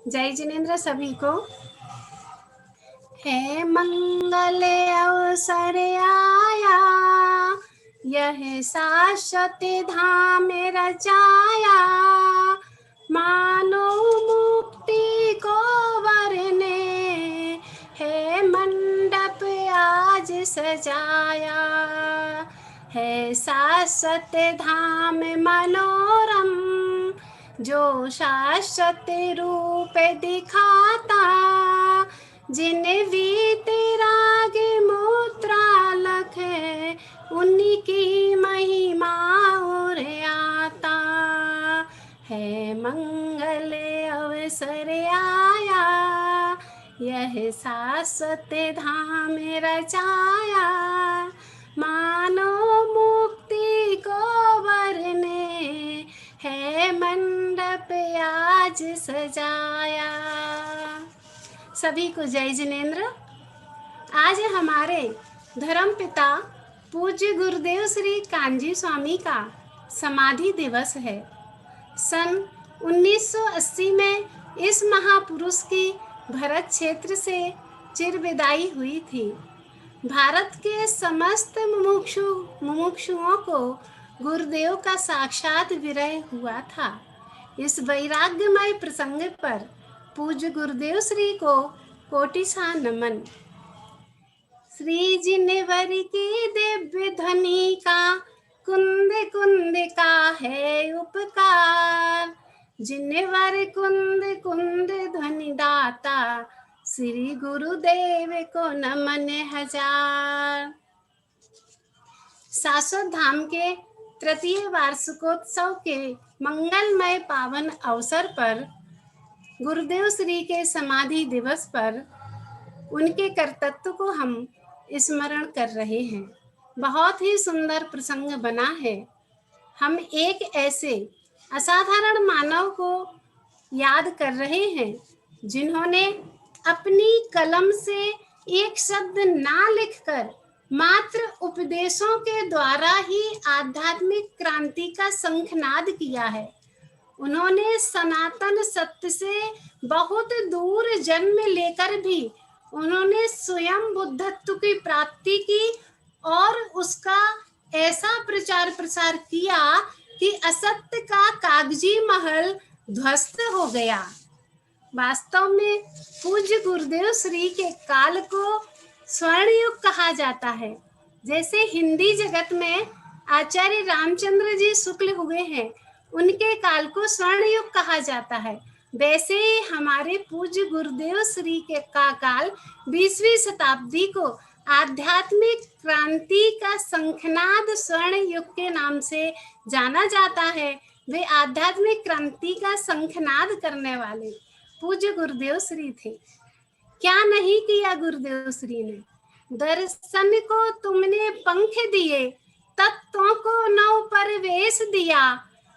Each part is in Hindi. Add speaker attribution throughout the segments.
Speaker 1: जय जिनेन्द्र सभी को। है मंगल अवसर आया, यह शाश्वत धाम रचाया। मानो मुक्ति को वरने, है मंडप आज सजाया। है शाश्वत धाम मनोरम, जो शाश्वत रूप दिखाता। जिन वीतराग मुद्रा लख, उनकी महिमा और आता। है मंगल अवसर आया, यह शाश्वत धाम रचाया। मानो मुक्ति को वरने, है मंडप आज सजाया। सभी को जय जिनेन्द्र। आज हमारे धर्म पिता पूज्य गुरुदेव श्री कांजी स्वामी का समाधि दिवस है। सन 1980 में इस महापुरुष की भरत क्षेत्र से चिर विदाई हुई थी। भारत के समस्त मुमुक्षुओं को गुरुदेव का साक्षात विरह हुआ था। इस वैराग्यमय प्रसंग पर पूज्य गुरुदेव श्री को कोटिशा नमन। श्री जिनेवर की दिव्य ध्वनि का कुंद कुंद का है उपकार। जिनेवर कुंद कुंद ध्वनि दाता, श्री गुरुदेव को नमन हजार। शाश्वत धाम के तृतीय वार्षिकोत्सव के मंगलमय पावन अवसर पर गुरुदेव श्री के समाधि दिवस पर उनके कर्तव्य को हम स्मरण कर रहे हैं। बहुत ही सुंदर प्रसंग बना है। हम एक ऐसे असाधारण मानव को याद कर रहे हैं जिन्होंने अपनी कलम से एक शब्द ना लिखकर मात्र उपदेशों के द्वारा ही आध्यात्मिक क्रांति का शंखनाद किया है। उन्होंने सनातन सत्य से बहुत दूर जन्म लेकर भी उन्होंने स्वयं बुद्धत्व की प्राप्ति की और उसका ऐसा प्रचार प्रसार किया कि असत्य का कागजी महल ध्वस्त हो गया। वास्तव में पूज्य गुरुदेव श्री के काल को स्वर्ण युग कहा जाता है। जैसे हिंदी जगत में आचार्य रामचंद्र जी शुक्ल हुए हैं, उनके काल को स्वर्ण युग कहा जाता है। वैसे ही हमारे पूज्य गुरुदेव श्री के का काल 20वीं शताब्दी को आध्यात्मिक क्रांति का शंखनाद स्वर्ण युग के नाम से जाना जाता है। वे आध्यात्मिक क्रांति का शंखनाद करने वाले पूज्य गुरुदेव श्री थे। क्या नहीं किया गुरुदेव श्री ने। दर्शन को तुमने पंख दिए, तत्वों को नव परवेश दिया।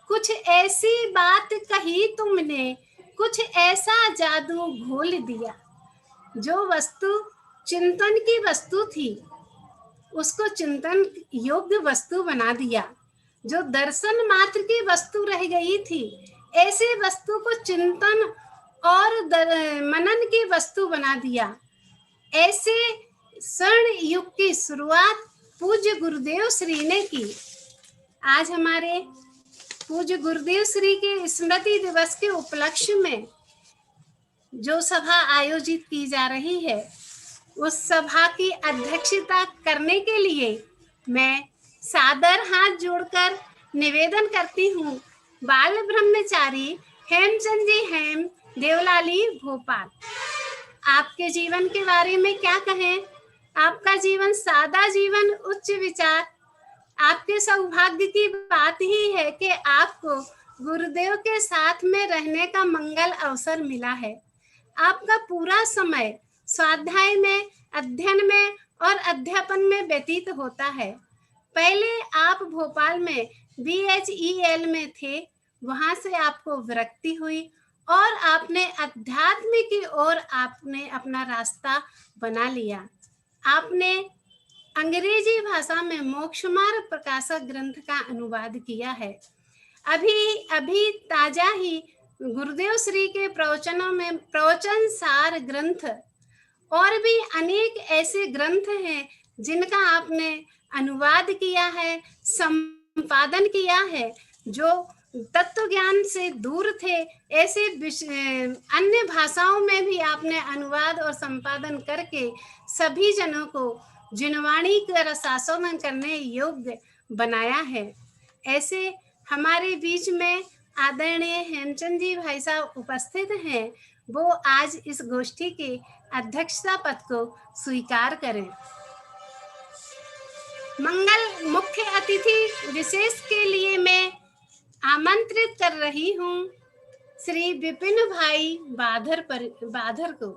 Speaker 1: कुछ ऐसी बात कही तुमने, कुछ ऐसा जादू घोल दिया। जो वस्तु चिंतन की वस्तु थी, उसको चिंतन योग्य वस्तु बना दिया। जो दर्शन मात्र की वस्तु रह गई थी, ऐसे वस्तु को चिंतन और मनन की वस्तु बना दिया। ऐसे स्वर्ण युग की शुरुआत पूज्य गुरुदेव श्री ने की। आज हमारे पूज्य गुरुदेव श्री के स्मृति दिवस के उपलक्ष्य में जो सभा आयोजित की जा रही है, उस सभा की अध्यक्षता करने के लिए मैं सादर हाथ जोड़कर निवेदन करती हूँ बाल ब्रह्मचारी हेमचंद जी हेम, देवलाली, भोपाल। आपके जीवन के बारे में क्या कहें। आपका जीवन सादा जीवन, उच्च विचार। आपके सौभाग्य की बात ही है कि आपको गुरुदेव के साथ में रहने का मंगल अवसर मिला है। आपका पूरा समय स्वाध्याय में, अध्ययन में और अध्यापन में व्यतीत होता है। पहले आप भोपाल में BHEL में थे, वहां से आपको विरक्ति हुई और आपने अध्यात्म की ओर आपने अपना रास्ता बना लिया। आपने अंग्रेजी भाषा में मोक्षमार्ग प्रकाशक ग्रंथ का अनुवाद किया है। अभी ताजा ही गुरुदेव श्री के प्रवचनों में प्रवचन सार ग्रंथ और भी अनेक ऐसे ग्रंथ हैं जिनका आपने अनुवाद किया है, संपादन किया है, जो तत्व ज्ञान से दूर थे, ऐसे अन्य भाषाओं में भी आपने अनुवाद और संपादन करके सभी जनों को जिनवाणी का शासन करने योग्य बनाया है। ऐसे हमारे बीच में आदरणीय हेमचंद जी भाई साहब उपस्थित हैं, वो आज इस गोष्ठी के अध्यक्षता पद को स्वीकार करें। मंगल मुख्य अतिथि विशेष के लिए मैं आमंत्रित कर रही हूँ श्री विपिन भाई बाधर को,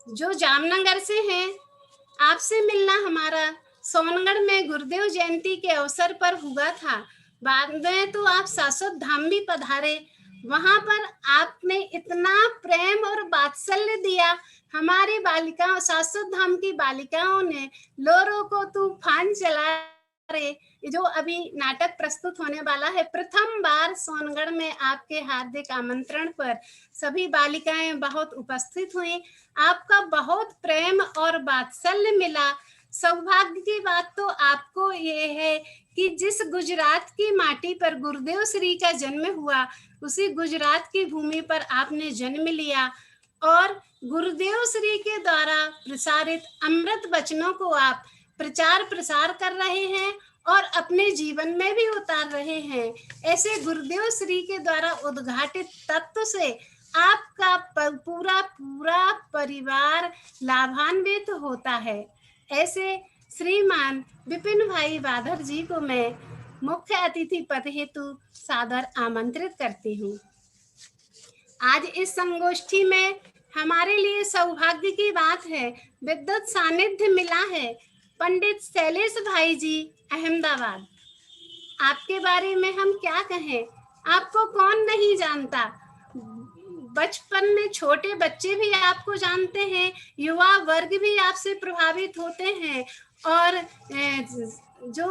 Speaker 1: जो जामनगर से हैं। आपसे मिलना हमारा सोनगढ़ में गुरुदेव जयंती के अवसर पर हुआ था। बाद में तो आप शाश्वत धाम भी पधारे, वहां पर आपने इतना प्रेम और वात्सल्य दिया। हमारी बालिकाओं, शाश्वत धाम की बालिकाओं ने लोरो को तूफान चला रे, जो अभी नाटक प्रस्तुत होने वाला है, प्रथम बार सोनगढ़ में आपके हार्दिक आमंत्रण पर सभी बालिकाएं बहुत उपस्थित हुई। आपका बहुत प्रेम और वात्सल्य मिला। सौभाग्य की बात तो आपको ये है कि जिस गुजरात की माटी पर गुरुदेव श्री का जन्म हुआ, उसी गुजरात की भूमि पर आपने जन्म लिया और गुरुदेव श्री के द्वारा प्रसारित अमृत वचनों को आप प्रचार प्रसार कर रहे हैं और अपने जीवन में भी उतार रहे हैं। ऐसे गुरुदेव श्री के द्वारा उद्घाटित तत्व से आपका पूरा परिवार लाभान्वित होता है। ऐसे श्रीमान विपिन भाई बाधर जी को मैं मुख्य अतिथि पद हेतु सादर आमंत्रित करती हूँ। आज इस संगोष्ठी में हमारे लिए सौभाग्य की बात है, विद्युत सानिध्य मिला है पंडित शैलेश भाई जी अहमदाबाद। आपके बारे में हम क्या कहें, आपको कौन नहीं जानता। बचपन में छोटे बच्चे भी आपको जानते हैं, युवा वर्ग भी आपसे प्रभावित होते हैं और जो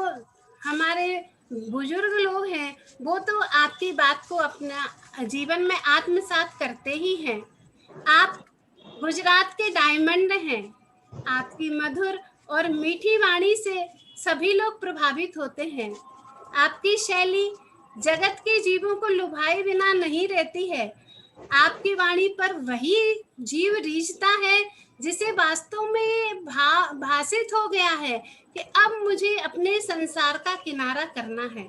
Speaker 1: हमारे बुजुर्ग लोग हैं वो तो आपकी बात को अपना जीवन में आत्मसात करते ही हैं। आप गुजरात के डायमंड हैं। आपकी मधुर और मीठी वाणी से सभी लोग प्रभावित होते हैं। आपकी शैली जगत के जीवों को लुभाए बिना नहीं रहती है। आपकी वाणी पर वही जीव रीझता है जिसे वास्तव में भासित हो गया है कि अब मुझे अपने संसार का किनारा करना है।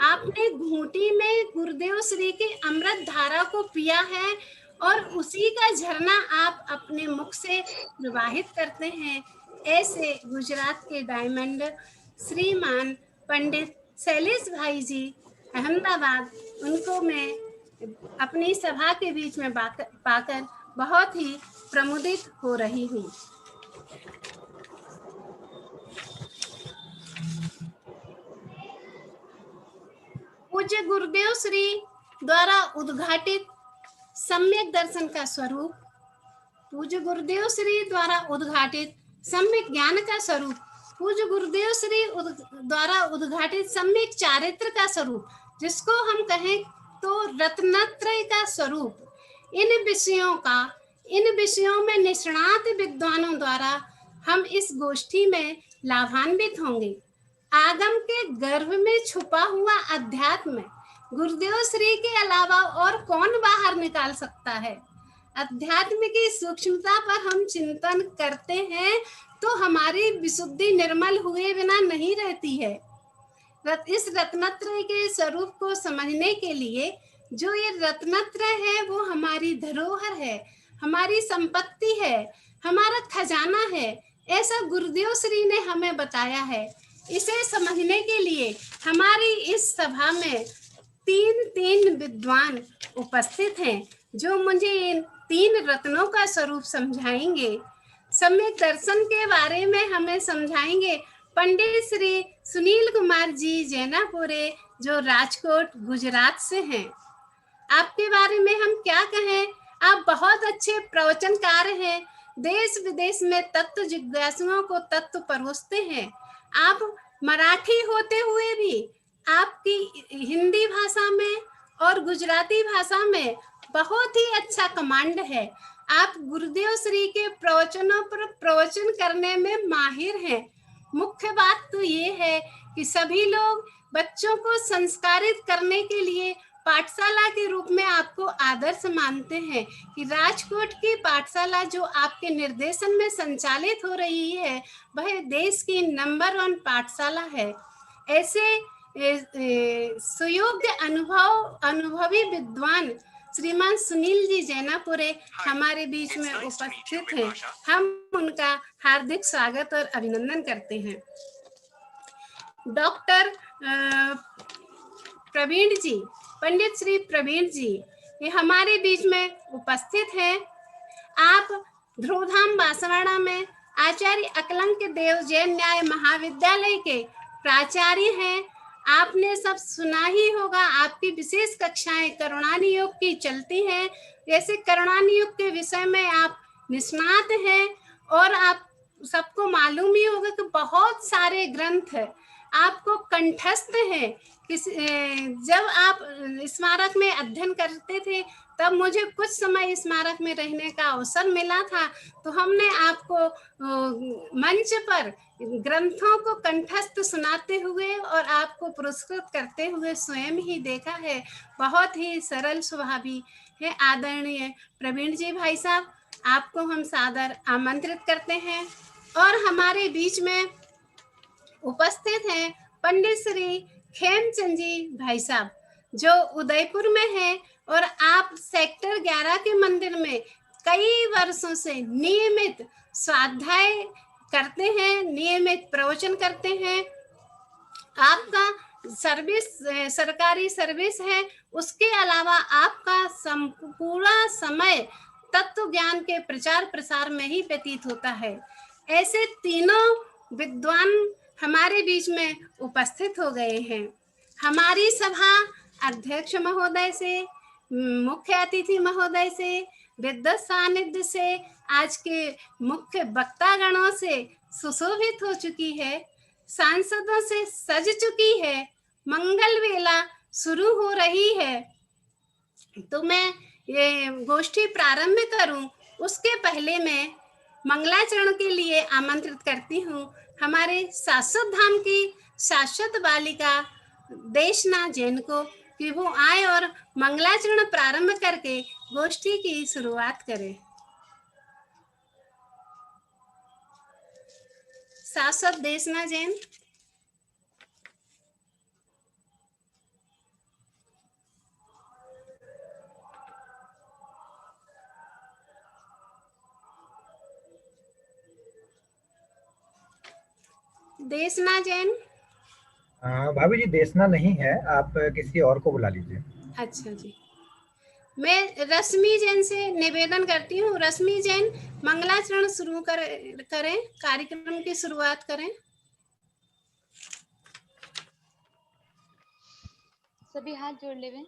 Speaker 1: आपने घूंटी में गुरुदेव श्री के अमृत धारा को पिया है और उसी का झरना आप अपने मुख से प्रवाहित करते हैं। ऐसे गुजरात के डायमंड श्रीमान पंडित शैलेश भाई जी अहमदाबाद, उनको मैं अपनी सभा के बीच में पाकर बहुत ही प्रमुदित हो रही हूँ। पूज्य गुरुदेव श्री द्वारा उद्घाटित सम्यक दर्शन का स्वरूप, पूज्य गुरुदेव श्री द्वारा उद्घाटित सम्यक ज्ञान का स्वरूप, पूज्य गुरुदेव श्री द्वारा उद्घाटित सम्यक चारित्र का स्वरूप, जिसको हम कहें तो रत्नत्रय का स्वरूप, इन विषयों में निष्णात विद्वानों द्वारा हम इस गोष्ठी में लाभान्वित होंगे। आगम के गर्भ में छुपा हुआ अध्यात्म गुरुदेव श्री के अलावा और कौन बाहर निकाल सकता है। अध्यात्म की सूक्ष्मता पर हम चिंतन करते हैं तो हमारी विशुद्धि निर्मल हुए बिना नहीं रहती है। इस रत्नत्रय के स्वरूप को समझने के लिए जो ये रत्नत्रय है वो हमारी धरोहर है, हमारी संपत्ति है, हमारा खजाना है, ऐसा गुरुदेव श्री ने हमें बताया है। इसे समझने के लिए हमारी इस सभा में तीन विद्वान उपस्थित हैं जो मुझे इन 3 रत्नों का स्वरूप समझाएंगे। सम्यक दर्शन के बारे में हमें समझाएंगे पंडित श्री सुनील कुमार जी जैनापुरे, जो राजकोट गुजरात से हैं। आपके बारे में हम क्या कहें, आप बहुत अच्छे प्रवचनकार हैं, देश विदेश में तत्व जिज्ञासुओं को तत्व परोसते हैं। आप मराठी होते हुए भी आपकी हिंदी भाषा में और गुजराती भाषा में बहुत ही अच्छा कमांड है। आप गुरुदेव श्री के प्रवचनों पर प्रवचन करने में माहिर हैं। मुख्य बात तो ये है कि सभी लोग बच्चों को संस्कारित करने के लिए पाठशाला के रूप में आपको आदर्श मानते हैं कि राजकोट की पाठशाला जो आपके निर्देशन में संचालित हो रही है वह देश की नंबर 1 पाठशाला है। ऐसे सुयोग्य अनुभवी विद्वान श्रीमान सुनील जी जैनापुरे हमारे बीच में उपस्थित हैं। हम उनका हार्दिक स्वागत और अभिनंदन करते हैं। डॉक्टर प्रवीण जी, पंडित श्री प्रवीण जी, ये हमारे बीच में उपस्थित हैं। आप ध्रुवधाम बांसवाड़ा में आचार्य अकलंक देव जैन न्याय महाविद्यालय के प्राचार्य हैं। आपने सब सुना ही होगा, आपकी विशेष कक्षाएं करुणानि योग की चलती हैं। जैसे करुणानि योग के विषय में आप निष्णात हैं और आप सबको मालूम ही होगा कि बहुत सारे ग्रंथ आपको कंठस्थ हैं। जब आप स्मारक में अध्ययन करते थे तब मुझे कुछ समय स्मारक में रहने का अवसर मिला था, तो हमने आपको मंच पर ग्रंथों को कंठस्थ सुनाते हुए और आपको पुरस्कृत करते हुए स्वयं ही देखा है। बहुत ही सरल स्वभावी है। आदरणीय प्रवीण जी भाई साहब, आपको हम सादर आमंत्रित करते हैं। और हमारे बीच में उपस्थित हैं पंडित श्री खेमचंद जी भाई साहब, जो उदयपुर में है और आप सेक्टर 11 के मंदिर में कई वर्षों से नियमित स्वाध्याय करते हैं, नियमित प्रवचन करते हैं। आपका सर्विस सरकारी सर्विस है, उसके अलावा आपका पूरा समय तत्व ज्ञान के प्रचार प्रसार में ही व्यतीत होता है। ऐसे तीनों विद्वान हमारे बीच में उपस्थित हो गए हैं। हमारी सभा अध्यक्ष महोदय से, मुख्य अतिथि महोदय से, विद्वत सानिध्य से, आज के मुख्य वक्ता गणों से सुशोभित हो चुकी है, सांसदों से सज चुकी है, मंगल वेला शुरू हो रही है। तो मैं ये गोष्ठी प्रारंभ करूं उसके पहले मैं मंगलाचरण के लिए आमंत्रित करती हूं हमारे शाश्वत धाम की शाश्वत बालिका देशना जैन को कि वो आए और मंगलाचरण प्रारंभ करके गोष्ठी की शुरुआत करें। शाश्वत देशना जैन। देशना जैन।
Speaker 2: भाभी जी देशना नहीं है, आप किसी और को बुला लीजिए।
Speaker 1: अच्छा जी, मैं रश्मि जैन से निवेदन करती हूँ। रश्मि जैन मंगलाचरण शुरू करें, कार्यक्रम की शुरुआत करें।
Speaker 3: सभी हाथ जोड़ लेवे।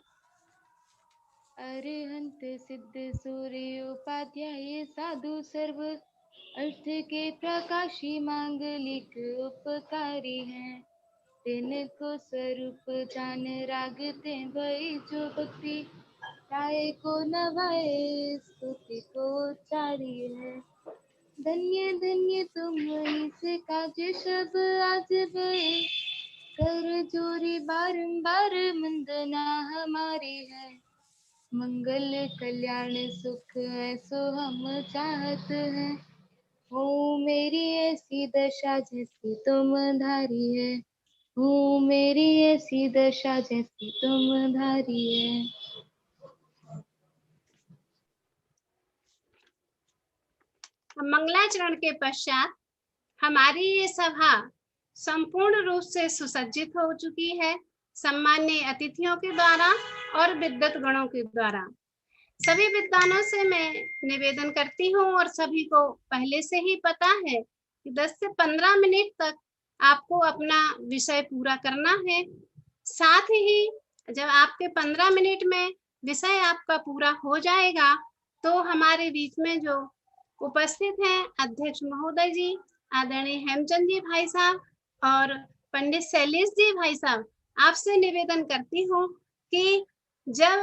Speaker 3: अरिहंत सिद्ध सूर्य उपाध्याय साधु सर्व अर्थ के प्रकाशी मांगलिक उपकारी हैं। तिनको स्वरूप जान रागते भई जो भक्ति राय को नवाए स्तुति को उच्चारी है। धन्य धन्य तुम इस काज शब आज गए, कर जोरी बारंबार वंदना हमारी है। मंगल कल्याण सुख ऐसो हम चाहत हैं, हो मेरी ऐसी दशा जैसी तुम धारी है, हो मेरी ऐसी दशा जैसी तुम धारी है।
Speaker 1: मंगलाचरण के पश्चात हमारी ये सभा संपूर्ण रूप से सुसज्जित हो चुकी है, सम्माननीय अतिथियों के द्वारा और विद्वत गणों के द्वारा। सभी विद्वानों से मैं निवेदन करती हूँ और सभी को पहले से ही पता है कि 10 से 15 मिनट तक आपको अपना विषय पूरा करना है। साथ ही जब आपके 15 मिनट में विषय आपका पूरा हो जाएगा तो हमारे बीच में जो उपस्थित हैं अध्यक्ष महोदय जी, आदरणीय हेमचंद जी भाई साहब और पंडित शैलेश जी भाई साहब, आपसे निवेदन करती हूँ कि जब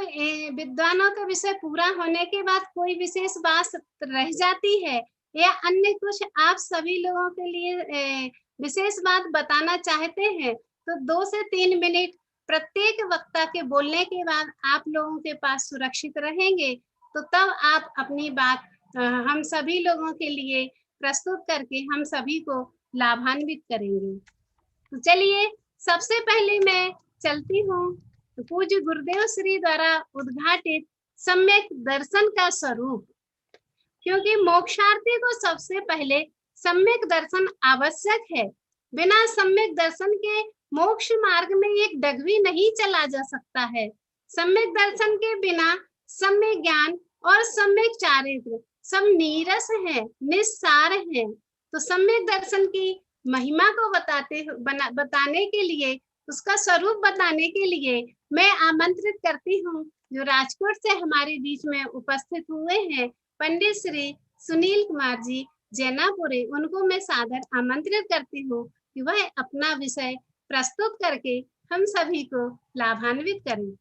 Speaker 1: विद्वानों का विषय पूरा होने के बाद कोई विशेष बात रह जाती है या अन्य कुछ आप सभी लोगों के लिए विशेष बात बताना चाहते हैं, तो 2 से 3 मिनट प्रत्येक वक्ता के बोलने के बाद आप लोगों के पास सुरक्षित रहेंगे। तो तब आप अपनी बात हम सभी लोगों के लिए प्रस्तुत करके हम सभी को लाभान्वित करेंगे। तो चलिए, सबसे पहले मैं चलती हूँ पूज्य गुरुदेव श्री द्वारा उद्घाटित सम्यक दर्शन का स्वरूप, क्योंकि मोक्षार्थी को सबसे पहले सम्यक दर्शन आवश्यक है। बिना सम्यक दर्शन के मोक्ष मार्ग में एक डग भी नहीं चला जा सकता है। सम्यक दर्शन के बिना सम्यक ज्ञान और सम्यक चारित्र सब नीरस है, निस्सार है। तो सम्यक दर्शन की महिमा को बताने के लिए, उसका स्वरूप बताने के लिए मैं आमंत्रित करती हूँ जो राजकोट से हमारे बीच में उपस्थित हुए हैं, पंडित श्री सुनील कुमार जी जैनापुरे। उनको मैं सादर आमंत्रित करती हूँ कि वह अपना विषय प्रस्तुत करके हम सभी को लाभान्वित करें।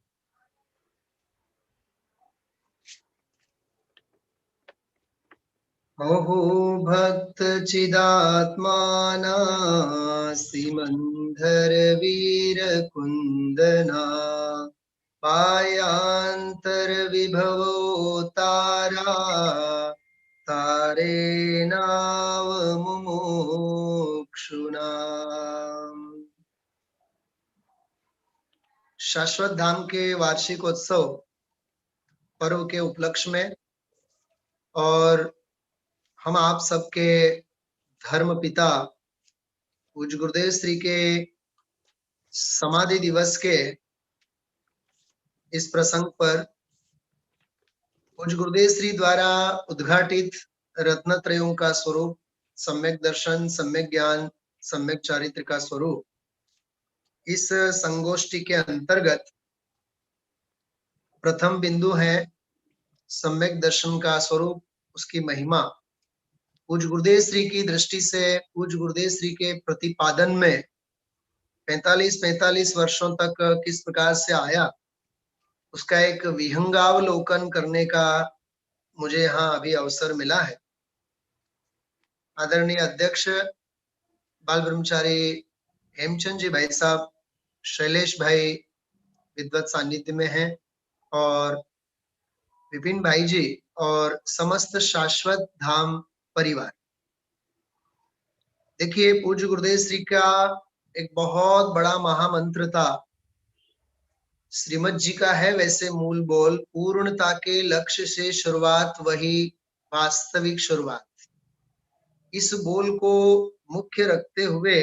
Speaker 4: अहो भक्त चिदात्माना सिमंधर वीर कुंदना पायांतर विभवो तारा तारे नाव मुमुक्षुना। शाश्वत धाम के वार्षिक उत्सव पर्व के उपलक्ष्य में और हम आप सबके धर्म पिता पूज्य गुरुदेव श्री के समाधि दिवस के इस प्रसंग पर पूज्य गुरुदेव श्री द्वारा उद्घाटित रत्नत्रयों का स्वरूप, सम्यक दर्शन, सम्यक ज्ञान, सम्यक चारित्र का स्वरूप, इस संगोष्ठी के अंतर्गत प्रथम बिंदु है सम्यक दर्शन का स्वरूप, उसकी महिमा। पूज्य गुरुदेव श्री की दृष्टि से पूज्य गुरुदेव श्री के प्रतिपादन में 45 वर्षों तक किस प्रकार से आया, उसका एक विहंगावलोकन करने का मुझे यहाँ अभी अवसर मिला है। आदरणीय अध्यक्ष बाल ब्रह्मचारी हेमचंद जी भाई साहब, शैलेश भाई विद्वत सानिध्य में हैं, और विपिन भाई जी और समस्त शाश्वत धाम परिवार। देखिए, पूज्य गुरुदेव श्री का एक बहुत बड़ा महामंत्र था, श्रीमद जी का है वैसे मूल बोल, पूर्णता के लक्ष्य से शुरुआत वही वास्तविक शुरुआत। इस बोल को मुख्य रखते हुए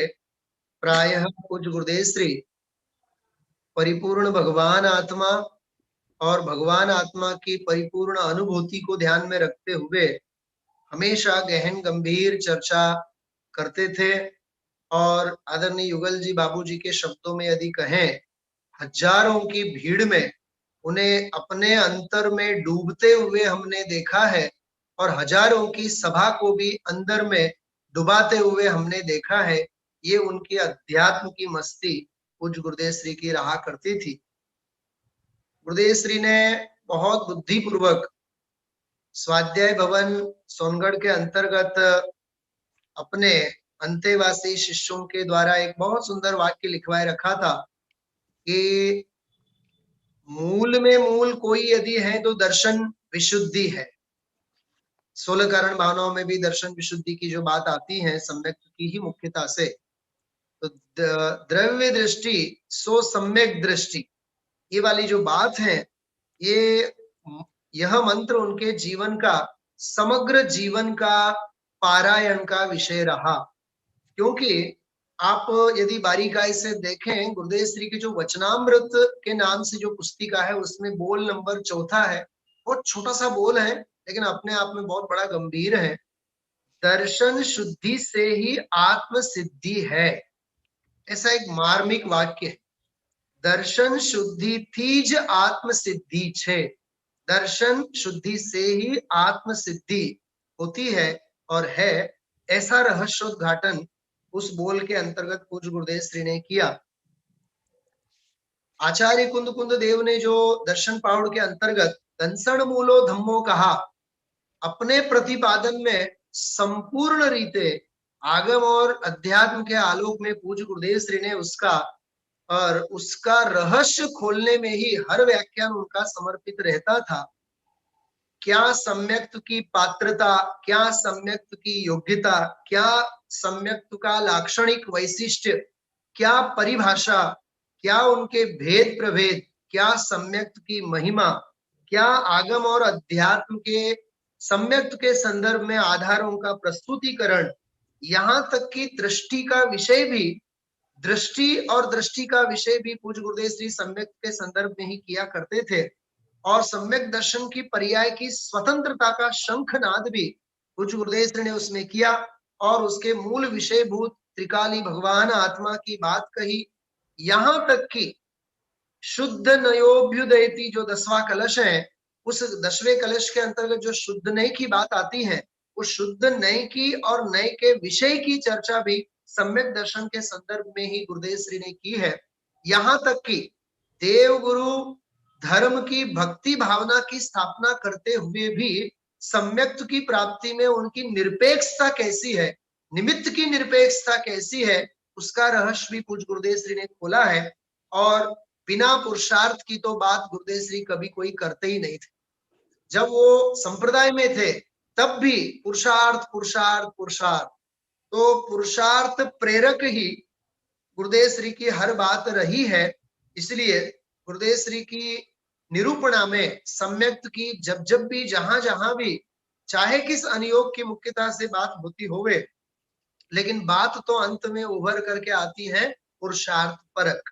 Speaker 4: प्रायः पूज्य गुरुदेव श्री परिपूर्ण भगवान आत्मा और भगवान आत्मा की परिपूर्ण अनुभूति को ध्यान में रखते हुए हमेशा गहन गंभीर चर्चा करते थे। और आदरणीय युगल जी बाबू जी के शब्दों में यदि कहें, हजारों की भीड़ में उन्हें अपने अंतर में डूबते हुए हमने देखा है, और हजारों की सभा को भी अंदर में डुबाते हुए हमने देखा है। ये उनकी अध्यात्म की मस्ती पूज्य गुरुदेव श्री की रहा करती थी। गुरुदेव श्री ने बहुत बुद्धिपूर्वक स्वाध्याय भवन सोनगढ़ के अंतर्गत अपने अंतेवासी शिष्यों के द्वारा एक बहुत सुंदर वाक्य लिखवाए रखा था कि मूल में मूल कोई यदि है तो दर्शन विशुद्धि है। 16 कारण भावनाओं में भी दर्शन विशुद्धि की जो बात आती है सम्यक की ही मुख्यता से, तो द्रव्य दृष्टि सो सम्यक दृष्टि, ये वाली जो बात है, यह मंत्र उनके जीवन का, समग्र जीवन का पारायण का विषय रहा। क्योंकि आप यदि बारीकाई से देखें, गुरुदेव श्री के जो वचनामृत के नाम से जो पुस्तिका है, उसमें बोल नंबर 4 है। बहुत छोटा सा बोल है लेकिन अपने आप में बहुत बड़ा गंभीर है। दर्शन शुद्धि से ही आत्म सिद्धि है, ऐसा एक मार्मिक वाक्य है। दर्शन शुद्धि थी ज आत्म सिद्धि छे। दर्शन शुद्धि से ही आत्म सिद्धि होती है और है, ऐसा रहस्योद्घाटन उस बोल के अंतर्गत पूज्य गुरुदेव श्री ने किया। आचार्य कुंद कुंद देव ने जो दर्शन पाउड़ के अंतर्गत दंसण मूलो धम्मो कहा, अपने प्रतिपादन में संपूर्ण रीते आगम और अध्यात्म के आलोक में पूज्य गुरुदेव श्री ने उसका रहस्य खोलने में ही हर व्याख्यान उनका समर्पित रहता था। क्या सम्यक्त की पात्रता, क्या सम्यक्त की योग्यता, क्या सम्यक्त का लाक्षणिक वैशिष्ट्य, क्या परिभाषा, क्या उनके भेद प्रभेद, क्या सम्यक्त की महिमा, क्या आगम और अध्यात्म के सम्यक्त के संदर्भ में आधारों का प्रस्तुतिकरण, यहाँ तक कि दृष्टि का विषय भी, दृष्टि और दृष्टि का विषय भी पूज्य गुरुदेव श्री सम्यक्त के संदर्भ में ही किया करते थे। और सम्यक दर्शन की पर्याय की स्वतंत्रता का शंखनाद भी पूज्य गुरुदेव श्री ने उसमें किया और उसके मूल विषयभूत त्रिकाली भगवान आत्मा की बात कही। यहां तक कि शुद्ध नयोभ्युदयति जो 10वां कलश है, उस 10वें कलश के अंतर्गत जो शुद्ध नय की बात आती है, उस शुद्ध नय की और नय के विषय की चर्चा भी सम्यक दर्शन के संदर्भ में ही गुरुदेव श्री ने की है। यहां तक कि देव गुरु धर्म की भक्ति भावना की स्थापना करते हुए भी सम्यक्त की प्राप्ति में उनकी निरपेक्षता कैसी है, निमित्त की निरपेक्षता कैसी है, उसका रहस्य भी पूज्य गुरुदेव श्री ने खोला है। और बिना पुरुषार्थ की तो बात गुरुदेव श्री कभी कोई करते ही नहीं थे। जब वो संप्रदाय में थे तब भी पुरुषार्थ पुरुषार्थ पुरुषार्थ, तो पुरुषार्थ प्रेरक ही गुरुदेव श्री की हर बात रही है। इसलिए गुरुदेव श्री की निरूपणा में सम्यक्त की जब जब भी जहां जहां भी चाहे किस अनुयोग की मुख्यता से बात होती होवे, लेकिन बात तो अंत में उभर करके आती है पुरुषार्थ परक।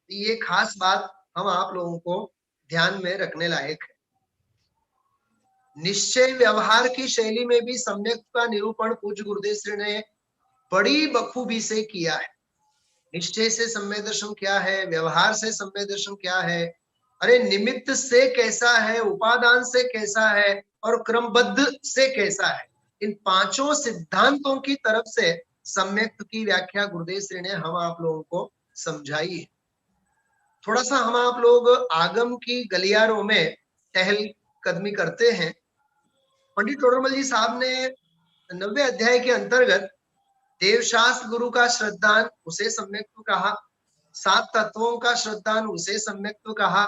Speaker 4: ये खास बात हम आप लोगों को ध्यान में रखने लायक है। निश्चय व्यवहार की शैली में भी सम्यक्त का निरूपण पूज्य गुरुदेव श्री ने बड़ी बखूबी से किया है। निश्चय से सम्यक दर्शन क्या है, व्यवहार से सम्यक दर्शन क्या है, अरे निमित्त से कैसा है, उपादान से कैसा है और क्रमबद्ध से कैसा है, इन पांचों सिद्धांतों की तरफ से सम्यक्त की व्याख्या गुरुदेव श्री ने हम आप लोगों को समझाई है। थोड़ा सा हम आप लोग आगम की गलियारों में टहल कदमी करते हैं। पंडित टोडरमल जी साहब ने 90 अध्याय के अंतर्गत देवशास्त्र गुरु का श्रद्धान उसे सम्यक्त कहा, 7 तत्वों का श्रद्धान उसे सम्यक्त कहा,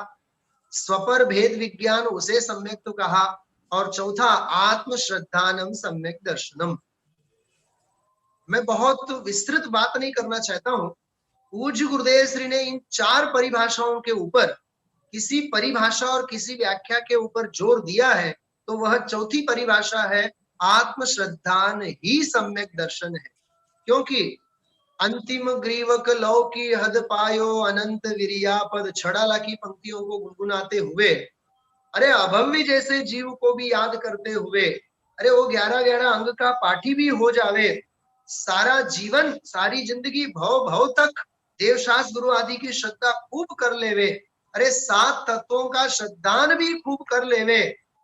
Speaker 4: स्वपर भेद विज्ञान उसे सम्यक्त कहा, और चौथा आत्म श्रद्धानम सम्यक दर्शनम। मैं बहुत विस्तृत बात नहीं करना चाहता हूं। पूज्य गुरुदेव श्री ने इन 4 परिभाषाओं के ऊपर किसी परिभाषा और किसी व्याख्या के ऊपर जोर दिया है, तो वह चौथी परिभाषा है आत्म श्रद्धान ही सम्यक दर्शन है। क्योंकि अंतिम ग्रीवक लौ की हद पायो अनंत विरिया पद छड़ाला की पंक्तियों को गुनगुनाते हुए, अरे अभव्य जैसे जीव को भी याद करते हुए, अरे वो 11-11 अंग का पाठी भी हो जावे, सारा जीवन सारी जिंदगी भव भव तक देवशास्त्र गुरु आदि की श्रद्धा खूब कर लेवे, अरे 7 तत्वों का श्रद्धान भी खूब कर लेवे,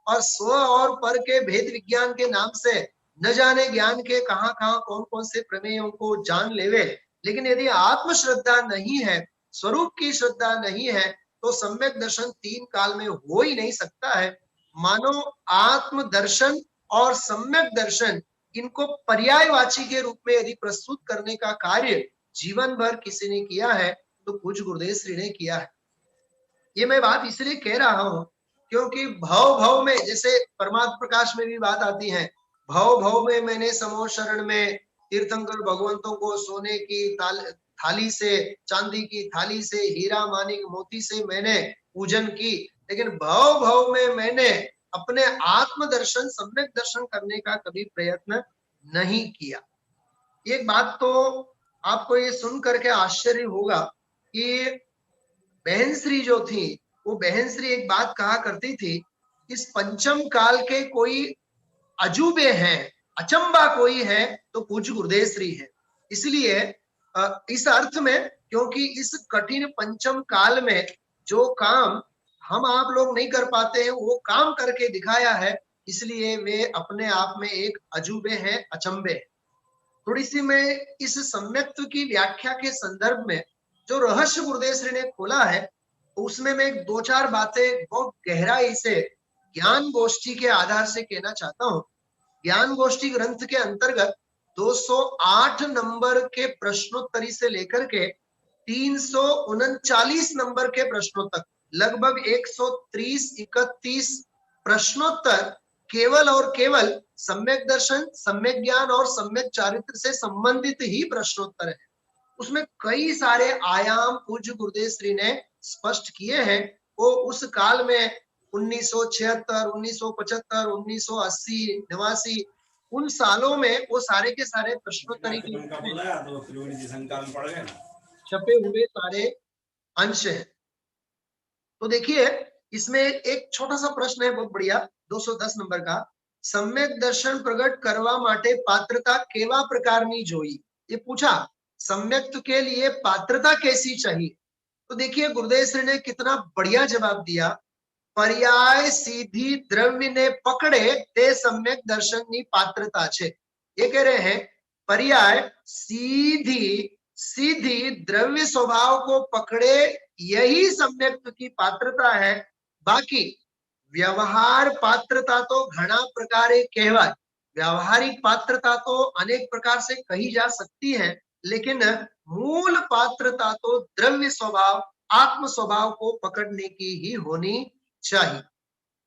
Speaker 4: और स्व और पर के भेद विज्ञान के नाम से न जाने ज्ञान के कहां कहां कौन कौन से प्रमेयों को जान लेवे, लेकिन यदि आत्म श्रद्धा नहीं है, स्वरूप की श्रद्धा नहीं है, तो सम्यक दर्शन 3 काल में हो ही नहीं सकता है। मानो आत्म दर्शन और सम्यक दर्शन, इनको पर्यायवाची के रूप में यदि प्रस्तुत करने का कार्य जीवन भर किसी ने किया है तो पूज्य गुरुदेव श्री ने किया है। ये मैं बात इसलिए कह रहा हूं क्योंकि भव भव में, जैसे परमात्म प्रकाश में भी बात आती है, भव भव में मैंने समो शरण में तीर्थंकर भगवंतों को सोने की थाली से, चांदी की थाली से, हीरा मानिक मोती से मैंने पूजन की, लेकिन भव भव में मैंने अपने आत्म दर्शन सम्यक दर्शन करने का कभी प्रयत्न नहीं किया। एक बात तो आपको ये सुन करके आश्चर्य होगा कि बहन श्री जो थी, वो बहन श्री एक बात कहा करती थी, इस पंचम काल के कोई अजूबे हैं, अचंबा कोई है तो पूज्य गुरुदेव श्री है। इसलिए इस अर्थ में, क्योंकि इस कठिन पंचम काल में जो काम हम आप लोग नहीं कर पाते हैं वो काम करके दिखाया है, इसलिए वे अपने आप में एक अजूबे हैं, अचंबे। थोड़ी सी मैं इस सम्यक्त की व्याख्या के संदर्भ में जो रहस्य गुरुदेव श्री ने खोला है उसमें मैं दो चार बातें बहुत गहराई से ज्ञान गोष्ठी के आधार से कहना चाहता हूं। ज्ञान गोष्ठी ग्रंथ के अंतर्गत 208 नंबर के प्रश्नोत्तरी से लेकर के 339 नंबर के प्रश्नों तक लगभग 130-31 प्रश्नोत्तर केवल और केवल सम्यक दर्शन, सम्यक ज्ञान और सम्यक चारित्र से संबंधित ही प्रश्नोत्तर है। उसमें कई सारे आयाम पूज्य गुरुदेव श्री ने स्पष्ट किए हैं। वो उस काल में 1976, 1975, 1980, 89 उन सालों में वो सारे के सारे प्रश्नोत्तरी के छपे हुए सारे अंश हैं। तो देखिए इसमें एक छोटा सा प्रश्न है, बहुत बढ़िया, 210 नंबर का। सम्यक दर्शन प्रकट करवा माटे पात्रता केवा प्रकारनी जोई। ये पूछा सम्यक्त के लिए पात्रता कैसी चाहिए। तो देखिए गुरुदेव श्री ने कितना बढ़िया जवाब दिया। पर्याय सीधी द्रव्य ने पकड़े ते सम्यक दर्शन की पात्रता छे। ये कह रहे हैं पर्याय सीधी सीधी द्रव्य स्वभाव को पकड़े यही सम्यक्त की पात्रता है। बाकी व्यवहार पात्रता तो घना प्रकारे कहवाय। व्यावहारिक पात्रता तो अनेक प्रकार से कही जा सकती है, लेकिन मूल पात्रता तो द्रव्य स्वभाव, आत्म स्वभाव को पकड़ने की ही होनी चाहिए।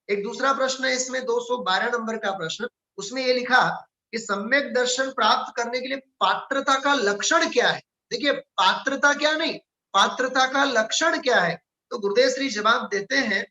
Speaker 4: एक दूसरा प्रश्न है इसमें 212 नंबर का प्रश्न। उसमें ये लिखा कि सम्यक दर्शन प्राप्त करने के लिए पात्रता का लक्षण क्या है। देखिए पात्रता क्या नहीं, पात्रता का लक्षण क्या है। तो गुरुदेव श्री जवाब देते हैं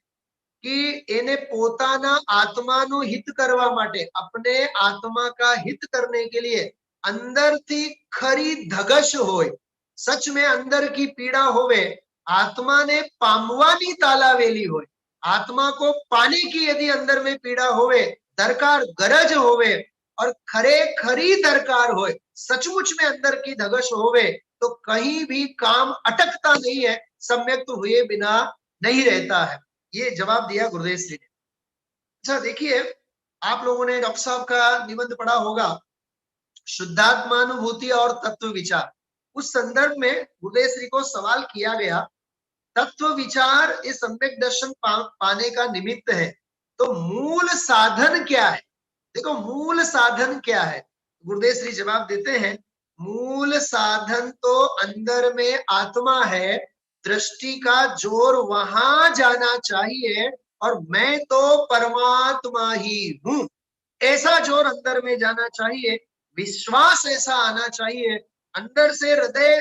Speaker 4: कि एने पोताना आत्मानु हित करवा माटे, अपने आत्मा का हित करने के लिए अंदर थी खरी धगश होए, सच में अंदर की पीड़ा होवे, आत्मा ने पामवानी तालावेली होए, आत्मा को पाने की यदि अंदर में पीड़ा होवे, दरकार गरज होवे और खरे खरी दरकार होए, सचमुच में अंदर की धगश होवे, तो कहीं भी काम अटकता नहीं है, सम्यक तो हुए बिना नहीं रहता है। ये जवाब दिया गुरुदेव श्री ने। अच्छा देखिए आप लोगों ने डॉक्टर साहब का निबंध पढ़ा होगा शुद्धात्मानुभूति और तत्व विचार। उस संदर्भ में गुरुदेव श्री को सवाल किया गया तत्व विचार इस सम्यक दर्शन पाने का निमित्त है, तो मूल साधन क्या है। देखो मूल साधन क्या है। गुरुदेव श्री जवाब देते हैं मूल साधन तो अंदर में आत्मा है, दृष्टि का जोर वहां जाना चाहिए और मैं तो परमात्मा ही हूं, ऐसा जोर अंदर में जाना चाहिए। विश्वास ऐसा आना चाहिए, अंदर से हृदय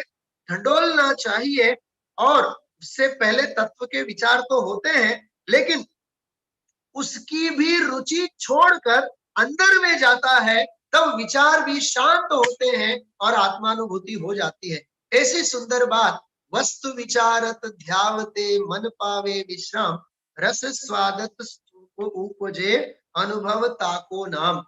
Speaker 4: ढंडोलना चाहिए। और उससे पहले तत्व के विचार तो होते हैं, लेकिन उसकी भी रुचि छोड़कर अंदर में जाता है, तब विचार भी शांत होते हैं और आत्मानुभूति हो जाती है। ऐसी सुंदर बात वस्तु विचारत ध्यावते मन पावे विश्राम, रस स्वादत उपजे अनुभव ताको नाम।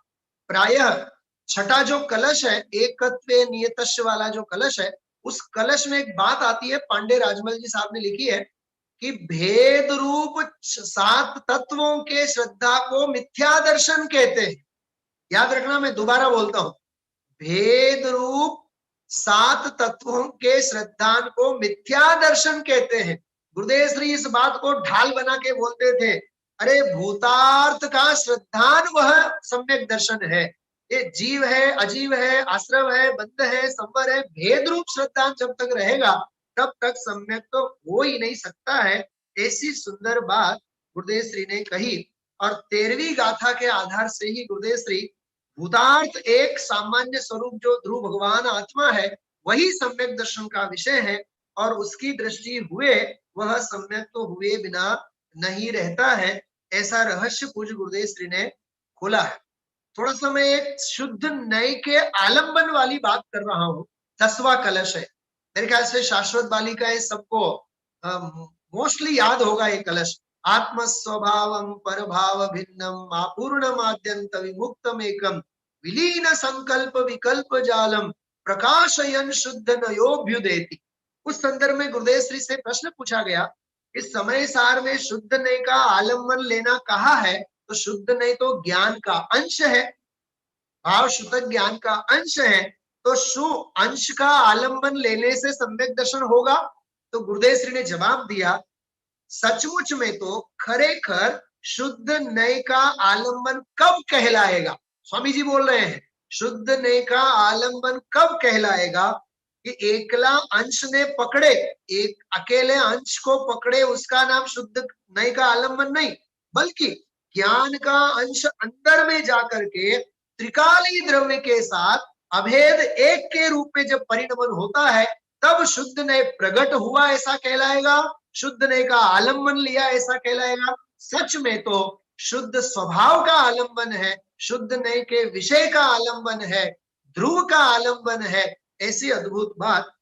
Speaker 4: प्रायः छठा जो कलश है, एकत्वे नियतस्य वाला जो कलश है, उस कलश में एक बात आती है, पांडे राजमल जी साहब ने लिखी है कि भेद रूप 7 तत्वों के श्रद्धा को मिथ्या दर्शन कहते हैं। याद रखना, मैं दोबारा बोलता हूं, भेद रूप 7 तत्वों के श्रद्धा को मिथ्या दर्शन कहते हैं। गुरुदेव श्री इस बात को ढाल बना के बोलते थे, अरे भूतार्थ का श्रद्धान वह सम्यक दर्शन है। ये जीव है, अजीव है, आश्रव है, बंध है, संवर है, भेद रूप श्रद्धा जब तक रहेगा तब तक सम्यक तो हो ही नहीं सकता है। ऐसी सुंदर बात गुरुदेव श्री ने कही। और 13वीं गाथा के आधार से ही गुरुदेव श्री भूतार्थ एक सामान्य स्वरूप जो ध्रुव भगवान आत्मा है, वही सम्यक दर्शन का विषय है और उसकी दृष्टि हुए वह सम्यक तो हुए बिना नहीं रहता है। ऐसा रहस्य पूज्य गुरुदेव श्री ने खोला है। थोड़ा सा मैं एक शुद्ध नए के आलंबन वाली बात कर रहा हूं। 10वां कलश है, मेरे ख्याल से शाश्वत बालिकाएं सबको मोस्टली याद होगा ये कलश। आत्म स्वभावम पर भाव भिन्नम आपूर्णम आद्यंत विमुक्तम एकम विलीन संकल्प विकल्प जालम प्रकाशयन शुद्ध नयोभ्युदेति। उस संदर्भ में गुरुदेव श्री से प्रश्न पूछा गया, इस समय सार में शुद्ध नय का आलंबन लेना कहा है, तो शुद्ध नय तो ज्ञान का अंश है, भाव शुद्ध ज्ञान का अंश है, तो शु अंश का आलंबन लेने से सम्यक दर्शन होगा। तो गुरुदेव श्री ने जवाब दिया सचमुच में तो खरेखर शुद्ध नय का आलंबन कब कहलाएगा? स्वामी जी बोल रहे हैं शुद्ध नय का आलंबन कब कहलाएगा कि एकला अंश ने पकड़े, एक अकेले अंश को पकड़े, उसका नाम शुद्ध नय का आलंबन नहीं, बल्कि ज्ञान का अंश अंदर में जाकर के त्रिकाली द्रव्य के साथ अभेद एक के रूप में जब परिणमन होता है तब शुद्ध नय प्रकट हुआ ऐसा कहलाएगा, शुद्ध नय का आलंबन लिया ऐसा कहलाएगा। सच में तो शुद्ध स्वभाव का आलंबन है, शुद्ध नय के विषय का आलंबन है, ध्रुव का आलंबन है। ऐसी अद्भुत बात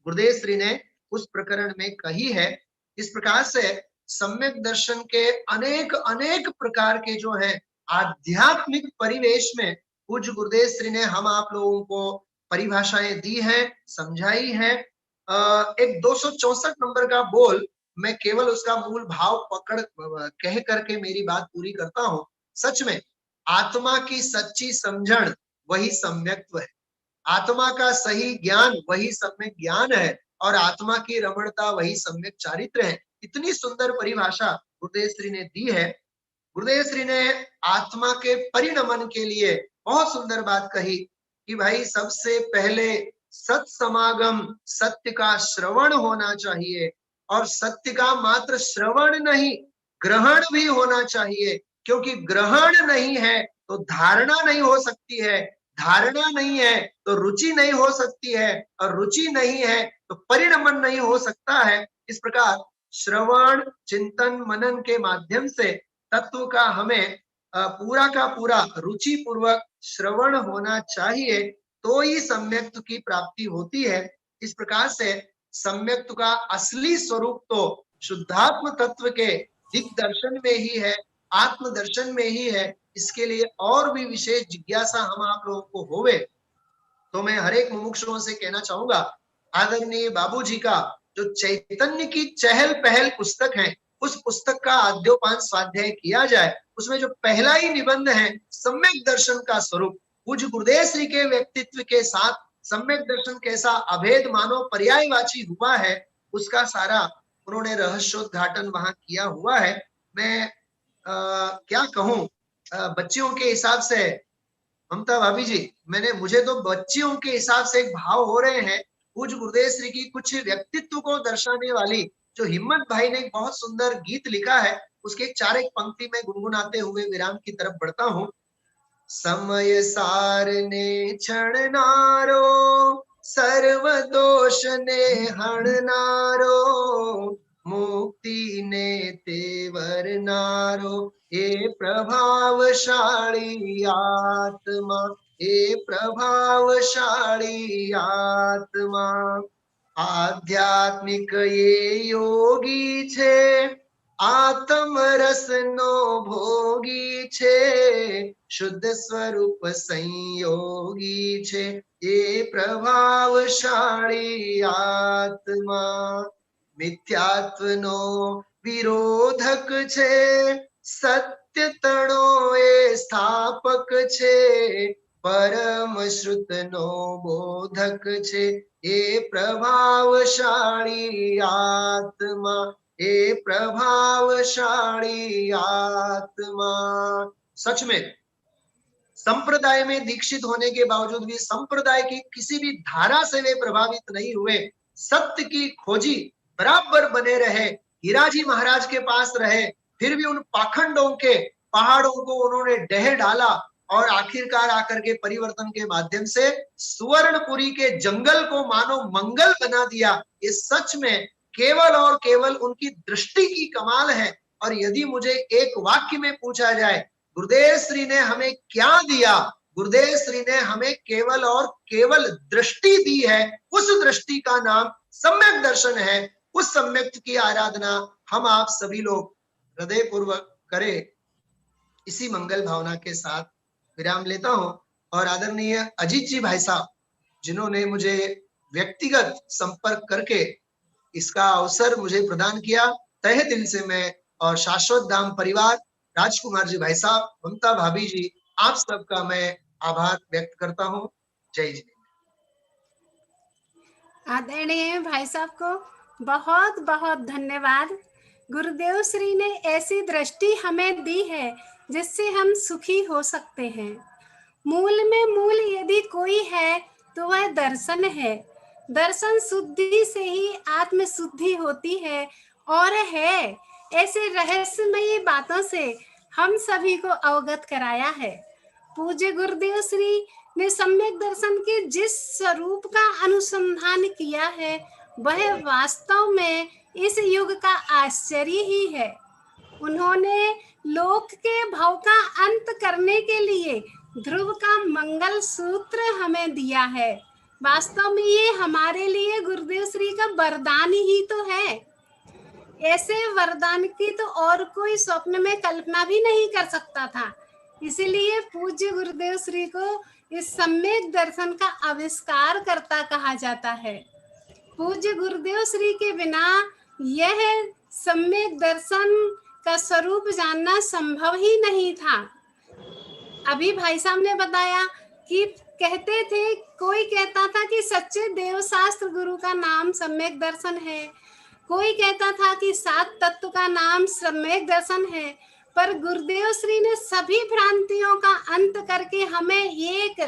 Speaker 4: गुरुदेव श्री ने उस प्रकरण में कही है। इस प्रकार से सम्यक दर्शन के अनेक अनेक प्रकार के जो है आध्यात्मिक परिवेश में पूज्य गुरुदेव श्री ने हम आप लोगों को परिभाषाएं दी है, समझाई है। एक 264 नंबर का बोल मैं केवल उसका मूल भाव पकड़ कह करके मेरी बात पूरी करता हूं। सच में आत्मा की सच्ची समझण वही सम्यक्त्व है, आत्मा का सही ज्ञान वही सम्यक ज्ञान है और आत्मा की रमणता वही सम्यक चारित्र है। इतनी सुंदर परिभाषा गुरुदेव श्री ने दी है। गुरुदेव श्री ने आत्मा के परिणमन के लिए बहुत सुंदर बात कही कि भाई सबसे पहले सत्समागम, सत्य का श्रवण होना चाहिए और सत्य का मात्र श्रवण नहीं ग्रहण भी होना चाहिए, क्योंकि ग्रहण नहीं है तो धारणा नहीं हो सकती है, धारणा नहीं है तो रुचि नहीं हो सकती है और रुचि नहीं है तो परिणमन नहीं हो सकता है। इस प्रकार श्रवण चिंतन मनन के माध्यम से तत्व का हमें पूरा का पूरा रुचि पूर्वक श्रवण होना चाहिए, तो ही सम्यक्त्व की प्राप्ति होती है। इस प्रकार से सम्यक्त्व का असली स्वरूप तो शुद्धात्म तत्व के दिग्दर्शन में ही है, आत्मदर्शन में ही है। इसके लिए और भी विशेष जिज्ञासा हम आप लोगों को होवे तो मैं हर एक मुमुक्षुओं से कहना चाहूंगा, आदरणीय बाबूजी का जो चैतन्य की चहल पहल पुस्तक है उस पुस्तक का आद्योपान स्वाध्याय किया जाए। उसमें जो पहला ही निबंध है सम्यक दर्शन का स्वरूप, पूज्य गुरुदेव श्री के व्यक्तित्व के साथ सम्यक दर्शन कैसा अभेद मानो पर्यायवाची हुआ है, उसका सारा उन्होंने रहस्योद्घाटन वहां किया हुआ है। मैं क्या कहूं, बच्चियों के हिसाब से ममता भाभी जी, मुझे तो बच्चियों के हिसाब से एक भाव हो रहे हैं। पूज्य गुरुदेव श्री की कुछ व्यक्तित्व को दर्शाने वाली जो हिम्मत भाई ने एक बहुत सुंदर गीत लिखा है, उसके चार एक पंक्ति में गुनगुनाते हुए विराम की तरफ बढ़ता हूं। समय सारने क्षणनारो सर्व दोष ने हणनारो मुक्ति ने तेवर नारो हे प्रभावशाली आत्मा, हे प्रभावशाली आत्मा। आध्यात्मिक ये योगी छे आत्म रस नो भोगी छे, शुद्ध स्वरूप संयोगी छे ये प्रभावशाली आत्मा। मिथ्यात्व नो विरोधक छे सत्य तणो ए स्थापक छे, परम श्रुत नो बोधक छे ये प्रभावशाली आत्मा, हे प्रभावशाली आत्मा। सच में संप्रदाय में दीक्षित होने के बावजूद भी संप्रदाय की किसी भी धारा से वे प्रभावित नहीं हुए, सत्य की खोजी बराबर बने रहे, हीराजी महाराज के पास रहे, फिर भी उन पाखंडों के पहाड़ों को उन्होंने ढह डाला और आखिरकार आकर के परिवर्तन के माध्यम से सुवर्णपुरी के जंगल को मानो मंगल बना दिया। ये सच में केवल और केवल उनकी दृष्टि की कमाल है। और यदि मुझे एक वाक्य में पूछा जाए गुरुदेव श्री ने हमें क्या दिया, गुरुदेव श्री ने हमें केवल और केवल दृष्टि दी है। उस दृष्टि का नाम सम्यक दर्शन है। उस सम्यक की आराधना हम आप सभी लोग हृदय पूर्वक करें। इसी मंगल भावना के साथ विराम लेता हूं और आदरणीय अजीत जी भाई साहब जिन्होंने मुझे व्यक्तिगत संपर्क करके इसका अवसर मुझे प्रदान किया, तहे दिल से मैं और शाश्वत धाम परिवार, राजकुमार जी भाई साहब, ममता भाभी जी, आप सबका मैं आभार व्यक्त करता हूं। जय जी।
Speaker 1: आदरणीय भाई साहब को बहुत बहुत धन्यवाद। गुरुदेव श्री ने ऐसी दृष्टि हमें दी है जिससे हम सुखी हो सकते हैं। मूल में मूल यदि कोई है तो वह दर्शन है। दर्शन शुद्धि से ही आत्म शुद्धि होती है और है। ऐसे रहस्यमयी बातों से हम सभी को अवगत कराया है। पूज्य गुरुदेव श्री ने सम्यक दर्शन के जिस स्वरूप का अनुसंधान किया है वह वास्तव में इस युग का आश्चर्य ही है। उन्होंने लोक के भव का अंत करने के लिए ध्रुव का मंगल सूत्र हमें दिया है। वास्तव में ये हमारे लिए गुरुदेव श्री का वरदान ही तो है। ऐसे वरदान की तो और कोई स्वप्न में कल्पना भी नहीं कर सकता था। इसीलिए पूज्य गुरुदेव श्री को इस सम्यक दर्शन का आविष्कार करता कहा जाता है। पूज्य गुरुदेव श्री के बिना यह सम्यक दर्शन का स्वरूप जानना संभव ही नहीं था। अभी भाई साहब ने बताया कि कहते थे, कोई कहता था कि सच्चे देव शास्त्र गुरु का नाम सम्यक दर्शन है, कोई कहता था कि 7 तत्व का नाम सम्यक दर्शन है, पर गुरुदेव श्री ने सभी भ्रांतियों का अंत करके हमें एक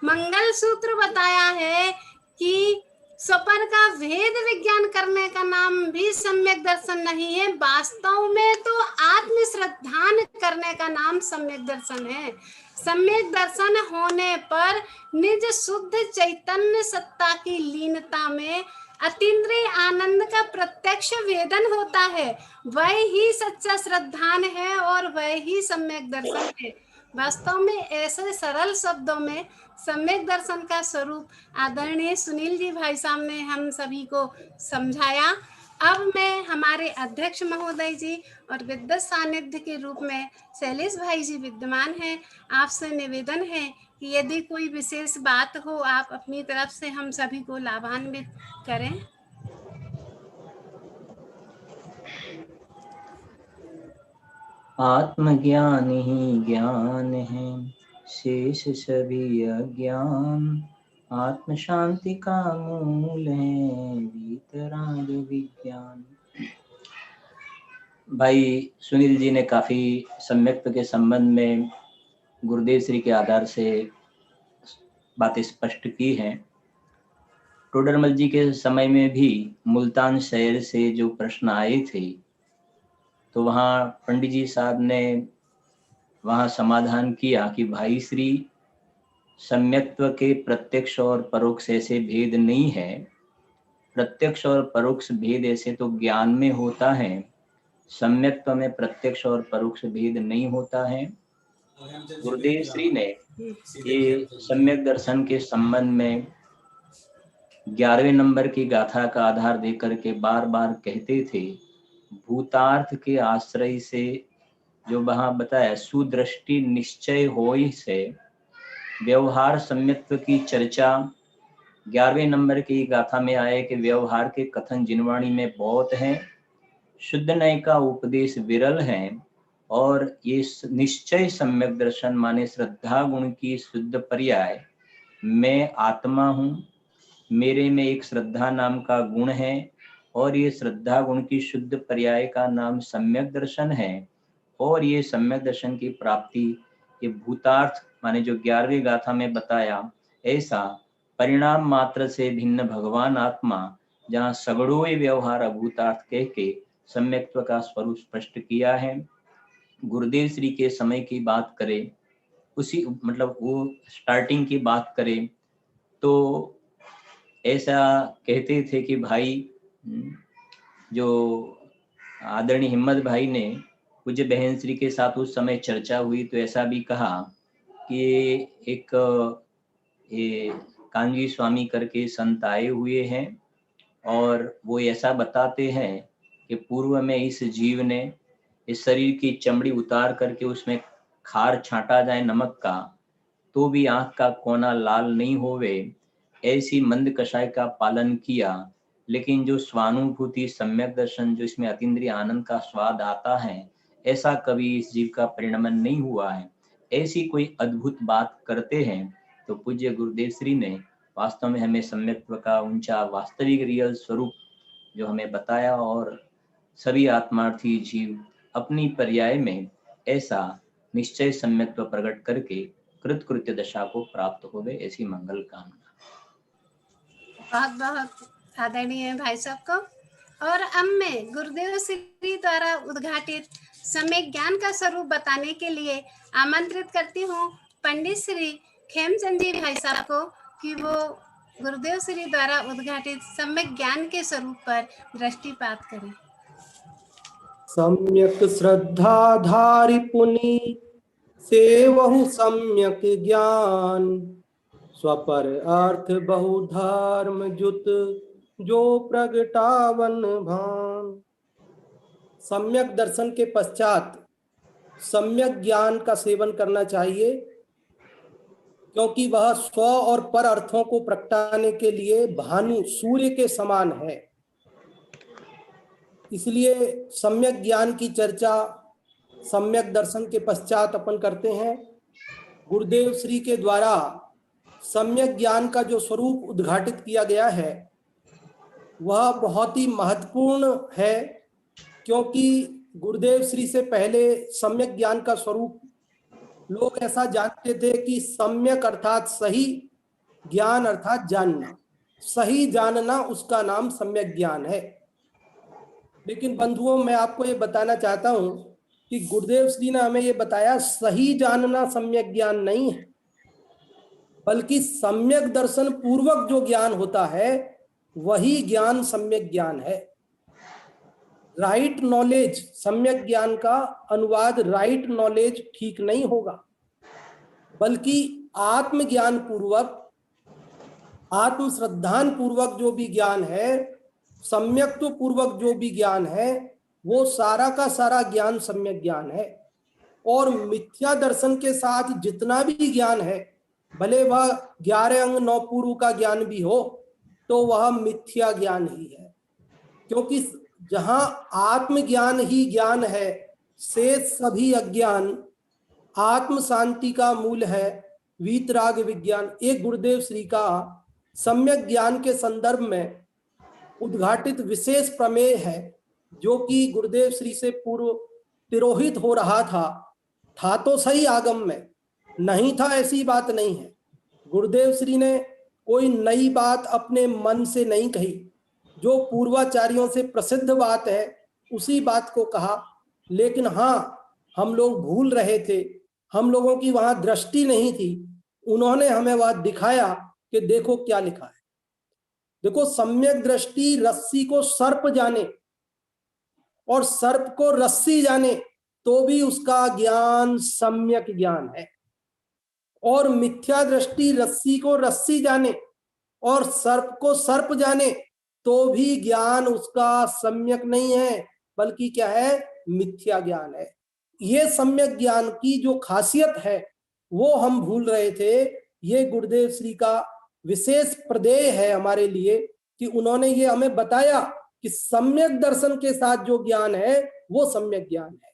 Speaker 1: मंगल सूत्र बताया है कि स्वप्न का भेद विज्ञान करने का नाम भी सम्यक दर्शन नहीं है, वास्तव में तो आत्म श्रद्धान करने का नाम सम्यक दर्शन है। सम्यक दर्शन होने पर निज शुद्ध चैतन्य सत्ता की लीनता में अतीन्द्रिय आनंद का प्रत्यक्ष वेदन होता है। वह ही सच्चा श्रद्धान है और वह ही सम्यक दर्शन है। वास्तव में ऐसे सरल शब्दों में सम्यक दर्शन का स्वरूप आदरणीय सुनील जी भाई साहब ने हम सभी को समझाया। अब मैं हमारे अध्यक्ष महोदय जी और विद्वत सानिध्य के रूप में शैलेश भाई जी विद्यमान हैं। आपसे निवेदन है कि यदि कोई विशेष बात हो आप अपनी तरफ से हम सभी को लाभान्वित करें।
Speaker 5: आत्मज्ञान ही ज्ञान है, शेष सभी अज्ञान। आत्म शांति का मूल है, वीतराग विज्ञान। भाई सुनील जी ने काफी सम्यक्त्व के संबंध में गुरुदेव श्री के आधार से बातें स्पष्ट की हैं। टोडरमल जी के समय में भी मुल्तान शहर से जो प्रश्न आए थे तो वहाँ पंडित जी साहब ने वहाँ समाधान किया कि भाई श्री सम्यक्त्व के प्रत्यक्ष और परोक्ष ऐसे भेद नहीं है। प्रत्यक्ष और परोक्ष भेद ऐसे तो ज्ञान में होता है, सम्यक्त्व में प्रत्यक्ष और परोक्ष भेद नहीं होता है। गुरुदेव श्री ने ये सम्यक दर्शन के संबंध में 11वें नंबर की गाथा का आधार देकर के बार बार कहते थे, भूतार्थ के आश्रय से जो वहां बताया, सुदृष्टि निश्चय होय से व्यवहार सम्यक्त्व की चर्चा 11वें नंबर की गाथा में आए कि व्यवहार के कथन जिनवाणी में बहुत हैं, शुद्ध नय का उपदेश विरल है। और ये निश्चय सम्यक दर्शन माने श्रद्धा गुण की शुद्ध पर्याय, मैं आत्मा हूँ, मेरे में एक श्रद्धा नाम का गुण है और ये श्रद्धा गुण की शुद्ध पर्याय का नाम सम्यक दर्शन है। और ये सम्यक दर्शन की प्राप्ति ये भूतार्थ माने जो 11वें गाथा में बताया, ऐसा परिणाम मात्र से भिन्न भगवान आत्मा, जहाँ सगड़ों व्यवहार अभूतार्थ कह के सम्यक्त्व का स्वरूप स्पष्ट किया है। गुरुदेव श्री के समय की बात करें, उसी मतलब वो स्टार्टिंग की बात करें तो ऐसा कहते थे कि भाई जो आदरणीय हिम्मत भाई ने पूज्य बहन श्री के साथ उस समय चर्चा हुई तो ऐसा भी कहा कि एक ये कांजी स्वामी करके संत आए हुए हैं और वो ऐसा बताते हैं कि पूर्व में इस जीव ने इस शरीर की चमड़ी उतार करके उसमें खार छांटा जाए नमक का तो भी आंख का कोना लाल नहीं होवे, ऐसी मंद कषाय का पालन किया। लेकिन जो स्वानुभूति सम्यक दर्शन जो इसमें अतीन्द्रिय आनंद का स्वाद आता है, ऐसा कभी इस जीव का परिणमन नहीं हुआ है। ऐसी कोई अद्भुत बात करते हैं तो पूज्य गुरुदेव श्री ने वास्तव में हमें सम्यक्त्व का ऊंचा वास्तविक रियल स्वरूप जो हमें बताया और सभी आत्मार्थी जीव अपनी पर्याय में ऐसा निश्चय सम्यक्त्व प्रकट करके कृतकृत्य दशा को प्राप्त होवे, ऐसी मंगल कामना।
Speaker 1: बहुत बहुत आदरणीय भाई साहब को। और अब मैं गुरुदेव श्री द्वारा उद्घाटित सम्यक ज्ञान का स्वरूप बताने के लिए आमंत्रित करती हूँ पंडित श्री खेमचंद जी भाई साहब को कि वो गुरुदेव श्री द्वारा उद्घाटित सम्यक ज्ञान के स्वरूप पर दृष्टिपात करें।
Speaker 6: सम्यक श्रद्धाधारी पुनि सेवहु सम्यक ज्ञान, स्वपर अर्थ बहु धर्म जुत जो प्रगटावन भान। सम्यक दर्शन के पश्चात सम्यक ज्ञान का सेवन करना चाहिए, क्योंकि वह स्व और पर अर्थों को प्रगटाने के लिए भानु सूर्य के समान है। इसलिए सम्यक ज्ञान की चर्चा सम्यक दर्शन के पश्चात अपन करते हैं। गुरुदेव श्री के द्वारा सम्यक ज्ञान का जो स्वरूप उद्घाटित किया गया है वह बहुत ही महत्वपूर्ण है, क्योंकि गुरुदेव श्री से पहले सम्यक ज्ञान का स्वरूप लोग ऐसा जानते थे कि सम्यक अर्थात सही, ज्ञान अर्थात जानना, सही जानना, उसका नाम सम्यक ज्ञान है। लेकिन बंधुओं, मैं आपको ये बताना चाहता हूं कि गुरुदेव श्री ने हमें ये बताया सही जानना सम्यक ज्ञान नहीं है, बल्कि सम्यक दर्शन पूर्वक जो ज्ञान होता है वही ज्ञान सम्यक ज्ञान है। राइट नॉलेज, सम्यक ज्ञान का अनुवाद राइट नॉलेज ठीक नहीं होगा, बल्कि आत्मज्ञान पूर्वक, आत्म श्रद्धान पूर्वक जो भी ज्ञान है, सम्यक्त्व पूर्वक जो भी ज्ञान है, वो सारा का सारा ज्ञान सम्यक ज्ञान है। और मिथ्या दर्शन के साथ जितना भी ज्ञान है, भले वह 11 अंग 9 पूर्व का ज्ञान भी हो, तो वह मिथ्या ज्ञान ही है। क्योंकि जहां आत्मज्ञान ही ज्ञान है, शेष सभी अज्ञान आत्म शांति का मूल है, वीतराग विज्ञान। एक गुरुदेव श्री का सम्यक ज्ञान के संदर्भ में उद्घाटित विशेष प्रमेय है, जो कि गुरुदेव श्री से पूर्व तिरोहित हो रहा था तो सही आगम में, नहीं था ऐसी बात नहीं है। गुरुदेव श्री ने कोई नई बात अपने मन से नहीं कही, जो पूर्वाचार्यों से प्रसिद्ध बात है उसी बात को कहा। लेकिन हाँ, हम लोग भूल रहे थे, हम लोगों की वहां दृष्टि नहीं थी, उन्होंने हमें वह दिखाया कि देखो क्या लिखा है। देखो, सम्यक दृष्टि रस्सी को सर्प जाने और सर्प को रस्सी जाने तो भी उसका ज्ञान सम्यक ज्ञान है, और मिथ्या दृष्टि रस्सी को रस्सी जाने और सर्प को सर्प जाने तो भी ज्ञान उसका सम्यक नहीं है, बल्कि क्या है, मिथ्या ज्ञान है। ये सम्यक ज्ञान की जो खासियत है वो हम भूल रहे थे। ये गुरुदेव श्री का विशेष प्रदेय है हमारे लिए कि उन्होंने ये हमें बताया कि सम्यक दर्शन के साथ जो ज्ञान है वो सम्यक ज्ञान है।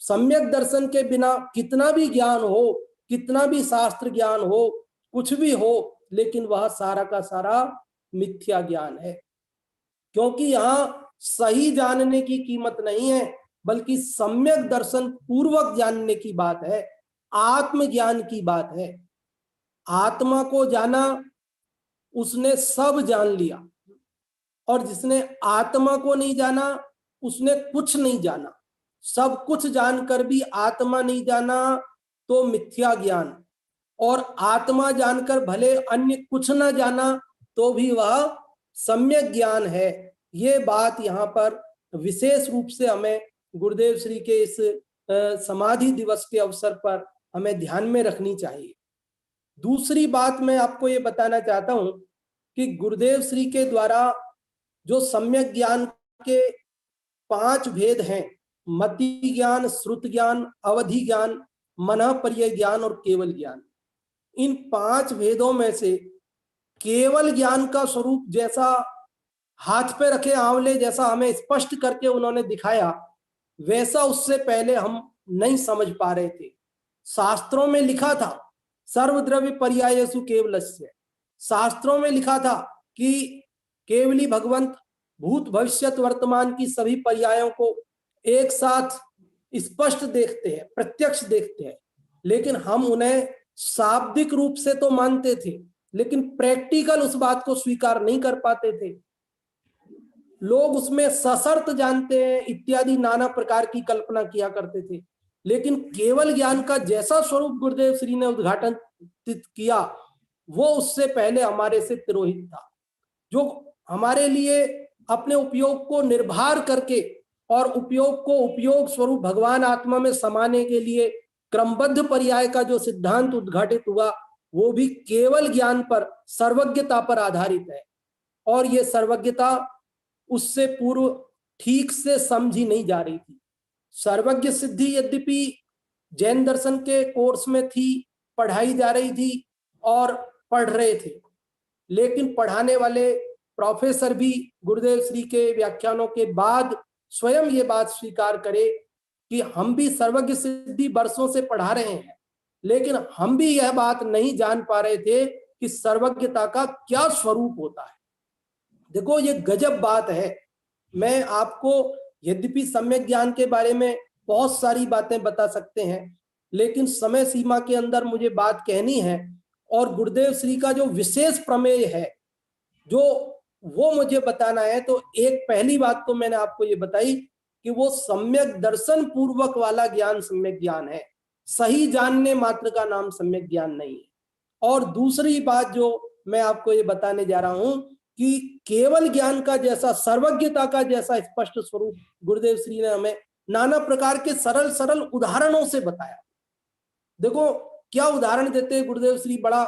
Speaker 6: सम्यक दर्शन के बिना कितना भी ज्ञान हो, कितना भी शास्त्र ज्ञान हो, कुछ भी हो, लेकिन वह सारा का सारा मिथ्या ज्ञान है। क्योंकि यहाँ सही जानने की कीमत नहीं है, बल्कि सम्यक दर्शन पूर्वक जानने की बात है, आत्मज्ञान की बात है। आत्मा को जाना, उसने सब जान लिया, और जिसने आत्मा को नहीं जाना उसने कुछ नहीं जाना। सब कुछ जानकर भी आत्मा नहीं जाना तो मिथ्या ज्ञान, और आत्मा जानकर भले अन्य कुछ ना जाना तो भी वह सम्यक ज्ञान है। ये बात यहाँ पर विशेष रूप से हमें गुरुदेव श्री के इस समाधि दिवस के अवसर पर हमें ध्यान में रखनी चाहिए। दूसरी बात मैं आपको ये बताना चाहता हूं कि गुरुदेव श्री के द्वारा जो सम्यक ज्ञान के 5 भेद हैं, मति ज्ञान, श्रुत ज्ञान, अवधि ज्ञान, मनः पर्यय ज्ञान और केवल ज्ञान, इन 5 भेदों में से केवल ज्ञान का स्वरूप जैसा हाथ पे रखे आंवले जैसा हमें स्पष्ट करके उन्होंने दिखाया, वैसा उससे पहले हम नहीं समझ पा रहे थे। शास्त्रों में लिखा था सर्वद्रव्य पर्यायसु केवलस्य, शास्त्रों में लिखा था कि केवली भगवंत भूत भविष्यत वर्तमान की सभी पर्यायों को एक साथ स्पष्ट देखते हैं, प्रत्यक्ष देखते हैं, लेकिन हम उन्हें शाब्दिक रूप से तो मानते थे, लेकिन प्रैक्टिकल उस बात को स्वीकार नहीं कर पाते थे। लोग उसमें सशर्त जानते हैं इत्यादि नाना प्रकार की कल्पना किया करते थे, लेकिन केवल ज्ञान का जैसा स्वरूप गुरुदेव श्री ने उद्घाटन किया वो उससे पहले हमारे से तिरोहित था, जो हमारे लिए अपने उपयोग को निर्भर करके और उपयोग को उपयोग स्वरूप भगवान आत्मा में समाने के लिए क्रमबद्ध पर्याय का जो सिद्धांत उद्घाटित हुआ वो भी केवल ज्ञान पर, सर्वज्ञता पर आधारित है। और ये सर्वज्ञता उससे पूर्व ठीक से समझी नहीं जा रही थी। सर्वज्ञ सिद्धि यद्यपि जैन दर्शन के कोर्स में थी, पढ़ाई जा रही थी और पढ़ रहे थे, लेकिन पढ़ाने वाले प्रोफेसर भी गुरुदेव श्री के व्याख्यानों के बाद स्वयं ये बात स्वीकार करे कि हम भी सर्वज्ञ सिद्धि वर्षों से पढ़ा रहे हैं, लेकिन हम भी यह बात नहीं जान पा रहे थे कि सर्वज्ञता का क्या स्वरूप होता है। देखो ये गजब बात है। मैं आपको यद्यपि सम्यक ज्ञान के बारे में बहुत सारी बातें बता सकते हैं, लेकिन समय सीमा के अंदर मुझे बात कहनी है और गुरुदेव श्री का जो विशेष प्रमेय है जो वो मुझे बताना है। तो एक पहली बात तो मैंने आपको ये बताई कि वो सम्यक दर्शन पूर्वक वाला ज्ञान सम्यक ज्ञान है, सही जानने मात्र का नाम सम्यक ज्ञान नहीं है। और दूसरी बात जो मैं आपको ये बताने जा रहा हूं कि केवल ज्ञान का जैसा, सर्वज्ञता का जैसा स्पष्ट स्वरूप गुरुदेव श्री ने हमें नाना प्रकार के सरल सरल उदाहरणों से बताया। देखो क्या उदाहरण देते हैं गुरुदेव श्री, बड़ा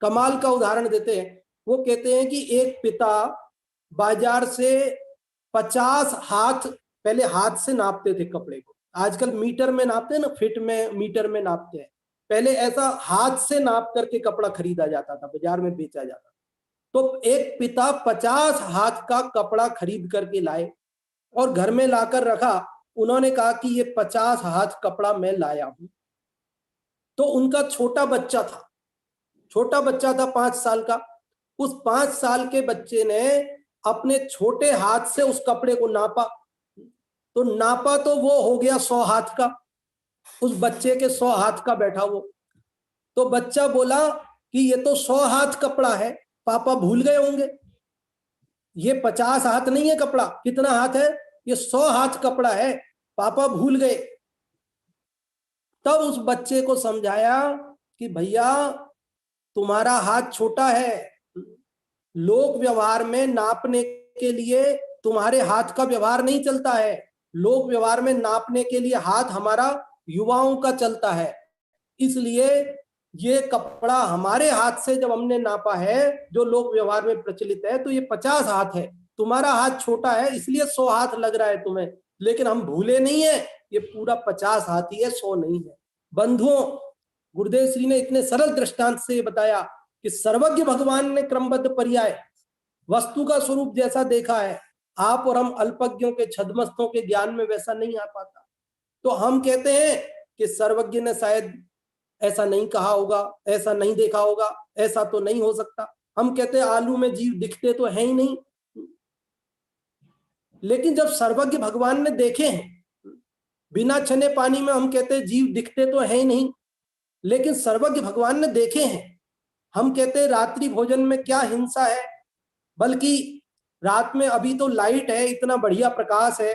Speaker 6: कमाल का उदाहरण देते हैं। वो कहते हैं कि एक पिता बाजार से 50 हाथ, पहले हाथ से नापते थे कपड़े को, आजकल मीटर में नापते हैं ना, फिट में मीटर में नापते हैं, पहले ऐसा हाथ से नाप करके कपड़ा खरीदा जाता था, बाजार में बेचा जाता था। तो एक पिता 50 हाथ का कपड़ा खरीद करके लाए और घर में लाकर रखा। उन्होंने कहा कि ये 50 हाथ कपड़ा मैं लाया हूं। तो उनका छोटा बच्चा था 5 साल का। उस 5 साल के बच्चे ने अपने छोटे हाथ से उस कपड़े को नापा तो वो हो गया 100 हाथ का, उस बच्चे के 100 हाथ का बैठा वो। तो बच्चा बोला कि ये तो 100 हाथ कपड़ा है, पापा भूल गए होंगे, ये 50 हाथ नहीं है कपड़ा, कितना हाथ है, ये 100 हाथ कपड़ा है, पापा भूल गए। तब उस बच्चे को समझाया कि भैया तुम्हारा हाथ छोटा है, लोक व्यवहार में नापने के लिए तुम्हारे हाथ का व्यवहार नहीं चलता है, लोक व्यवहार में नापने के लिए हाथ हमारा युवाओं का चलता है, इसलिए ये कपड़ा हमारे हाथ से जब हमने नापा है जो लोक व्यवहार में प्रचलित है तो ये 50 हाथ है, तुम्हारा हाथ छोटा है इसलिए 100 हाथ लग रहा है तुम्हें, लेकिन हम भूले नहीं है ये पूरा 50 हाथ ही है, 100 नहीं है। बंधुओं, गुरुदेव श्री ने इतने सरल दृष्टांत से बताया कि सर्वज्ञ भगवान ने क्रमबद्ध पर्याय वस्तु का स्वरूप जैसा देखा है, आप और हम अल्पज्ञों के छद्मस्तों के ज्ञान में वैसा नहीं आ पाता। तो हम कहते हैं कि सर्वज्ञ ने शायद ऐसा नहीं कहा होगा, ऐसा नहीं देखा होगा, ऐसा तो नहीं हो सकता। हम कहते हैं आलू में जीव दिखते तो है ही नहीं, लेकिन जब सर्वज्ञ भगवान ने देखे हैं, बिना छने पानी में हम कहते हैं जीव दिखते तो है ही नहीं, लेकिन सर्वज्ञ भगवान ने देखे हैं। हम कहते हैं रात्रि भोजन में क्या हिंसा है, बल्कि रात में अभी तो लाइट है, इतना बढ़िया प्रकाश है,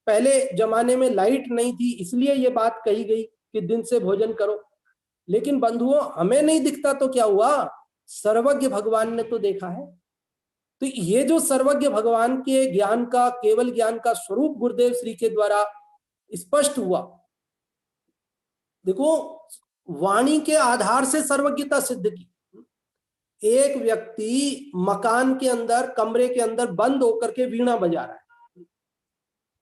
Speaker 6: पहले जमाने में लाइट नहीं थी इसलिए ये बात कही गई कि दिन से भोजन करो। लेकिन बंधुओं हमें नहीं दिखता तो क्या हुआ, सर्वज्ञ भगवान ने तो देखा है। तो ये जो सर्वज्ञ भगवान के ज्ञान का, केवल ज्ञान का स्वरूप गुरुदेव श्री के द्वारा स्पष्ट हुआ। देखो वाणी के आधार से सर्वज्ञता सिद्ध की। एक व्यक्ति मकान के अंदर, कमरे के अंदर बंद होकर के वीणा बजा रहा है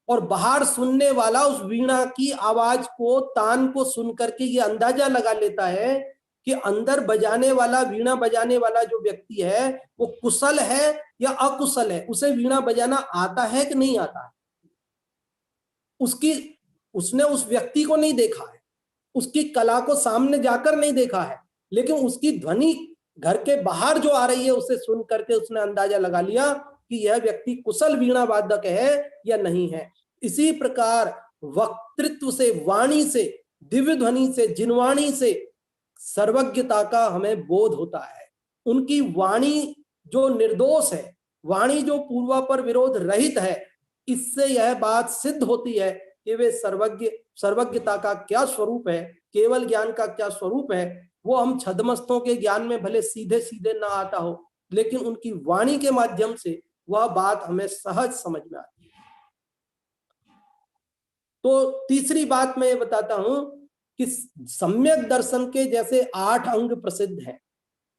Speaker 6: और बाहर सुनने वाला उस वीणा की आवाज को, तान को सुन करके ये अंदाजा लगा लेता है कि अंदर बजाने वाला, वीणा बजाने वाला जो व्यक्ति है वो कुशल है या अकुशल है, उसे वीणा बजाना आता है कि नहीं आता है। उसने उस व्यक्ति को नहीं देखा है, उसकी कला को सामने जाकर नहीं देखा है, लेकिन उसकी ध्वनि घर के बाहर जो आ रही है उसे सुन करके उसने अंदाजा लगा लिया कि यह व्यक्ति कुशल वीणा वादक है या नहीं है। इसी प्रकार वक्तृत्व से, वाणी से, दिव्य ध्वनि से, जिनवाणी से सर्वज्ञता का हमें बोध होता है। उनकी वाणी जो निर्दोष है, वाणी जो पूर्वापर विरोध रहित है, इससे यह बात सिद्ध होती है कि वे सर्वज्ञता का क्या स्वरूप है, केवल ज्ञान का क्या स्वरूप है, वो हम छद्मस्तों के ज्ञान में भले सीधे सीधे ना आता हो, लेकिन उनकी वाणी के माध्यम से वह बात हमें सहज समझ में आती है। तो तीसरी बात मैं ये बताता हूं कि सम्यक दर्शन के जैसे 8 अंग प्रसिद्ध हैं,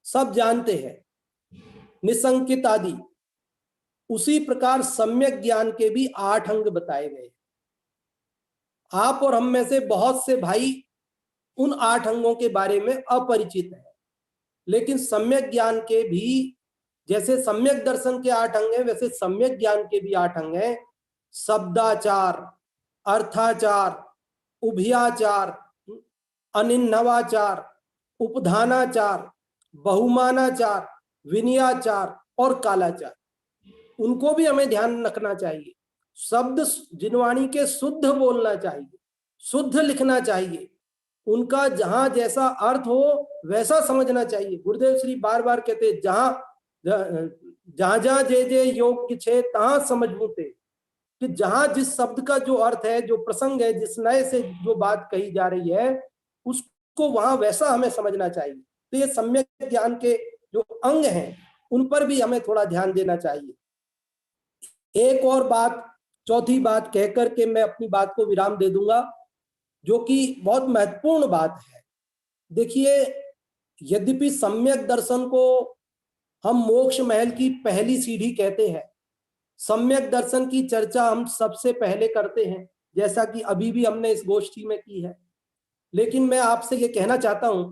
Speaker 6: सब जानते हैं, निसंकित आदि, उसी प्रकार सम्यक ज्ञान के भी 8 अंग बताए गए। आप और हम में से बहुत से भाई उन 8 अंगों के बारे में अपरिचित हैं, लेकिन सम्यक ज्ञान के भी जैसे सम्यक दर्शन के 8 अंग हैं, वैसे सम्यक ज्ञान के भी 8 अंग हैं। शब्दाचार, अर्थाचार, उभयाचार, अनिन्नवाचार, उपधानाचार, बहुमानाचार, विनयाचार और कालाचार, उनको भी हमें ध्यान रखना चाहिए। शब्द जिनवाणी के शुद्ध बोलना चाहिए, शुद्ध लिखना चाहिए, उनका जहां जैसा अर्थ हो वैसा समझना चाहिए। गुरुदेव श्री बार बार कहते, जहां जहां जे जे योग छे तहां समझबूते, कि जहां जिस शब्द का जो अर्थ है, जो प्रसंग है, जिस नए से जो बात कही जा रही है, उसको वहां वैसा हमें समझना चाहिए। तो ये सम्यक ज्ञान के जो अंग हैं उन पर भी हमें थोड़ा ध्यान देना चाहिए। एक और बात, चौथी बात कहकर के मैं अपनी बात को विराम दे दूंगा, जो कि बहुत महत्वपूर्ण बात है। देखिए, यद्यपि सम्यक दर्शन को हम मोक्ष महल की पहली सीढ़ी कहते हैं, सम्यक दर्शन की चर्चा हम सबसे पहले करते हैं, जैसा कि अभी भी हमने इस गोष्ठी में की है, लेकिन मैं आपसे ये कहना चाहता हूं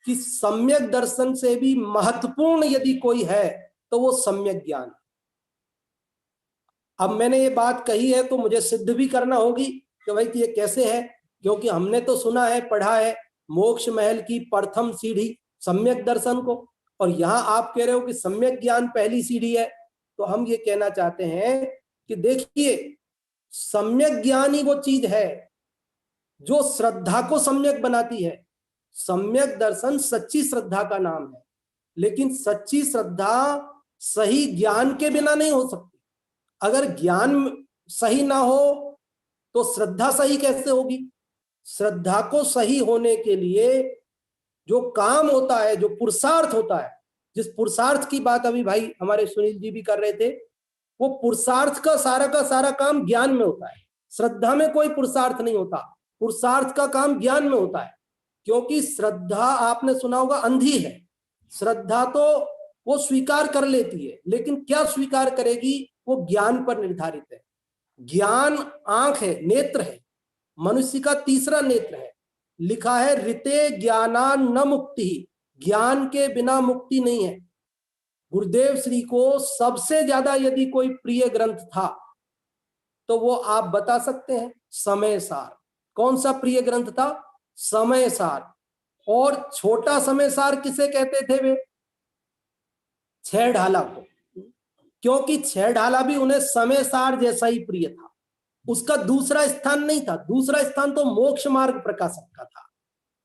Speaker 6: कि सम्यक दर्शन से भी महत्वपूर्ण यदि कोई है तो वो सम्यक ज्ञान। अब मैंने ये बात कही है तो मुझे सिद्ध भी करना होगी कि भाई ये कैसे है, क्योंकि हमने तो सुना है, पढ़ा है मोक्ष महल की प्रथम सीढ़ी सम्यक दर्शन को, और यहाँ आप कह रहे हो कि सम्यक ज्ञान पहली सीढ़ी है। तो हम ये कहना चाहते हैं कि देखिए, सम्यक ज्ञान ही वो चीज है जो श्रद्धा को सम्यक बनाती है। सम्यक दर्शन सच्ची श्रद्धा का नाम है, लेकिन सच्ची श्रद्धा सही ज्ञान के बिना नहीं हो सकती। अगर ज्ञान सही ना हो तो श्रद्धा सही कैसे होगी? श्रद्धा को सही होने के लिए जो काम होता है, जो पुरुषार्थ होता है, जिस पुरुषार्थ की बात अभी भाई हमारे सुनील जी भी कर रहे थे, वो पुरुषार्थ का सारा काम ज्ञान में होता है। श्रद्धा में कोई पुरुषार्थ नहीं होता, पुरुषार्थ का काम ज्ञान में होता है। क्योंकि श्रद्धा, आपने सुना होगा, अंधी है। श्रद्धा तो वो स्वीकार कर लेती है, लेकिन क्या स्वीकार करेगी वो ज्ञान पर निर्धारित है। ज्ञान आंख है, नेत्र है, मनुष्य का तीसरा नेत्र है। लिखा है ऋते ज्ञाना न मुक्ति, ज्ञान के बिना मुक्ति नहीं है। गुरुदेव श्री को सबसे ज्यादा यदि कोई प्रिय ग्रंथ था तो वो आप बता सकते हैं, समय सार। कौन सा प्रिय ग्रंथ था? समय सार। और छोटा समय सार किसे कहते थे वे? छह ढाला को, क्योंकि छह ढाला भी उन्हें समय सार जैसा ही प्रिय था। उसका दूसरा स्थान नहीं था, दूसरा स्थान तो मोक्ष मार्ग प्रकाशक का था,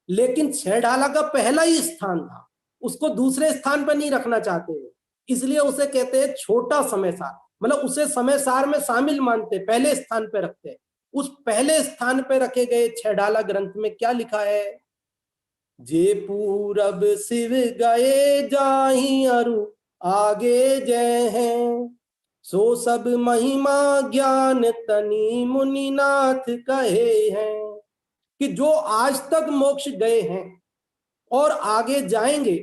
Speaker 6: लेकिन छह ढाला का पहला ही स्थान था, उसको दूसरे स्थान पर नहीं रखना चाहते हैं, इसलिए उसे कहते हैं छोटा समय सार। मतलब उसे समय सार में शामिल मानते, पहले स्थान पे रखते हैं। उस पहले स्थान पे रखे गए छह ढाला ग्रंथ में क्या लिखा है? जे पूरब शिव गए जाहि अरु आगे जय हैं, सो सब महिमा ज्ञान तनी मुनिनाथ कहे हैं। कि जो आज तक मोक्ष गए हैं और आगे जाएंगे,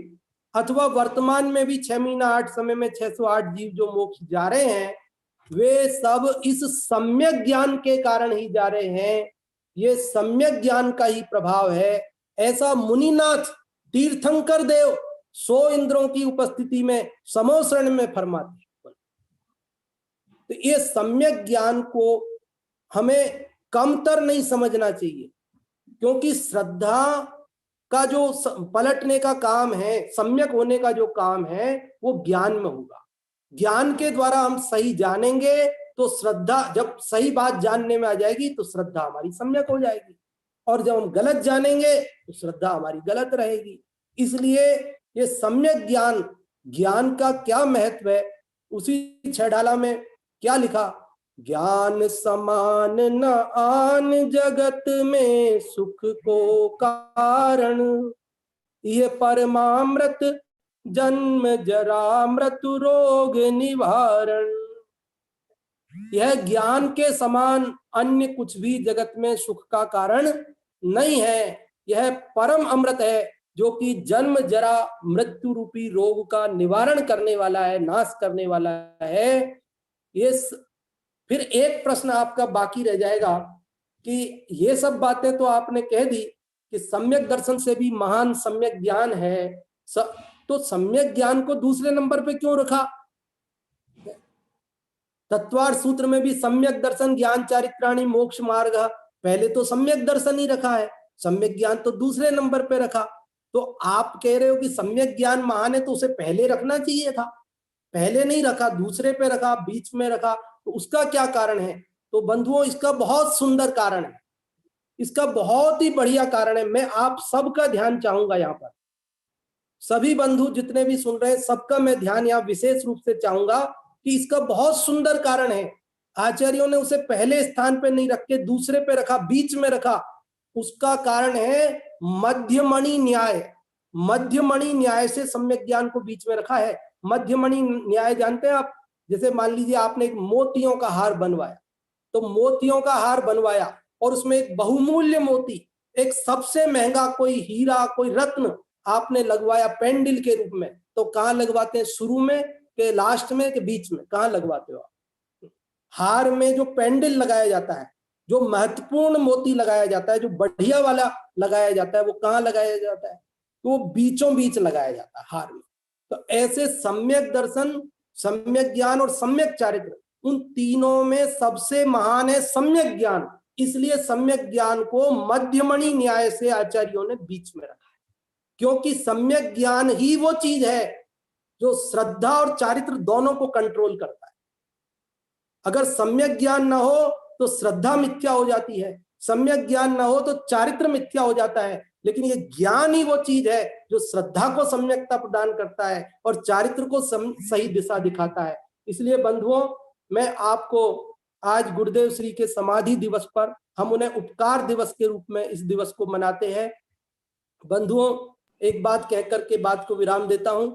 Speaker 6: अथवा वर्तमान में भी 6 महीना 8 समय में 608 जीव जो मोक्ष जा रहे हैं, वे सब इस सम्यक ज्ञान के कारण ही जा रहे हैं। ये सम्यक ज्ञान का ही प्रभाव है। ऐसा मुनिनाथ तीर्थंकर देव 100 इंद्रों की उपस्थिति में समोसरण में फरमाते। तो ये सम्यक ज्ञान को हमें कमतर नहीं समझना चाहिए, क्योंकि श्रद्धा का जो पलटने का काम है, सम्यक होने का जो काम है, वो ज्ञान में होगा। ज्ञान के द्वारा हम सही जानेंगे तो श्रद्धा, जब सही बात जानने में आ जाएगी तो श्रद्धा हमारी सम्यक हो जाएगी, और जब हम गलत जानेंगे तो श्रद्धा हमारी गलत रहेगी। इसलिए ये सम्यक ज्ञान, ज्ञान का क्या महत्व है, उसी छडाला में क्या लिखा, ज्ञान समान न आन जगत में सुख को कारण, ये परमामृत जन्म जरा मृत्यु रोग निवारण। यह ज्ञान के समान अन्य कुछ भी जगत में सुख का कारण नहीं है। यह परम अमृत है जो कि जन्म जरा मृत्यु रूपी रोग का निवारण करने वाला है, नाश करने वाला है। ये फिर एक प्रश्न आपका बाकी रह जाएगा कि ये सब बातें तो आपने कह दी कि सम्यक दर्शन से भी महान सम्यक ज्ञान है, तो सम्यक ज्ञान को दूसरे नंबर पे क्यों रखा? तत्वार्थ सूत्र में भी सम्यक दर्शन ज्ञान चारित्राणि मोक्ष मार्ग, पहले तो सम्यक दर्शन ही रखा है, सम्यक ज्ञान तो दूसरे नंबर पे रखा। तो आप कह रहे हो कि सम्यक ज्ञान महान है तो उसे पहले रखना चाहिए था, पहले नहीं रखा, दूसरे पे रखा, बीच में रखा, तो उसका क्या कारण है? तो बंधुओं, इसका बहुत सुंदर कारण है, इसका बहुत ही बढ़िया कारण है। मैं आप सबका ध्यान चाहूंगा, यहाँ पर सभी बंधु जितने भी सुन रहे हैं सबका मैं ध्यान यहाँ विशेष रूप से चाहूंगा कि इसका बहुत सुंदर कारण है। आचार्यों ने उसे पहले स्थान पे नहीं रख के दूसरे पे रखा, बीच में रखा। उसका कारण है मध्यमणि न्याय। मध्यमणि न्याय से सम्यक ज्ञान को बीच में रखा है। मध्यमणि न्याय जानते हैं आप? जैसे मान लीजिए आपने एक मोतियों का हार बनवाया, तो मोतियों का हार बनवाया और उसमें एक बहुमूल्य मोती, एक सबसे महंगा कोई हीरा, कोई रत्न आपने लगवाया पेंडिल के रूप में, तो कहाँ लगवाते हैं? शुरू में के लास्ट में के बीच में? कहाँ लगवाते हो आप? हार में जो पेंडिल लगाया जाता है, जो महत्वपूर्ण मोती लगाया जाता है, जो बढ़िया वाला लगाया जाता है, वो कहाँ लगाया जाता है? तो वो बीचों बीच लगाया जाता है हार में। तो ऐसे सम्यक दर्शन, सम्यक ज्ञान और सम्यक चारित्र, उन तीनों में सबसे महान है सम्यक ज्ञान। इसलिए सम्यक ज्ञान को मध्यमणि न्याय से आचार्यों ने बीच में रखा है, क्योंकि सम्यक ज्ञान ही वो चीज है जो श्रद्धा और चारित्र दोनों को कंट्रोल करता है। अगर सम्यक ज्ञान ना हो तो श्रद्धा मिथ्या हो जाती है, सम्यक ज्ञान ना हो तो चारित्र मिथ्या हो जाता है। लेकिन ये ज्ञान ही वो चीज है जो श्रद्धा को सम्यकता प्रदान करता है और चारित्र को सही दिशा दिखाता है। इसलिए बंधुओं, मैं आपको आज गुरुदेव श्री के समाधि दिवस पर, हम उन्हें उपकार दिवस के रूप में इस दिवस को मनाते हैं। बंधुओं, एक बात कहकर के बात को विराम देता हूं,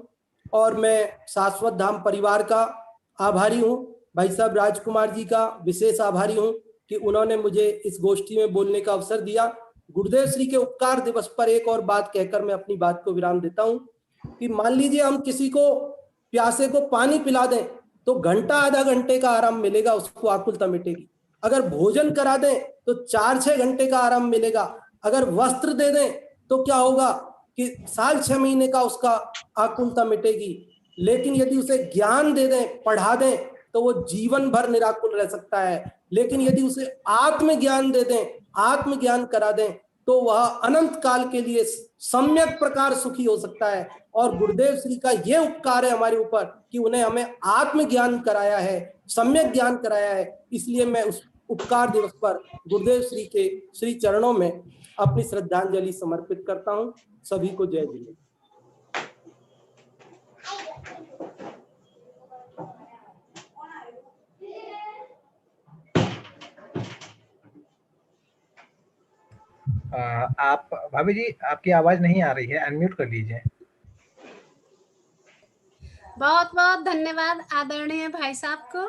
Speaker 6: और मैं शाश्वत धाम परिवार का आभारी हूं, भाई साहब राजकुमार जी का विशेष आभारी हूं कि उन्होंने मुझे इस गोष्ठी में बोलने का अवसर दिया। गुरुदेव श्री के उपकार दिवस पर एक और बात कहकर मैं अपनी बात को विराम देता हूं कि मान लीजिए हम किसी को प्यासे को पानी पिला दें तो घंटा आधा घंटे का आराम मिलेगा, उसको आकुलता मिटेगी। अगर भोजन करा दें तो 4-6 घंटे का आराम मिलेगा। अगर वस्त्र दे दें तो क्या होगा कि 6 महीने का उसका आकुलता मिटेगी। लेकिन यदि उसे ज्ञान दे दें, पढ़ा दें, तो वो जीवन भर निराकुल रह सकता है। लेकिन यदि उसे आत्मज्ञान दे दें, आत्मज्ञान करा दें, तो वह अनंत काल के लिए सम्यक प्रकार सुखी हो सकता है। और गुरुदेव श्री का ये उपकार है हमारे ऊपर कि उन्हें हमें आत्मज्ञान कराया है, सम्यक ज्ञान कराया है। इसलिए मैं उस उपकार दिवस पर गुरुदेव श्री के श्री चरणों में अपनी श्रद्धांजलि समर्पित करता हूं। सभी को जय जिनेन्द्र।
Speaker 2: आप भाभी जी, आपकी आवाज नहीं आ रही है, अनम्यूट कर लीजिए।
Speaker 1: बहुत बहुत धन्यवाद आदरणीय भाई साहब को।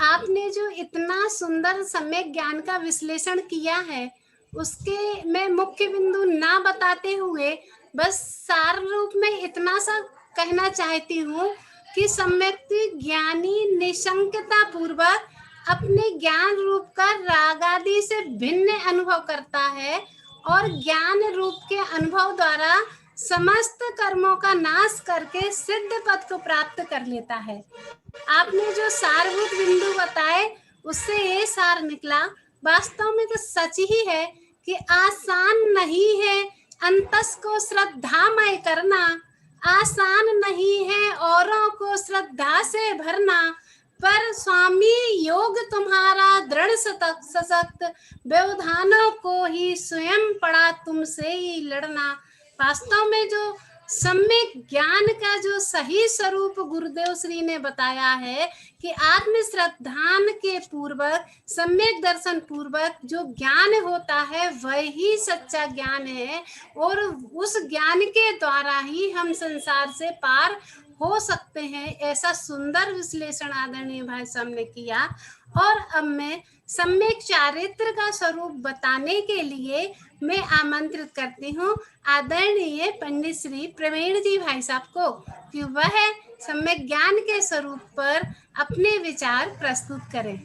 Speaker 1: आपने जो इतना सुंदर सम्यक ज्ञान का विश्लेषण किया है, उसके मैं मुख्य बिंदु ना बताते हुए बस सार रूप में इतना सा कहना चाहती हूँ कि सम्यक ज्ञानी निशंकता पूर्वक अपने ज्ञान रूप का राग आदि से भिन्न अनुभव करता है और ज्ञान रूप के अनुभव द्वारा समस्त कर्मों का नाश करके सिद्ध पद को प्राप्त कर लेता है। आपने जो सारभूत बिंदु बताए उससे ये सार निकला। वास्तव में तो सच ही है कि आसान नहीं है अंतस को श्रद्धामय करना, आसान नहीं है औरों को श्रद्धा से भरना, पर स्वामी योग तुम्हारा दृढ़ सशक्त, व्यवधानों को ही स्वयं पड़ा तुमसे ही लड़ना। वास्तव में जो सम्यक ज्ञान का जो सही स्वरूप गुरुदेव श्री ने बताया है कि आत्म श्रद्धान के पूर्वक, सम्यक दर्शन पूर्वक जो ज्ञान होता है वही सच्चा ज्ञान है, और उस ज्ञान के द्वारा ही हम संसार से पार हो सकते हैं। ऐसा सुंदर विश्लेषण आदरणीय भाई साहब ने किया। और अब मैं सम्यक चारित्र का स्वरूप बताने के लिए मैं आमंत्रित करती हूँ आदरणीय पंडित श्री प्रवीण जी भाई साहब को कि वह सम्यक ज्ञान के स्वरूप पर अपने विचार प्रस्तुत करें।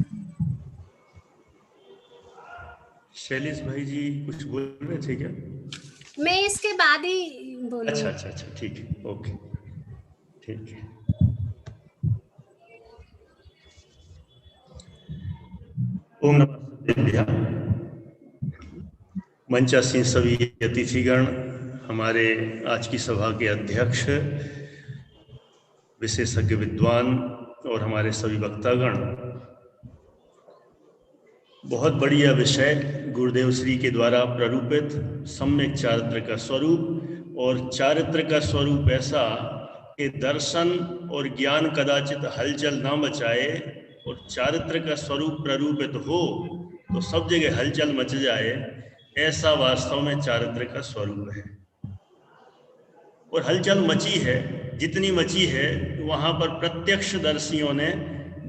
Speaker 7: शैलेश भाई जी कुछ बोल रहे थे क्या?
Speaker 1: मैं इसके बाद ही बोलूँगी।
Speaker 7: अच्छा, ठीक है, ओके, ठीक है। ओम नमः सत्यभ्या। मंचासीन सभी अतिथिगण, हमारे आज की सभा के अध्यक्ष, विशेषज्ञ विद्वान और हमारे सभी वक्तागण, बहुत बढ़िया विषय गुरुदेव श्री के द्वारा प्ररूपित सम्यक चारित्र का स्वरूप। और चारित्र का स्वरूप ऐसा कि दर्शन और ज्ञान कदाचित हलचल ना मचाए, और चारित्र का स्वरूप प्ररूपित हो तो सब जगह हलचल मच जाए, ऐसा वास्तव में चारित्र का स्वरूप है। और हलचल मची है, जितनी मची है वहां पर प्रत्यक्षदर्शियों ने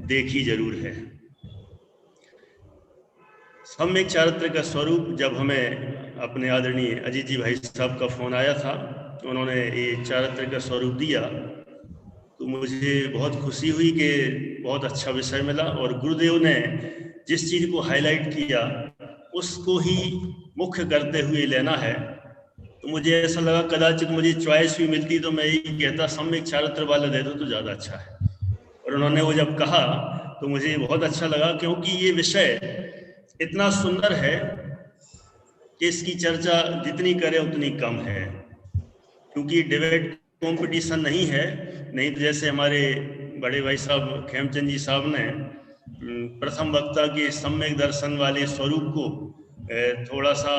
Speaker 7: देखी जरूर है। सम्यक चारित्र का स्वरूप, जब हमें अपने आदरणीय अजीत जी भाई साहब का फोन आया था, उन्होंने ये चारित्र का स्वरूप दिया, तो मुझे बहुत खुशी हुई कि बहुत अच्छा विषय मिला। और गुरुदेव ने जिस चीज को हाईलाइट किया उसको ही मुख्य करते हुए लेना है। तो मुझे ऐसा लगा कदाचित मुझे चॉइस भी मिलती तो मैं यही कहता सम्यक चारित्र वाला दे दो तो ज्यादा अच्छा है। और उन्होंने वो जब कहा तो मुझे बहुत अच्छा लगा, क्योंकि ये विषय इतना सुंदर है कि इसकी चर्चा जितनी करें उतनी कम है, क्योंकि डिबेट कंपटीशन नहीं है। नहीं तो जैसे हमारे बड़े भाई साहब खेमचंद जी साहब ने प्रथम वक्ता के सम्यक दर्शन वाले स्वरूप को थोड़ा सा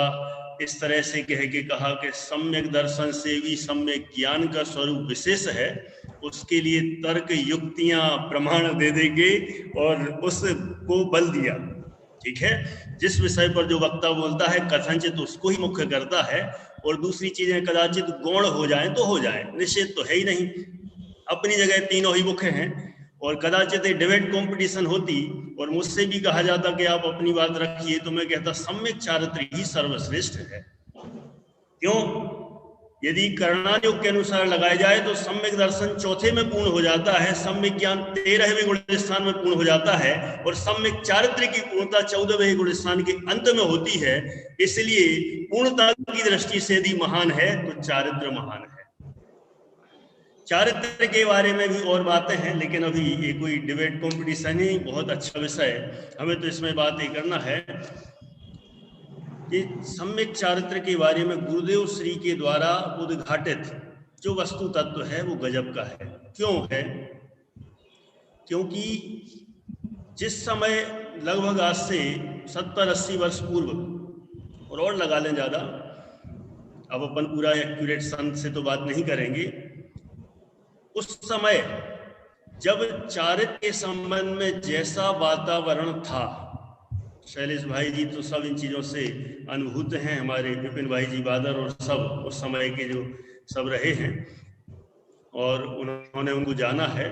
Speaker 7: इस तरह से कह के कहा कि सम्यक दर्शन से भी सम्यक ज्ञान का स्वरूप विशेष है, उसके लिए तर्क युक्तियां प्रमाण दे देंगे और उसको बल दिया। ठीक है, जिस विषय पर जो वक्ता बोलता है कथनचित उसको ही मुख्य करता है, और दूसरी चीजें कदाचित गौण हो जाएं तो हो जाएं, निश्चित तो है ही नहीं। अपनी जगह तीनों ही मुख्य हैं। और कदाचित डिबेट कंपटीशन होती और मुझसे भी कहा जाता कि आप अपनी बात रखिए, तो मैं कहता सम्यक चारित्र ही सर्वश्रेष्ठ है। क्यों? यदि करणायोग के अनुसार लगाया जाए तो सम्यक दर्शन चौथे में पूर्ण हो जाता है, सम्यक ज्ञान 13वें गुण स्थान में पूर्ण हो जाता है, और सम्यक चारित्र की पूर्णता 14वें गुण स्थान के अंत में होती है। इसलिए पूर्णता की दृष्टि से यदि महान है तो चारित्र महान है। चारित्र के बारे में भी और बातें हैं, लेकिन अभी ये कोई डिबेट कॉम्पिटिशन ही, बहुत अच्छा विषय है, हमें तो इसमें बात ही करना है कि सम्यक चारित्र के बारे में गुरुदेव श्री के द्वारा उद्घाटित जो वस्तु तत्व है वो गजब का है। क्यों है? क्योंकि जिस समय लगभग आज से 70-80 वर्ष पूर्व, और लगा लें ज्यादा, अब अपन पूरा एक्यूरेट सन से तो बात नहीं करेंगे, उस समय जब चारित्र के संबंध में जैसा वातावरण था, शैलेश भाई जी तो सब इन चीजों से अनुभूत हैं, हमारे विपिन भाई जी बादर और सब उस समय के जो सब रहे हैं और उन्होंने उनको जाना है।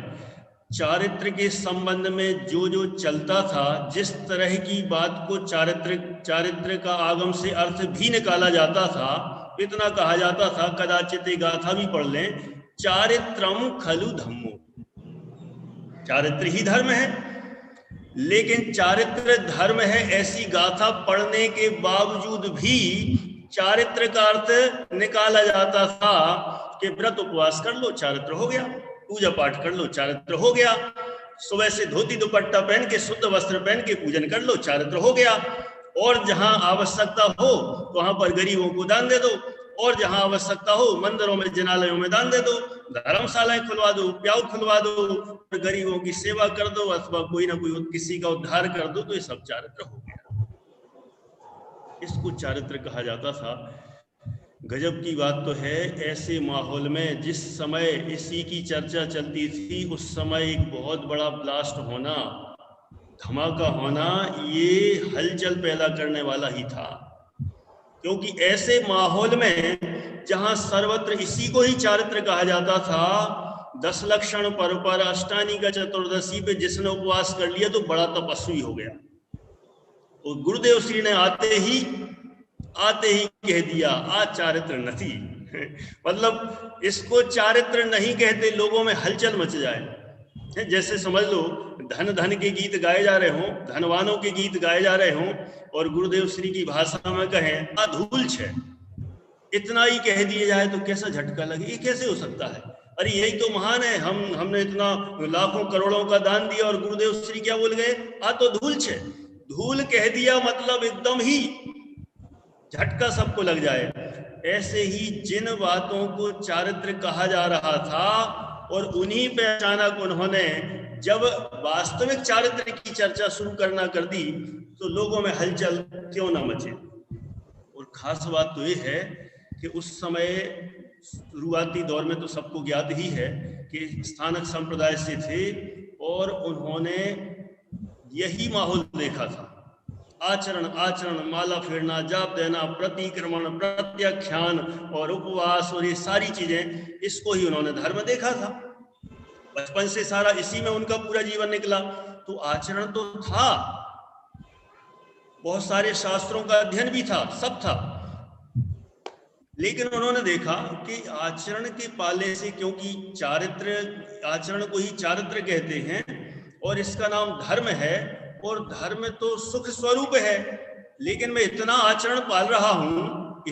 Speaker 7: चारित्र के संबंध में जो जो चलता था, जिस तरह की बात को चारित्र का आगम से अर्थ भी निकाला जाता था, इतना कहा जाता था, कदाचित एक गाथा भी पढ़ लें, चारित्रम खलु धम्मो, चारित्र ही धर्म है। लेकिन चारित्र धर्म है ऐसी गाथा पढ़ने के बावजूद भी चारित्र का अर्थ निकाला जाता था कि व्रत उपवास कर लो चारित्र हो गया, पूजा पाठ कर लो चारित्र हो गया, सुबह से धोती दुपट्टा पहन के शुद्ध वस्त्र पहन के पूजन कर लो चारित्र हो गया, और जहां आवश्यकता हो वहां पर गरीबों को दान दे दो, और जहां आवश्यकता हो मंदिरों में, जिनालयों में दान दे दो, धर्मशालाएं खुलवा दो, प्याऊ खुलवा दो, गरीबों की सेवा कर दो, अथवा कोई ना कोई किसी का उद्धार कर दो, तो ये सब चारित्र हो गया। इसको चारित्र कहा जाता था। गजब की बात तो है, ऐसे माहौल में जिस समय इसी की चर्चा चलती थी, उस समय एक बहुत बड़ा ब्लास्ट होना, धमाका होना, ये हलचल पैदा करने वाला ही था। क्योंकि ऐसे माहौल में जहां सर्वत्र इसी को ही चारित्र कहा जाता था, 10 लक्षण पर्व पर, अष्टानी का चतुर्दशी पे जिसने उपवास कर लिया तो बड़ा तपस्वी हो गया। और गुरुदेव श्री ने आते ही कह दिया आ चारित्र नहीं। मतलब इसको चारित्र नहीं कहते, लोगों में हलचल मच जाए। जैसे समझ लो धन धन के गीत गाए जा रहे हों, धनवानों के गीत गाए जा रहे हों, और गुरुदेव श्री की भाषा में कहें आ धूल छे, इतना ही कह दिए जाए तो कैसा झटका लगे, ये कैसे हो सकता है? अरे यही तो महान है, हमने इतना लाखों करोड़ों का दान दिया और गुरुदेव श्री क्या बोल गए, आ तो धूल छे। धूल कह दिया मतलब एकदम ही झटका सबको लग जाए। ऐसे ही जिन बातों को चारित्र कहा जा रहा था, और उन्हीं पे अचानक उन्होंने जब वास्तविक चारित्र की चर्चा शुरू करना कर दी, तो लोगों में हलचल क्यों ना मचे। और खास बात तो ये है कि उस समय शुरुआती दौर में तो सबको ज्ञात ही है कि स्थानक संप्रदाय से थे, और उन्होंने यही माहौल देखा था। आचरण आचरण, माला फेरना, जाप देना, प्रतिक्रमण, प्रत्याख्यान और उपवास और ये सारी चीजें, इसको ही उन्होंने धर्म देखा था। बचपन से सारा इसी में उनका पूरा जीवन निकला। तो आचरण तो था, बहुत सारे शास्त्रों का अध्ययन भी था, सब था, लेकिन उन्होंने देखा कि आचरण के पाले से, क्योंकि चारित्र, आचरण को ही चारित्र कहते हैं और इसका नाम धर्म है, और धर्म तो सुख स्वरूप है, लेकिन मैं इतना आचरण पाल रहा हूं,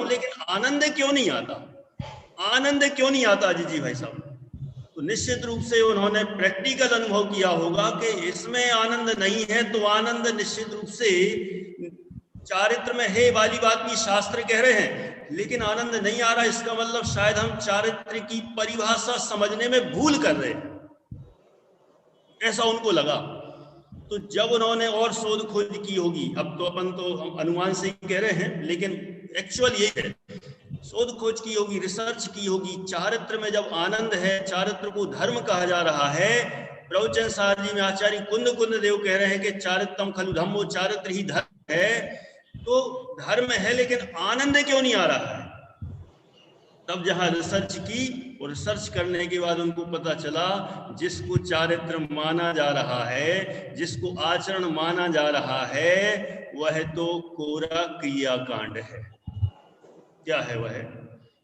Speaker 7: लेकिन आनंद क्यों नहीं आता? आनंद क्यों नहीं आता अजीत जी भाई साहब? तो निश्चित रूप से उन्होंने प्रैक्टिकल अनुभव किया होगा कि इसमें आनंद नहीं है, तो आनंद निश्चित रूप से चारित्र में है वाली बात भी शास्त्र कह रहे हैं, लेकिन आनंद नहीं आ रहा। इसका मतलब शायद हम चारित्र की परिभाषा समझने में भूल कर रहे हैं, ऐसा उनको लगा। तो जब उन्होंने और शोध खोज की होगी, अब तो अपन तो हम अनुमान से ही कह रहे हैं, लेकिन एक्चुअल ये है, शोध खोज की होगी, रिसर्च की होगी, चारित्र में जब आनंद है, चारित्र को धर्म कहा जा रहा है। प्रवचन सार जी में आचार्य कुंद देव कह रहे हैं कि चारित्रम खलु धम्मो, चारित्र ही धर्म है। तो धर्म है, लेकिन आनंद क्यों नहीं आ रहा है? तब जहां रिसर्च की, और रिसर्च करने के बाद उनको पता चला, जिसको चारित्र माना जा रहा है, जिसको आचरण माना जा रहा है, वह तो कोरा क्रियाकांड है। क्या है? वह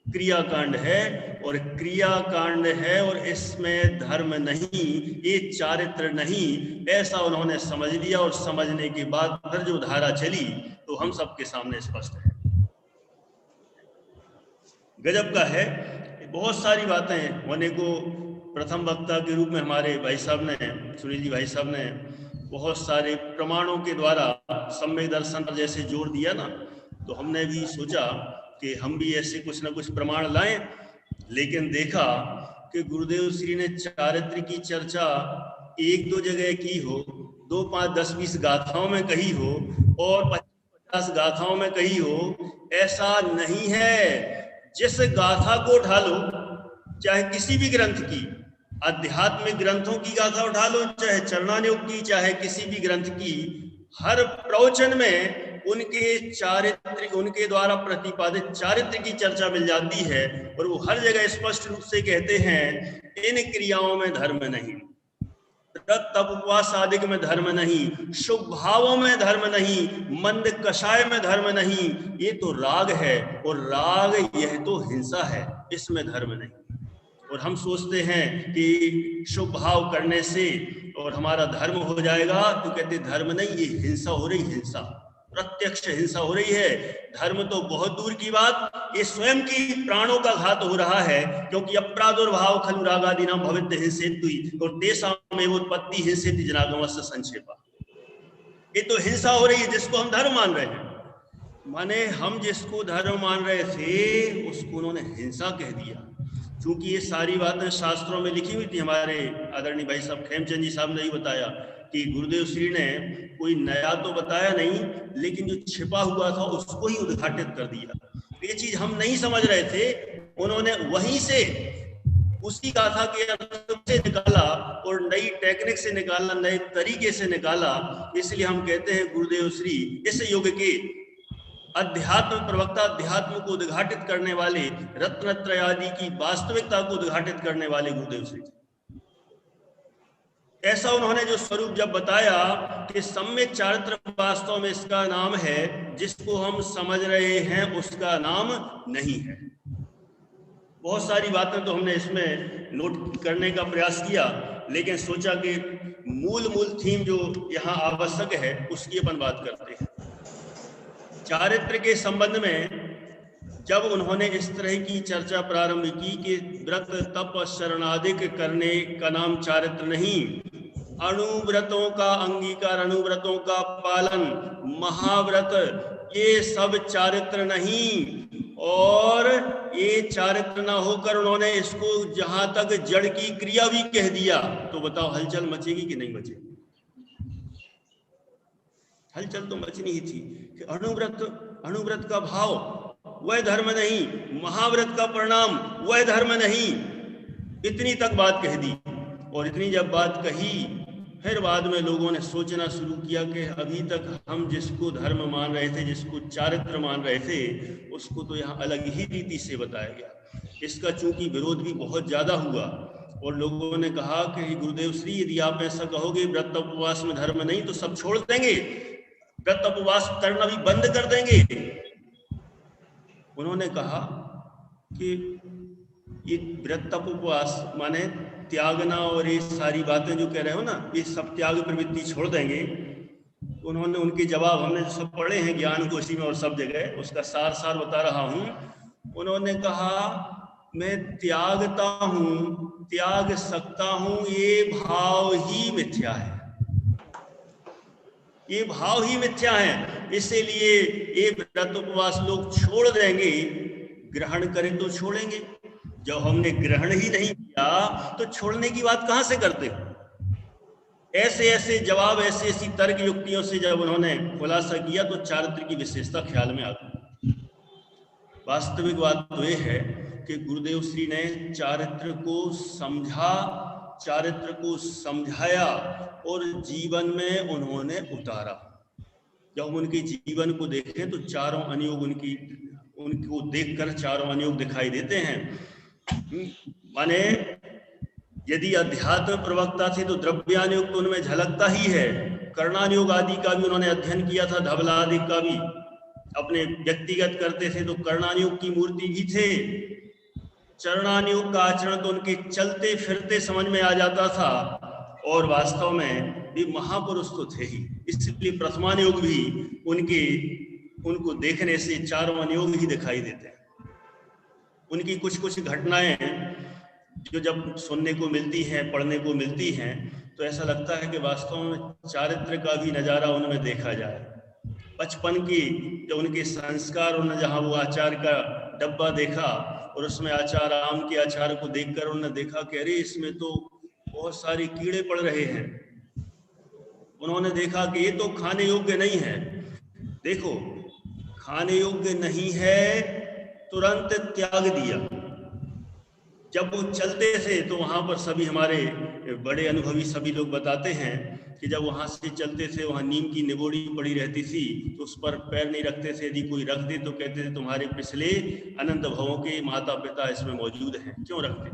Speaker 7: क्रियाकांड है, और क्रियाकांड है, और इसमें धर्म नहीं, ये चारित्र नहीं, ऐसा उन्होंने समझ लिया। और समझने के बाद फिर जो धारा चली, तो हम सबके सामने स्पष्ट है। गजब का है, बहुत सारी बातें होने को। प्रथम वक्ता के रूप में हमारे भाई साहब ने, सुनील जी भाई साहब ने बहुत सारे प्रमाणों के द्वारा सम्यक दर्शन पर जैसे जोर दिया ना, तो हमने भी सोचा कि हम भी ऐसे कुछ ना कुछ प्रमाण लाएं। लेकिन देखा कि गुरुदेव श्री ने चारित्र की चर्चा 1-2 जगह की हो, 2, 5, 10, 20 गाथाओं में कही हो, और 50 गाथाओं में कही हो, ऐसा नहीं है। जिस गाथा को उठा लो, चाहे किसी भी ग्रंथ की, आध्यात्मिक ग्रंथों की गाथा उठा लो, चाहे चरणानुयोग की, चाहे किसी भी ग्रंथ की, हर प्रवचन में उनके चारित्र, उनके द्वारा प्रतिपादित चारित्र की चर्चा मिल जाती है। और वो हर जगह स्पष्ट रूप से कहते हैं, इन क्रियाओं में धर्म नहीं, तप उपवास आदि में धर्म नहीं, शुभ भावों में धर्म नहीं, मंद कषाय में धर्म नहीं, ये तो राग है, और राग यह तो हिंसा है, इसमें धर्म नहीं। और हम सोचते हैं कि शुभ भाव करने से और हमारा धर्म हो जाएगा, तो कहते धर्म नहीं, ये हिंसा हो रही, हिंसा, प्रत्यक्ष हिंसा हो रही है। धर्म तो बहुत दूर की बात, ये स्वयं की प्राणों का घात हो रहा है, क्योंकि अप्रादुर्भाव खलु रागादीनां भवित्य हिंसेति, और तेषामेव उत्पत्ति हिंसेति जनागमस्य संक्षेपा। ये तो हिंसा हो रही है, जिसको हम धर्म मान रहे हैं। माने हम जिसको धर्म मान रहे थे उसको उन्होंने हिंसा कह दिया। क्योंकि ये सारी बातें शास्त्रों में लिखी हुई थी। हमारे आदरणीय भाई साहब खेमचंद जी साहब ने ही बताया कि गुरुदेव श्री ने कोई नया तो बताया नहीं, लेकिन जो छिपा हुआ था उसको ही उद्घाटित कर दिया। ये चीज हम नहीं समझ रहे थे, उन्होंने वहीं से उसी गाथा के अर्थ से निकाला और नई टेक्निक से निकाला, नए तरीके से निकाला। इसलिए हम कहते हैं गुरुदेव श्री इस युग के अध्यात्म प्रवक्ता, अध्यात्म को उद्घाटित करने वाले, रत्नत्रय आदि की वास्तविकता को उद्घाटित करने वाले गुरुदेव श्री। ऐसा उन्होंने जो स्वरूप जब बताया कि सम्यक चारित्र वास्तव में इसका नाम है, जिसको हम समझ रहे हैं उसका नाम नहीं है। बहुत सारी बातें तो हमने इसमें नोट करने का प्रयास किया, लेकिन सोचा कि मूल थीम जो यहाँ आवश्यक है उसकी अपन बात करते हैं। चारित्र के संबंध में जब उन्होंने इस तरह की चर्चा प्रारंभ की कि व्रत तप शरणादिक करने का नाम चारित्र नहीं, अणुव्रतों का अंगीकार, अणुव्रतों का पालन, महाव्रत, ये सब चारित्र नहीं। और ये चारित्र ना होकर उन्होंने इसको जहां तक जड़ की क्रिया भी कह दिया, तो बताओ हलचल मचेगी कि नहीं मचेगी? हलचल तो मचनी ही थी कि अणुव्रत का भाव वह धर्म नहीं, महाव्रत का परिणाम वह धर्म नहीं। इतनी तक बात कह दी। और इतनी जब बात कही, फिर बाद में लोगों ने सोचना शुरू किया कि अभी तक हम जिसको धर्म मान रहे थे, जिसको चारित्र मान रहे थे, उसको तो यहाँ अलग ही रीति से बताया गया। इसका चूंकि विरोध भी बहुत ज्यादा हुआ और लोगों ने कहा कि गुरुदेव श्री यदि आप ऐसा कहोगे व्रत उपवास में धर्म नहीं तो सब छोड़ देंगे, व्रत उपवास करना भी बंद कर देंगे। उन्होंने कहा कि ये व्रत उपवास माने त्यागना और ये सारी बातें जो कह रहे हो ना, ये सब त्याग प्रवृत्ति छोड़ देंगे। उन्होंने उनके जवाब हमने सब पढ़े हैं ज्ञान कोशी में और सब जगह, उसका सार बता रहा हूं। उन्होंने कहा मैं त्यागता हूं, त्याग सकता हूं, ये भाव ही मिथ्या है, ये भाव ही मिथ्या है। इसीलिए ये व्रत उपवास लोग छोड़ देंगे, ग्रहण करें तो छोड़ेंगे। जब हमने ग्रहण ही नहीं किया तो छोड़ने की बात कहां से करते हो? ऐसे जवाब, ऐसी तर्क युक्तियों से जब उन्होंने खुलासा किया तो चारित्र की विशेषता ख्याल में आ गई। वास्तविक बात तो यह है कि गुरुदेव श्री ने चारित्र को समझा, चारित्र को समझाया और जीवन में उन्होंने उतारा। जब हम उनके जीवन को देखें तो चारों अनुयोग उनको देखकर चारों अनुयोग दिखाई देते हैं। माने यदि अध्यात्म प्रवक्ता थे तो द्रव्यानुयोग तो उनमें झलकता ही है। कर्णानुयोग आदि का भी उन्होंने अध्ययन किया था, धवला आदि का भी अपने व्यक्तिगत करते थे तो कर्णानुयोग की मूर्ति भी थे। चरणानुयोग का आचरण तो उनके चलते फिरते समझ में आ जाता था और वास्तव में भी महापुरुष तो थे ही। इसलिए प्रथमानुयोग भी उनको देखने से चारों अनुयोग ही दिखाई देते हैं। उनकी कुछ घटनाएं जो जब सुनने को मिलती हैं, पढ़ने को मिलती हैं, तो ऐसा लगता है कि वास्तव में चारित्र का भी नजारा उनमें देखा जाए। बचपन की जो उनके संस्कार, उन्होंने जहाँ वो आचार का डब्बा देखा और उसमें आचार, आम के आचार को देखकर उन्होंने देखा कि अरे इसमें तो बहुत सारे कीड़े पड़ रहे हैं। उन्होंने देखा कि ये तो खाने योग्य नहीं है। देखो, खाने योग्य नहीं है, तुरंत त्याग दिया। जब वो चलते थे तो वहां पर सभी हमारे बड़े अनुभवी सभी लोग बताते हैं कि जब वहां से चलते थे वहां नीम की निबोड़ी पड़ी रहती थी तो उस पर पैर नहीं रखते थे। यदि कोई रख दे तो कहते थे तुम्हारे पिछले अनंत भवों के माता पिता इसमें मौजूद हैं, क्यों रखते?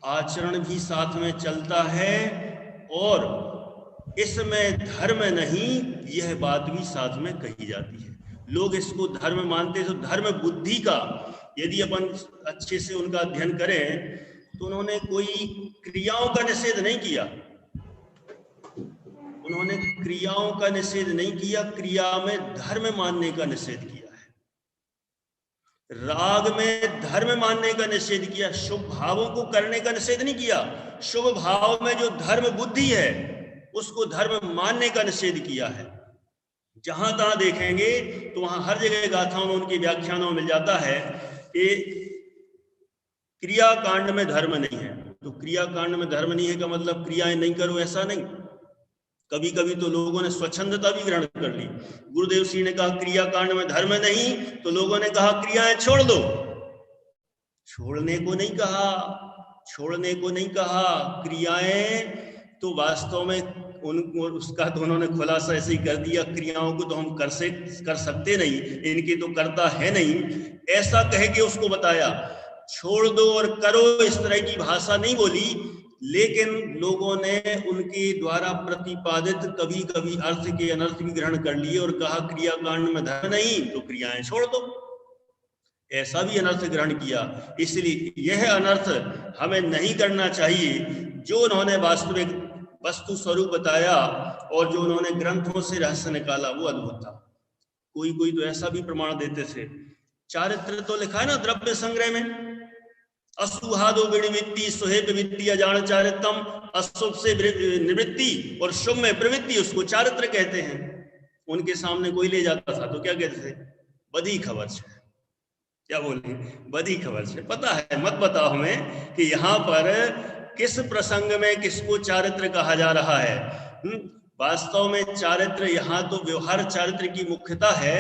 Speaker 7: आचरण भी साथ में चलता है और इसमें धर्म नहीं, यह बात भी साथ में कही जाती है। लोग इसको धर्म मानते तो धर्म बुद्धि का, यदि अपन अच्छे से उनका अध्ययन करें तो उन्होंने कोई क्रियाओं का निषेध नहीं किया। उन्होंने क्रियाओं का निषेध नहीं किया, क्रिया में धर्म मानने का निषेध किया है। राग में धर्म मानने का निषेध किया, शुभ भावों को करने का निषेध नहीं किया। शुभ भाव में जो धर्म बुद्धि है उसको धर्म मानने का निषेध किया है। जहां तहां देखेंगे तो वहां हर जगह गाथाओं में, उनके व्याख्यानों में मिल जाता है कि क्रिया कांड में धर्म नहीं है। तो क्रिया कांड में धर्म नहीं है का मतलब क्रियाएं नहीं करो, ऐसा नहीं। कभी कभी तो लोगों ने स्वच्छंदता भी ग्रहण कर ली। गुरुदेव श्री ने कहा क्रिया कांड में धर्म नहीं, तो लोगों ने कहा क्रियाएं छोड़ दो। छोड़ने को नहीं कहा, छोड़ने को नहीं कहा। क्रियाएं तो वास्तव में उसका तो उन्होंने खुलासा ऐसे ही कर दिया, क्रियाओं को तो हम कर सकते नहीं, इनके तो करता है नहीं, ऐसा कह के उसको बताया। छोड़ दो और करो इस तरह की भाषा नहीं बोली, लेकिन लोगों ने उनके द्वारा प्रतिपादित कभी कभी अर्थ के अनर्थ भी ग्रहण कर लिए और कहा क्रियाकांड में धर्म नहीं तो क्रियाएं छोड़ दो, ऐसा भी अनर्थ ग्रहण किया। इसलिए यह अनर्थ हमें नहीं करना चाहिए। जो उन्होंने वास्तविक वस्तु स्वरूप बताया और जो उन्होंने ग्रंथों से रहस्य निकाला वो अद्भुत था। कोई कोई तो ऐसा भी प्रमाण देते थे, चारित्र तो लिखा है ना द्रव्य संग्रह में, असुहादो विनिवृत्ति सुहेब वित्ती अजान चारित्रम, अशुभ से निवृत्ति और शुभ में प्रवृत्ति, उसको चारित्र कहते हैं। उनके सामने कोई ले जाता था तो क्या कहते थे, बदी खबर से। क्या बोले, बदी खबर से। पता है, मत बताओ हमें कि यहाँ पर किस प्रसंग में किसको चारित्र कहा जा रहा है। वास्तव में चारित्र यहाँ तो व्यवहार चारित्र की मुख्यता है,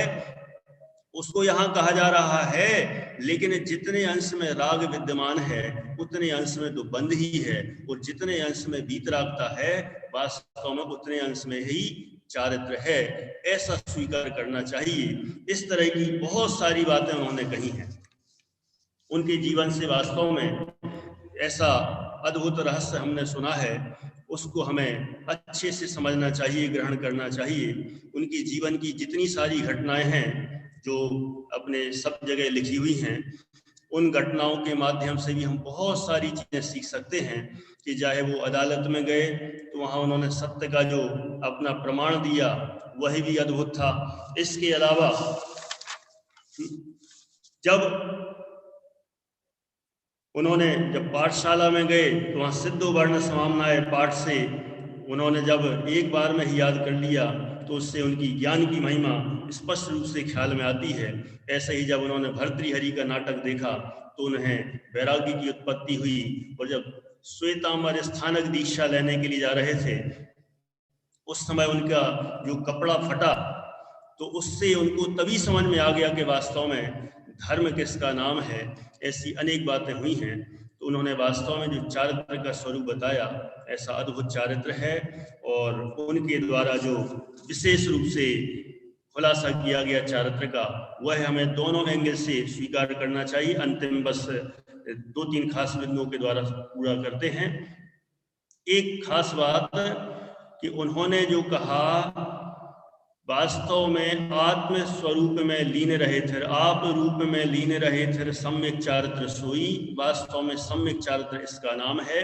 Speaker 7: उसको यहाँ कहा जा रहा है, लेकिन जितने अंश में राग विद्यमान है उतने अंश में तो बंध ही है, और जितने अंश में वीतरागता है वास्तव में उतने अंश में ही चारित्र है, ऐसा स्वीकार करना चाहिए। इस तरह की बहुत सारी बातें उन्होंने कही हैं। उनके जीवन से वास्तव में ऐसा अद्भुत रहस्य हमने सुना है, उसको हमें अच्छे से समझना चाहिए, ग्रहण करना चाहिए। उनकी जीवन की जितनी सारी घटनाएं हैं जो अपने सब जगह लिखी हुई हैं, उन घटनाओं के माध्यम से भी हम बहुत सारी चीजें सीख सकते हैं। कि चाहे वो अदालत में गए तो वहां उन्होंने सत्य का जो अपना प्रमाण दिया वही भी अद्भुत था। इसके अलावा जब पाठशाला में गए तो वहां सिद्धो वर्ण समाम्नाय पाठ से उन्होंने जब एक बार में ही याद कर लिया तो उससे उनकी ज्ञान की महिमा स्पष्ट रूप से ख्याल में आती है। ऐसे ही जब उन्होंने भर्तृहरि का नाटक देखा तो उन्हें वैराग्य की उत्पत्ति हुई, और जब श्वेतांबर स्थानक दीक्षा लेने के लिए जा रहे थे उस समय उनका जो कपड़ा फटा तो उससे उनको तभी समझ में आ गया कि वास्तव में धर्म किसका नाम है। ऐसी अनेक बातें हुई हैं। तो उन्होंने वास्तव में जो चारित्र का स्वरूप बताया ऐसा अद्भुत चारित्र है, और उनके द्वारा जो विशेष रूप से खुलासा किया गया चारित्र का वह हमें दोनों एंगल से स्वीकार करना चाहिए। अंतिम बस 2-3 खास बिंदुओं के द्वारा पूरा करते हैं। एक खास बात कि उन्होंने जो कहा वास्तव में आत्म स्वरूप में लीन रहे थे, आप रूप में लीन रहे थे सम्यक चारित्र सोई। वास्तव में सम्यक चारित्र इसका नाम है।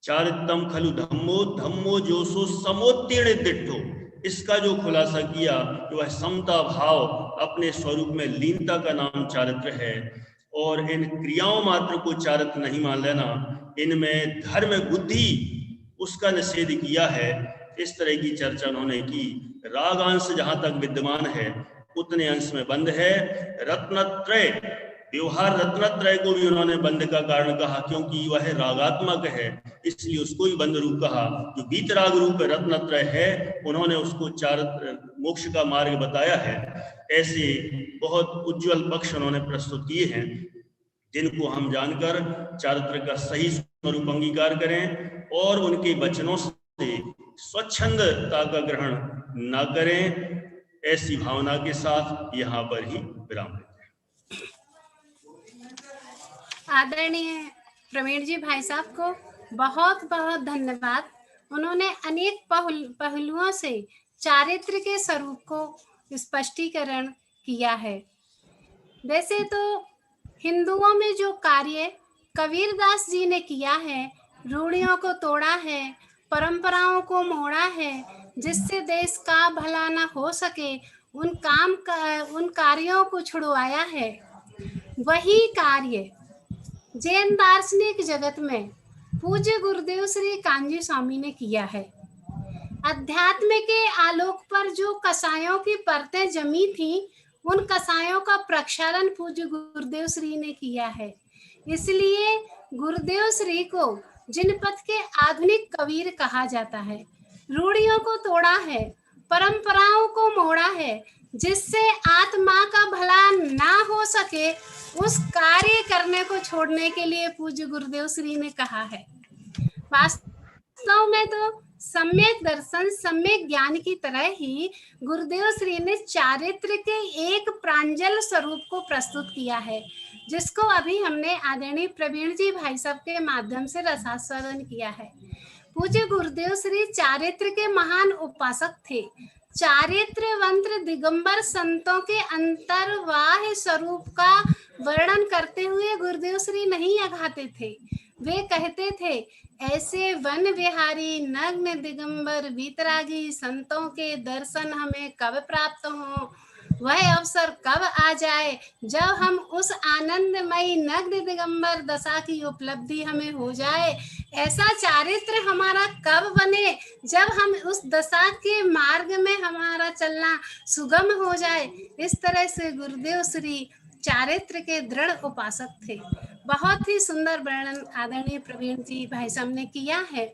Speaker 7: चारित्रम खलु धम्मो धम्मो जोसो समोत्तीर्ण दिट्ठो, इसका जो खुलासा किया कि वह समता भाव अपने स्वरूप में लीनता का नाम चारित्र है। और इन क्रियाओं मात्र को चारित्र नहीं मान लेना, इनमें धर्म बुद्धि उसका निषेध किया है। इस तरह की चर्चा उन्होंने की। रागांश जहां तक विद्यमान है उतने अंश में बंद है। रत्नत्रय, व्यवहार रत्नत्रय को भी उन्होंने बंद का कारण कहा, क्योंकि वह रागात्मक है इसलिए उसको भी बंद रूप कहा। जो बीतराग रूप रत्नत्रय है उन्होंने उसको चारित्र मोक्ष का मार्ग बताया है। ऐसे बहुत उज्जवल पक्ष उन्होंने प्रस्तुत किए हैं जिनको हम जानकर चारित्र का सही स्वरूप अंगीकार करें और उनके वचनों से स्वच्छंदता का ग्रहण न करें। ऐसी भावना के साथ यहाँ पर ही विराम लेते हैं।
Speaker 1: आदरणीय प्रवीण जी भाई साहब को बहुत बहुत धन्यवाद। उन्होंने अनेक पहलुओं से चारित्र के स्वरूप को स्पष्टीकरण किया है। वैसे तो हिंदुओं में जो कार्य कबीरदास जी ने किया है, रूढ़ियों को तोड़ा है, परंपराओं को मोड़ा है, जिससे देश का भला न हो सके उन कार्यों को छुड़वाया है, वही कार्य जैन दार्शनिक जगत में पूज्य गुरुदेव श्री कांजी स्वामी ने किया है। अध्यात्म के आलोक पर जो कसायों की परतें जमी थी, उन कसायों का प्रक्षालन पूज्य गुरुदेव श्री ने किया है। इसलिए गुरुदेव श्री को जनपद के आधुनिक कबीर कहा जाता है। रूढ़ियों को तोड़ा है, परंपराओं को मोड़ा है, जिससे आत्मा का भला ना हो सके उस कार्य करने को छोड़ने के लिए पूज्य गुरुदेव श्री ने कहा है। वास्तव में तो सम्यक दर्शन, सम्यक ज्ञान की तरह ही गुरुदेव श्री ने चारित्र के एक प्रांजल स्वरूप को प्रस्तुत किया है, जिसको अभी हमने आदरणीय प्रवीण जी भाई साहब के माध्यम से रसास्वादन किया है। पूज्य गुरुदेव श्री चारित्र के महान उपासक थे। चारित्र मंत्र दिगंबर संतों के अंतर्वाह स्वरूप का वर्णन करते हुए गुरुदेव श्री नहीं अघाते थे। वे कहते थे, ऐसे वन विहारी नग्न दिगंबर वीतरागी संतों के दर्शन हमें कब प्राप्त हो, वह अवसर कब आ जाए जब हम उस आनंदमयी नग्न दिगंबर दशा की उपलब्धि हमें हो जाए। ऐसा चारित्र हमारा कब बने जब हम उस दशा के मार्ग में हमारा चलना सुगम हो जाए। इस तरह से गुरुदेव श्री चारित्र के दृढ़ उपासक थे। बहुत ही सुंदर वर्णन आदरणीय प्रवीण जी भाई साहब ने किया है।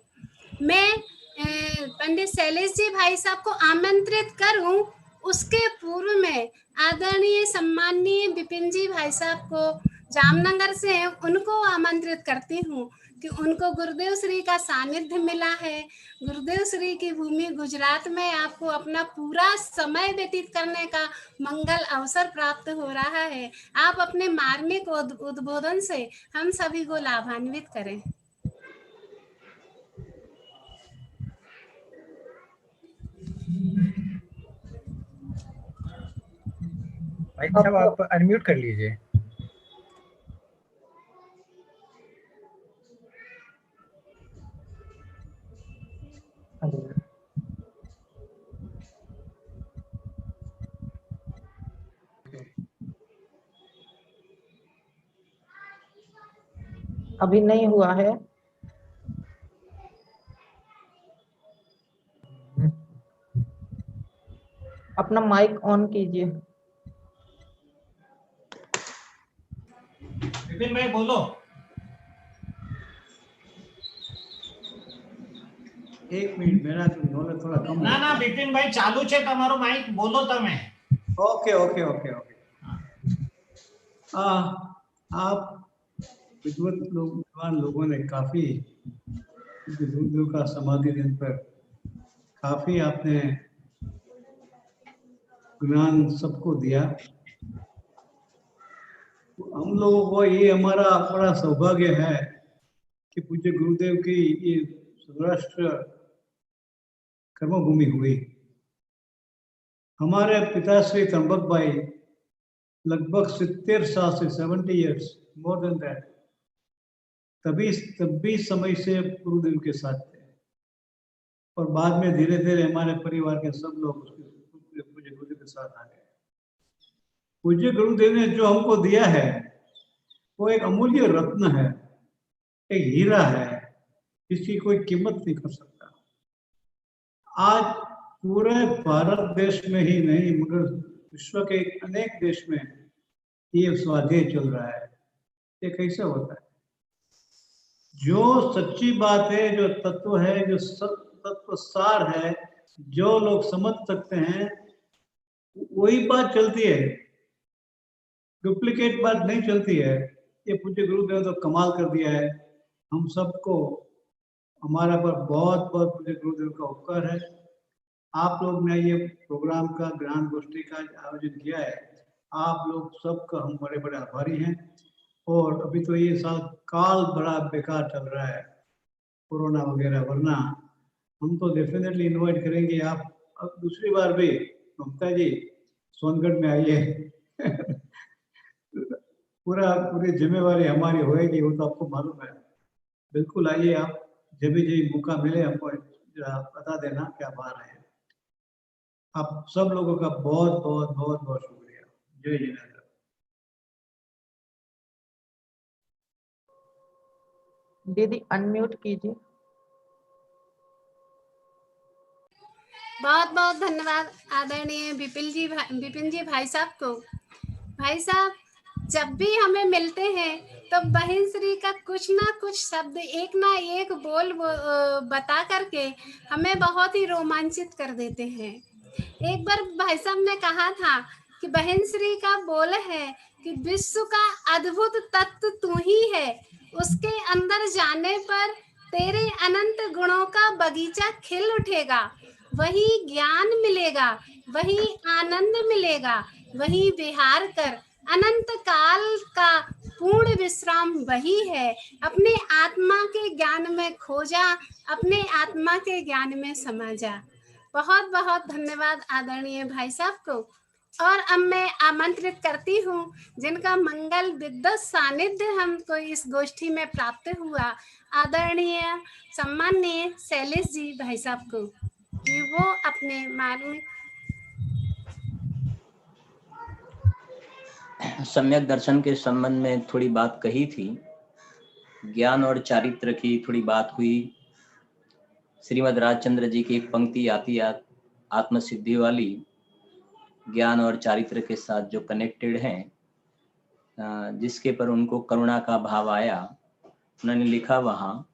Speaker 1: मैं पंडित शैलेश जी भाई साहब को आमंत्रित करूं, उसके पूर्व में आदरणीय सम्माननीय विपिन जी भाई साहब को जामनगर से हैं, उनको आमंत्रित करती हूँ कि उनको गुरुदेव श्री का सानिध्य मिला है। गुरुदेव श्री की भूमि गुजरात में आपको अपना पूरा समय व्यतीत करने का मंगल अवसर प्राप्त हो रहा है। आप अपने मार्मिक उद्बोधन से हम सभी को लाभान्वित करें।
Speaker 2: भाई साहब आप अनम्यूट कर लीजिए।
Speaker 8: अभी नहीं हुआ है। अपना माइक ऑन कीजिए।
Speaker 9: विपिन भाई बोलो।
Speaker 10: एक मिनट, मेरा नॉलेज थोड़ा कम
Speaker 9: ना ना विपिन भाई चालू है तमारो माइक, बोलो तमे।
Speaker 10: Okay okay okay okay. आप विद्वत लोगों ने काफी गुरुदेव का समाधि दिन पर काफी आपने ज्ञान सबको दिया। हम लोगों को ये हमारा बड़ा सौभाग्य है कि पूज्य गुरुदेव की ये सौराष्ट्र कर्मभूमि हुई। हमारे पिताश्री त्र्यंबक भाई लगभग 70 साल से 70 इयर्स मोर देन दैट तभी समय से गुरुदेव के साथ थे, और बाद में धीरे धीरे हमारे परिवार के सब लोग पूज्य गुरुदेव के साथ आ गए। पूज्य गुरुदेव ने जो हमको दिया है वो एक अमूल्य रत्न है, एक हीरा है, जिसकी कोई कीमत नहीं कर सकता। आज पूरे भारत देश में ही नहीं मगर विश्व के अनेक देश में ये स्वाध्याय चल रहा है। ये कैसे होता है? जो सच्ची बात है, जो तत्व है, जो तत्व सार है, जो लोग समझ सकते हैं वही बात चलती है, डुप्लीकेट बात नहीं चलती है। ये पूज्य गुरुदेव तो कमाल कर दिया है। हम सबको हमारा पर बहुत बहुत पूज्य गुरुदेव का उपकार है। आप लोग ने ये प्रोग्राम का ज्ञान गोष्ठी का आयोजन किया है, आप लोग सबका हम बड़े बड़े आभारी हैं। और अभी तो ये साल काल बड़ा बेकार चल रहा है, कोरोना वगैरह, वरना हम तो डेफिनेटली इनवाइट करेंगे। आप अब दूसरी बार भी ममता जी सोनगढ़ में आइए पूरी जिम्मेवारी हमारी होएगी, वो तो आपको मालूम है। बिल्कुल आइए, आप जब भी मौका मिले हमको बता देना क्या बात है। आप सब लोगों का बहुत बहुत बहुत बहुत शुक्रिया। जय जिनेन्द्र।
Speaker 8: दीदी अनम्यूट कीजिए।
Speaker 1: बहुत बहुत धन्यवाद आदरणीय विपिन जी भाई साहब को। भाई साहब, जब भी हमें मिलते हैं तो बहन श्री का कुछ ना कुछ शब्द, एक ना एक बोल बता करके हमें बहुत ही रोमांचित कर देते हैं। एक बार भाई साहब ने कहा था कि बहन श्री का बोल है कि विश्व का अद्भुत तत्व तू ही है, उसके अंदर जाने पर तेरे अनंत गुणों का बगीचा खिल उठेगा, वही ज्ञान मिलेगा, वही आनंद मिलेगा, वही विहार कर अनंत काल का पूर्ण विश्राम वही है। अपने आत्मा के ज्ञान में खो जा, अपने आत्मा के ज्ञान में समा जा। बहुत बहुत धन्यवाद आदरणीय भाई साहब को। और अब मैं आमंत्रित करती हूँ जिनका मंगल विद्वत सानिध्य हमको इस गोष्ठी में प्राप्त हुआ, आदरणीय सम्माननीय शैलेश जी भाई साहब को, कि वो अपने मार्ग में
Speaker 5: सम्यक दर्शन के संबंध में थोड़ी बात कही थी, ज्ञान और चारित्र की थोड़ी बात हुई। श्रीमद् राजचंद्र जी की एक पंक्ति आती है आत्मसिद्धि वाली, ज्ञान और चारित्र के साथ जो कनेक्टेड हैं, जिसके पर उनको करुणा का भाव आया। उन्होंने लिखा वहाँ,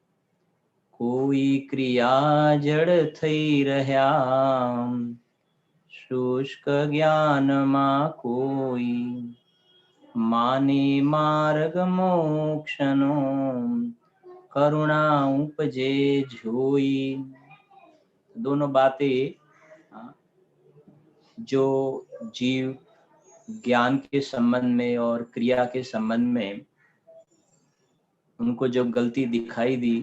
Speaker 5: कोई क्रिया जड़ थई रह्या, शुष्क ज्ञान मा कोई, माने मार्ग मोक्षनो, करुणा उपजे झोई। दोनों बातें जो जीव ज्ञान के संबंध में और क्रिया के संबंध में उनको जब गलती दिखाई दी,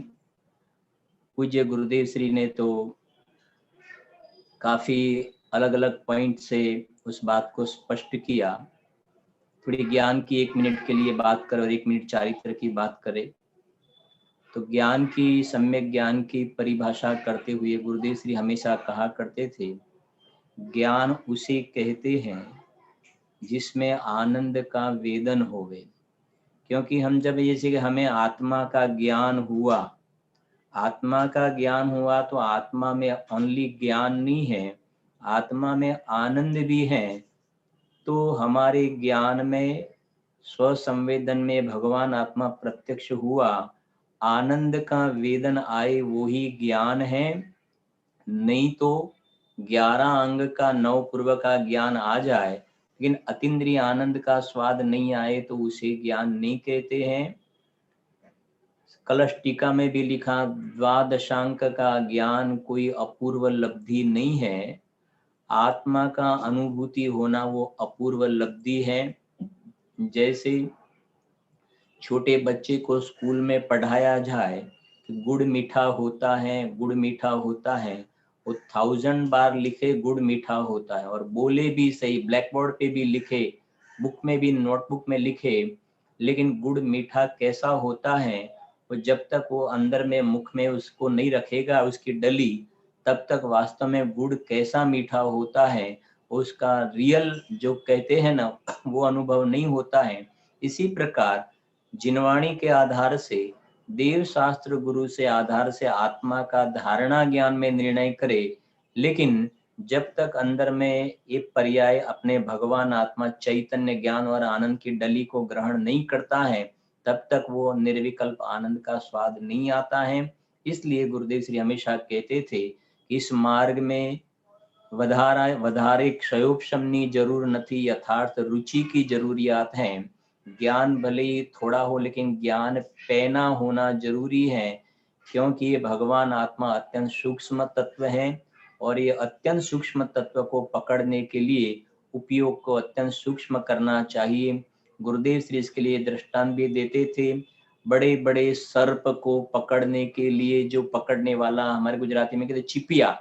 Speaker 5: पूज्य गुरुदेव श्री ने तो काफी अलग अलग पॉइंट से उस बात को स्पष्ट किया। थोड़ी ज्ञान की 1 मिनट के लिए बात करें और 1 मिनट चारित्र की बात करें। तो ज्ञान की, सम्यक ज्ञान की परिभाषा करते हुए गुरुदेव श्री हमेशा कहा करते थे, ज्ञान उसे कहते हैं जिसमें आनंद का वेदन होवे। क्योंकि हम जब जैसे कि हमें आत्मा का ज्ञान हुआ, आत्मा का ज्ञान हुआ तो आत्मा में ओनली ज्ञान नहीं है, आत्मा में आनंद भी है। तो हमारे ज्ञान में, स्वसंवेदन में भगवान आत्मा प्रत्यक्ष हुआ, आनंद का वेदन आए वो ही ज्ञान है। नहीं तो 11 अंग का 9 पूर्व का ज्ञान आ जाए लेकिन अतीन्द्रिय आनंद का स्वाद नहीं आए तो उसे ज्ञान नहीं कहते हैं। कलश टीका में भी लिखा, द्वादशांक का ज्ञान कोई अपूर्व लब्धि नहीं है, आत्मा का अनुभूति होना वो अपूर्व लब्धि है। जैसे छोटे बच्चे को स्कूल में पढ़ाया जाए कि गुड़ मीठा होता है, गुड़ मीठा होता है, वो 1000 बार लिखे गुड़ मीठा होता है और बोले भी सही, ब्लैक बोर्ड पे भी लिखे, बुक में भी, नोटबुक में लिखे, लेकिन गुड़ मीठा कैसा होता है वो जब तक वो अंदर में मुख में उसको नहीं रखेगा उसकी डली, तब तक वास्तव में गुड़ कैसा मीठा होता है उसका रियल जो कहते हैं ना वो अनुभव नहीं होता है। इसी प्रकार जिनवाणी के आधार से, देव शास्त्र गुरु से आधार से आत्मा का धारणा ज्ञान में निर्णय करे, लेकिन जब तक अंदर में एक पर्याय अपने भगवान आत्मा चैतन्य ज्ञान और आनंद की डली को ग्रहण नहीं करता है, तब तक वो निर्विकल्प आनंद का स्वाद नहीं आता है। इसलिए गुरुदेव श्री हमेशा कहते थे, इस मार्ग में वधारे क्षयोपशमनी जरूर नथी, यथार्थ रुचि की जरूरियात है। ज्ञान भले ही थोड़ा हो लेकिन ज्ञान पैना होना जरूरी है, क्योंकि ये भगवान आत्मा अत्यंत सूक्ष्म तत्व है और ये अत्यंत सूक्ष्म तत्व को पकड़ने के लिए उपयोग को अत्यंत सूक्ष्म करना चाहिए। गुरुदेव श्री इसके लिए दृष्टांत भी देते थे, बड़े बड़े सर्प को पकड़ने के लिए जो पकड़ने वाला, हमारे गुजराती में कहते चिपिया,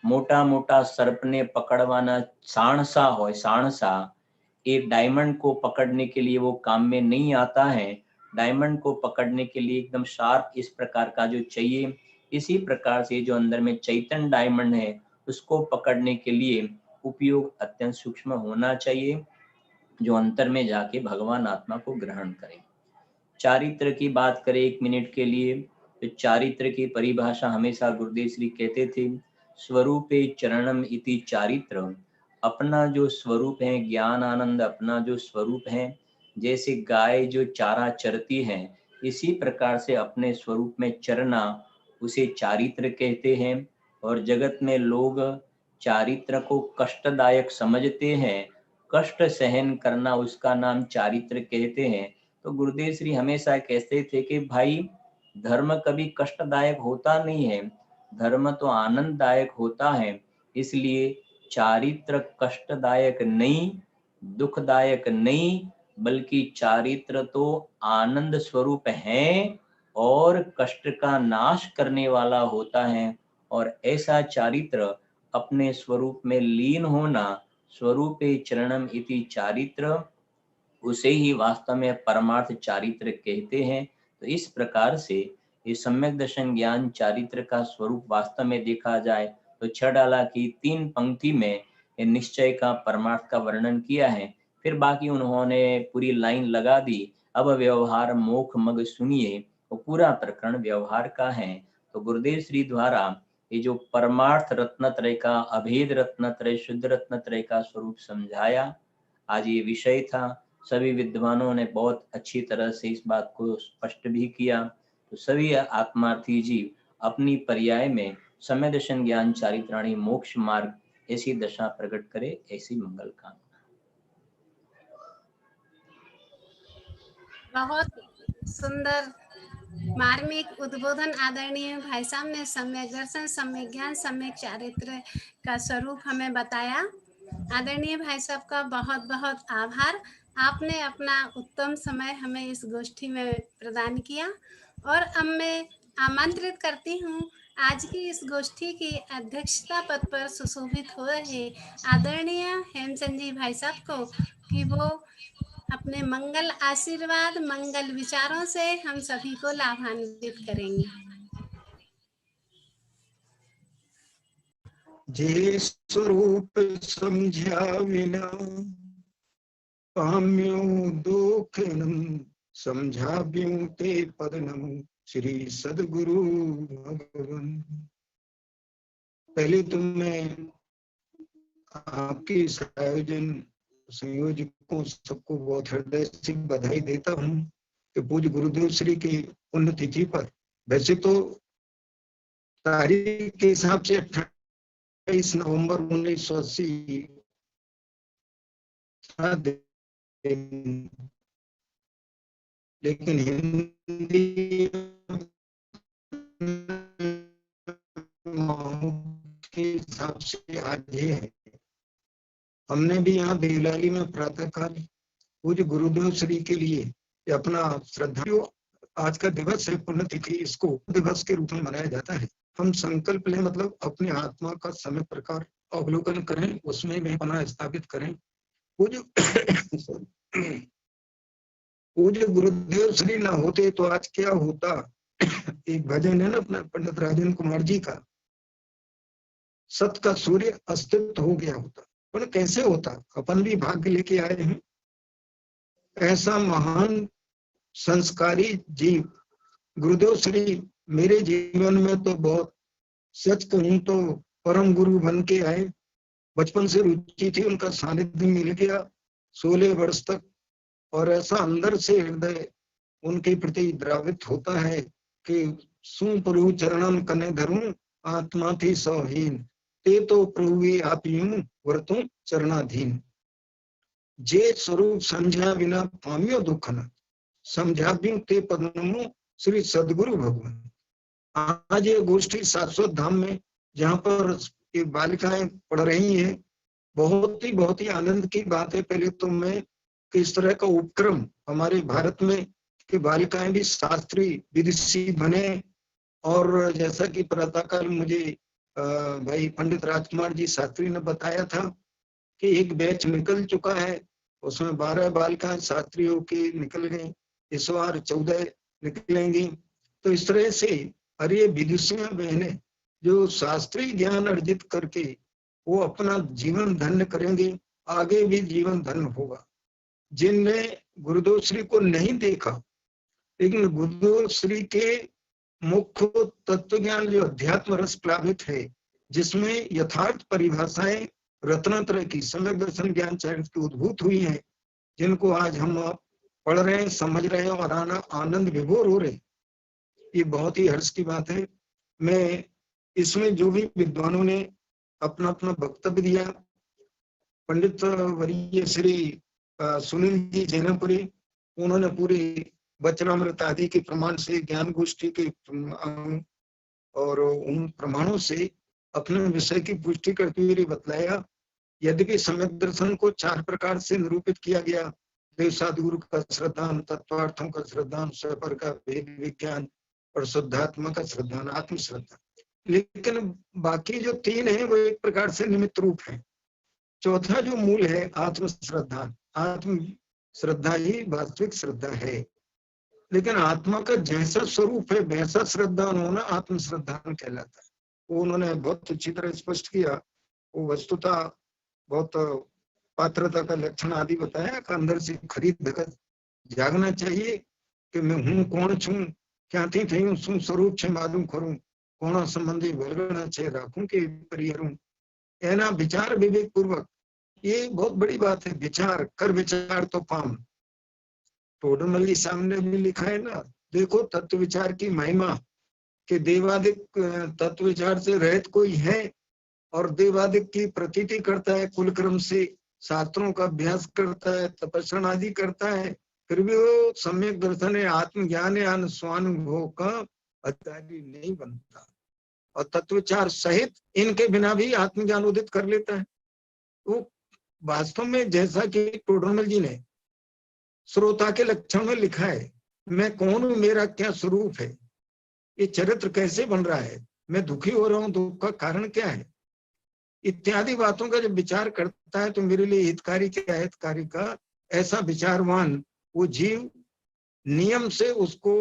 Speaker 5: मोटा मोटा सर्प ने पकड़वाना साणसा हो, साणसा एक डायमंड को पकड़ने के लिए वो काम में नहीं आता है। डायमंड को पकड़ने के लिए एकदम शार्प इस प्रकार का जो चाहिए, इसी प्रकार से जो अंदर में चैतन्य डायमंड है उसको पकड़ने के लिए उपयोग अत्यंत सूक्ष्म होना चाहिए, जो अंतर में जाके भगवान आत्मा को ग्रहण करे। चारित्र की बात करें 1 मिनट के लिए, तो चारित्र की परिभाषा हमेशा गुरुदेव श्री कहते थे, स्वरूपे चरणम इति चारित्र, अपना जो स्वरूप है, ज्ञान आनंद अपना जो स्वरूप है, जैसे गाय जो चारा चरती है, इसी प्रकार से अपने स्वरूप में चरना उसे चारित्र कहते हैं। और जगत में लोग चारित्र को कष्टदायक समझते हैं, कष्ट सहन करना उसका नाम चारित्र कहते हैं। तो गुरुदेव श्री हमेशा कहते थे कि भाई धर्म कभी कष्टदायक होता नहीं है, धर्म तो आनंददायक होता है। इसलिए चारित्र कष्टदायक नहीं, दुखदायक नहीं, बल्कि चारित्र तो आनंद स्वरूप है और कष्ट का नाश करने वाला होता है। और ऐसा चारित्र अपने स्वरूप में लीन होना, स्वरूपे चरणम इति चारित्र, उसे ही वास्तव में परमार्थ चारित्र कहते हैं। तो इस प्रकार से ये सम्यक दर्शन ज्ञान चारित्र का स्वरूप वास्तव में देखा जाए तो छडाला की 3 पंक्ति में निश्चय का परमार्थ का वर्णन किया है। फिर बाकी उन्होंने पूरी लाइन लगा दी, अब व्यवहार मोख मग सुनिए, वो पूरा प्रकरण व्यवहार का है। तो गुरुदेव श्री द्वारा ये जो परमार्थ रत्नत्रय का, अभेद रत्नत्रय, शुद्ध रत्नत्रय का स्वरूप समझाया, आज ये विषय था। सभी विद्वानों ने बहुत अच्छी तरह से इस बात को स्पष्ट भी किया। तो सभी आत्मार्थी जीव अपनी पर्याय में सम्यक दर्शन ज्ञान चारित्राणी मोक्ष मार्ग ऐसी दशा प्रकट करे, ऐसी मंगल कामना।
Speaker 1: बहुत सुंदर मार्मिक उद्बोधन आदरणीय भाई साहब ने सम्यक दर्शन, सम्यक ज्ञान, सम्यक चारित्र का स्वरूप हमें बताया। आदरणीय भाई साहब का बहुत बहुत आभार। आपने अपना उत्तम समय हमें इस गोष्ठी में प्रदान किया। और अब मैं आमंत्रित करती हूँ आज की इस गोष्ठी की अध्यक्षता पद पर सुशोभित हो रहे आदरणीय हेमचंद जी भाई साहब को कि वो अपने मंगल आशीर्वाद, मंगल विचारों से हम सभी को लाभान्वित करेंगे।
Speaker 11: जे स्वरूप समझा विना पाम्यो दुखनम, समझाव्यों ते पदनम श्री सद्गुरु भगवान। पहले तो मैं आपके इस आयोजन संयोजकों सबको बहुत हृदय से बधाई देता हूँ कि पूज्य गुरुदेव श्री की पुण्यतिथि पर, वैसे तो तारीख के हिसाब से 28 नवंबर 1980 था, लेकिन हिंदी के हिसाब से आज ये है। हमने भी यहाँ बेलाली में प्रातःकाल पूज्य गुरुदेव श्री के लिए अपना श्रद्धा, आज का दिवस है पुण्यतिथि, इसको दिवस के रूप में मनाया जाता है। हम संकल्प लें, मतलब अपने आत्मा का समय प्रकार अवलोकन करें, उसमें भी अपना स्थापित करें। पूज्य गुरुदेव श्री ना होते तो आज क्या होता। एक भजन है ना अपना पंडित राजेंद्र कुमार जी का, सत का सूर्य अस्तित्व हो गया होता। पर कैसे होता, अपन भी भाग्य लेके आए हैं। ऐसा महान संस्कारी जीव गुरुदेव श्री मेरे जीवन में तो बहुत, सच कहूं तो परम गुरु बन के आए। बचपन से रुचि थी, उनका सानिध्य मिल गया 16 वर्ष तक, और ऐसा अंदर से हृदय उनके प्रति द्रावित होता है कि सु प्रभु चरणन कने धरूं, आत्मा थी सौहीन, ते तो प्रभु आप यूं वर्तों चरणाधीन। जे स्वरूप समझा बिना पाम्यो दुख न, समझाव्यों ते पदनमो श्री सद्गुरु भगवान। आज ये गोष्ठी शाश्वत धाम में जहाँ पर ये बालिकाएं पढ़ रही हैं, बहुत ही आनंद की बात है। पहले तो मैं किस तरह का उपक्रम हमारे भारत में कि बालिकाएं भी शास्त्री विदुषी बने। और जैसा कि प्रातःकाल मुझे भाई पंडित राजकुमार जी शास्त्री ने बताया था कि एक बैच निकल चुका है, उसमें 12 बालिकाएं शास्त्री होके निकल गई, इस बार 14 निकलेंगी। तो इस तरह से अरे विदुषियां बहनें जो शास्त्रीय ज्ञान अर्जित करके वो अपना जीवन धन्य करेंगे, आगे भी जीवन धन्य होगा। जिनने गुरुदेव श्री को नहीं देखा, लेकिन गुरुदेव श्री के मुख्य तत्व ज्ञान जो अध्यात्म रस प्लावित है, जिसमें यथार्थ परिभाषाएं रत्नत्रय की सम्यक दर्शन ज्ञान चरित्र की उद्भूत हुई हैं, जिनको आज हम पढ़ रहे हैं, समझ रहे हैं और आनंद विभोर हो रहे। ये बहुत ही हर्ष की बात है। मैं इसमें जो भी विद्वानों ने अपना अपना वक्तव्य दिया, पंडित वर्य श्री सुनील जी जैनपुरी, उन्होंने पूरी वचनामृत आदि के प्रमाण से, ज्ञान गोष्ठी के और उन प्रमाणों से अपने विषय की पुष्टि करते हुए बतलाया। यद्यपि सम्यक दर्शन को 4 प्रकार से निरूपित किया गया, देव साधुगुरु का श्रद्धान, तत्वार्थों का श्रद्धान, स्वपर का वेद विज्ञान और शुद्धात्मा का श्रद्धान, आत्म श्रद्धा, लेकिन बाकी जो 3 है वो एक प्रकार से निमित्त रूप है। चौथा जो मूल है आत्म श्रद्धा, आत्म श्रद्धा ही वास्तविक श्रद्धा है। लेकिन आत्मा का जैसा स्वरूप है वैसा श्रद्धान होना आत्म श्रद्धान कहलाता है। वो उन्होंने बहुत अच्छी तरह स्पष्ट किया। वो वस्तुतः बहुत पात्रता का लक्षण आदि बताया कि अंदर से खरीद कर जागना चाहिए कि मैं हूँ, कौन छूं, क्या थी थी स्वरूप छे मालूम करूं, कोण संबंधी वलगना छे राखूं के परिहरूं। एना विचार विवेक पूर्वक, ये बहुत बड़ी बात है। विचार कर विचार तो पाम, टोडरमल सामने भी लिखा है ना, देखो तत्व विचार की महिमा कि देवादिक तत्व विचार से रहित कोई है और देवादिक की प्रतीति करता है, कुल क्रम से शास्त्रों का अभ्यास करता है, तपस्या आदि करता है, फिर भी वो सम्यक दर्शन आत्मज्ञान या स्वानुभव का अधिकारी नहीं बनता और तत्वचार सहित इनके बिना भी आत्मज्ञान उदित कर लेता है। वो वास्तव में जैसा कि टोडरमल जी ने श्रोता के लक्षण में लिखा है, मैं कौन हूं, मेरा क्या स्वरूप है, ये चरित्र कैसे बन रहा है, मैं दुखी हो रहा हूं, दुख का कारण क्या है, इत्यादि बातों का जब विचार करता है तो मेरे लिए हितकारी क्या है, हितकारी का ऐसा विचारवान वो जीव नियम से उसको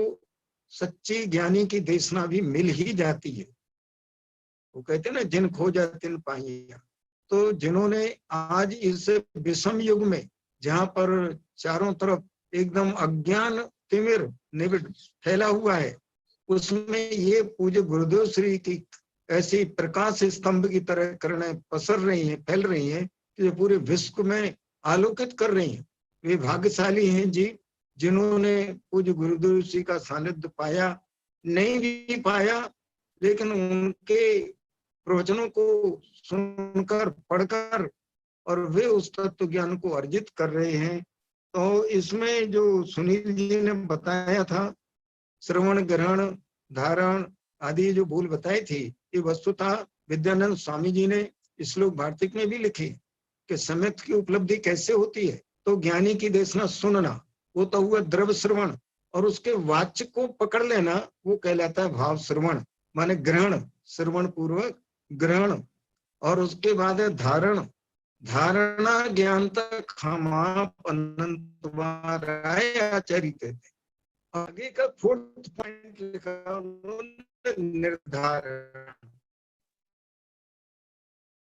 Speaker 11: सच्ची ज्ञानी की देशना भी मिल ही जाती है। वो कहते हैं ना, जिन खोजा तिन पाइया। तो जिन्होंने आज इस विषम युग में जहां पर चारों तरफ एकदम अज्ञान तिमिर निबिड़ फैला हुआ है, उसमें ये पूज्य गुरुदेव श्री की ऐसी प्रकाश स्तंभ की तरह करणें पसर रही हैं, फैल रही हैं कि पूरे विश्व में आलोकित कर रही हैं। वे भाग्यशाली हैं जी जिन्होंने पूज्य गुरुदेव श्री का सानिध्य पाया, नहीं भी पाया लेकिन उनके प्रवचनों को सुनकर पढ़कर और वे उस तत्व ज्ञान को अर्जित कर रहे हैं। तो इसमें जो सुनील जी ने बताया था, श्रवण ग्रहण धारण आदि जो भूल बताई थी, ये वस्तुतः विद्यानंद स्वामी जी ने श्लोक वार्तिक में भी लिखी कि सम्यक की उपलब्धि कैसे होती है। तो ज्ञानी की देशना सुनना, वो तो हुआ द्रव्य श्रवण, और उसके वाच्य को पकड़ लेना वो कहलाता है भाव श्रवण, माने ग्रहण, श्रवण पूर्वक ग्रहण। और उसके बाद है धारण, धारणा ज्ञान तक खमाप अनंतवाराय आचरित। आगे का 4th पॉइंट लिखा निर्धारण।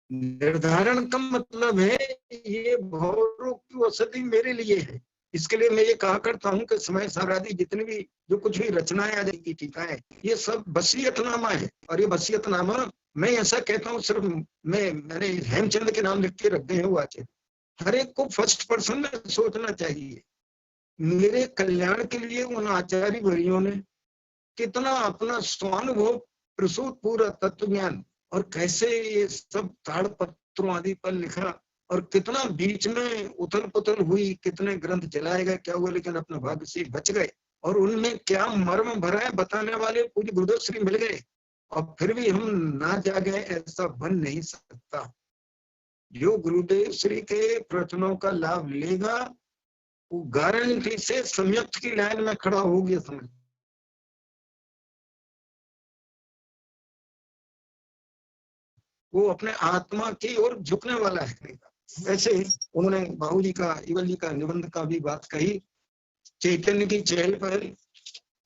Speaker 11: निर्धारण का मतलब है ये भवरोग की औषधि मेरे लिए है। इसके लिए मैं ये कहा करता हूँ कि समय सारादी जितनी भी जो कुछ भी रचनाएं आ जाती टीका है, ये सब वसीयतनामा है। और ये वसीयतनामा मैं ऐसा कहता हूँ, सिर्फ मैंने हेमचंद के नाम लिख के रखते हैं। वो आचे हर एक को फर्स्ट पर्सन में सोचना चाहिए, मेरे कल्याण के लिए उन आचार्य वर्यों ने कितना अपना स्वानुभव प्रसूत पूरा तत्व ज्ञान और कैसे ये सब ताड़पत्रों आदि पर लिखा, और कितना बीच में उथल पुथल हुई, कितने ग्रंथ जलाए गए, क्या हुआ, लेकिन अपने भाग्य से बच गए। और उनमें क्या मर्म भरा है बताने वाले पूज्य गुरुदेव श्री मिल गए, और फिर भी हम ना जागे ऐसा बन नहीं सकता। जो गुरुदेव श्री के प्रवचनों का लाभ लेगा वो गारंटी से सम्यक की लाइन में खड़ा हो गया समझ। वो अपने आत्मा की ओर झुकने वाला है। वैसे उन्होंने बाबूजी का, इवल जी का निबंध का भी बात कही, चैतन्य की चहल पहल,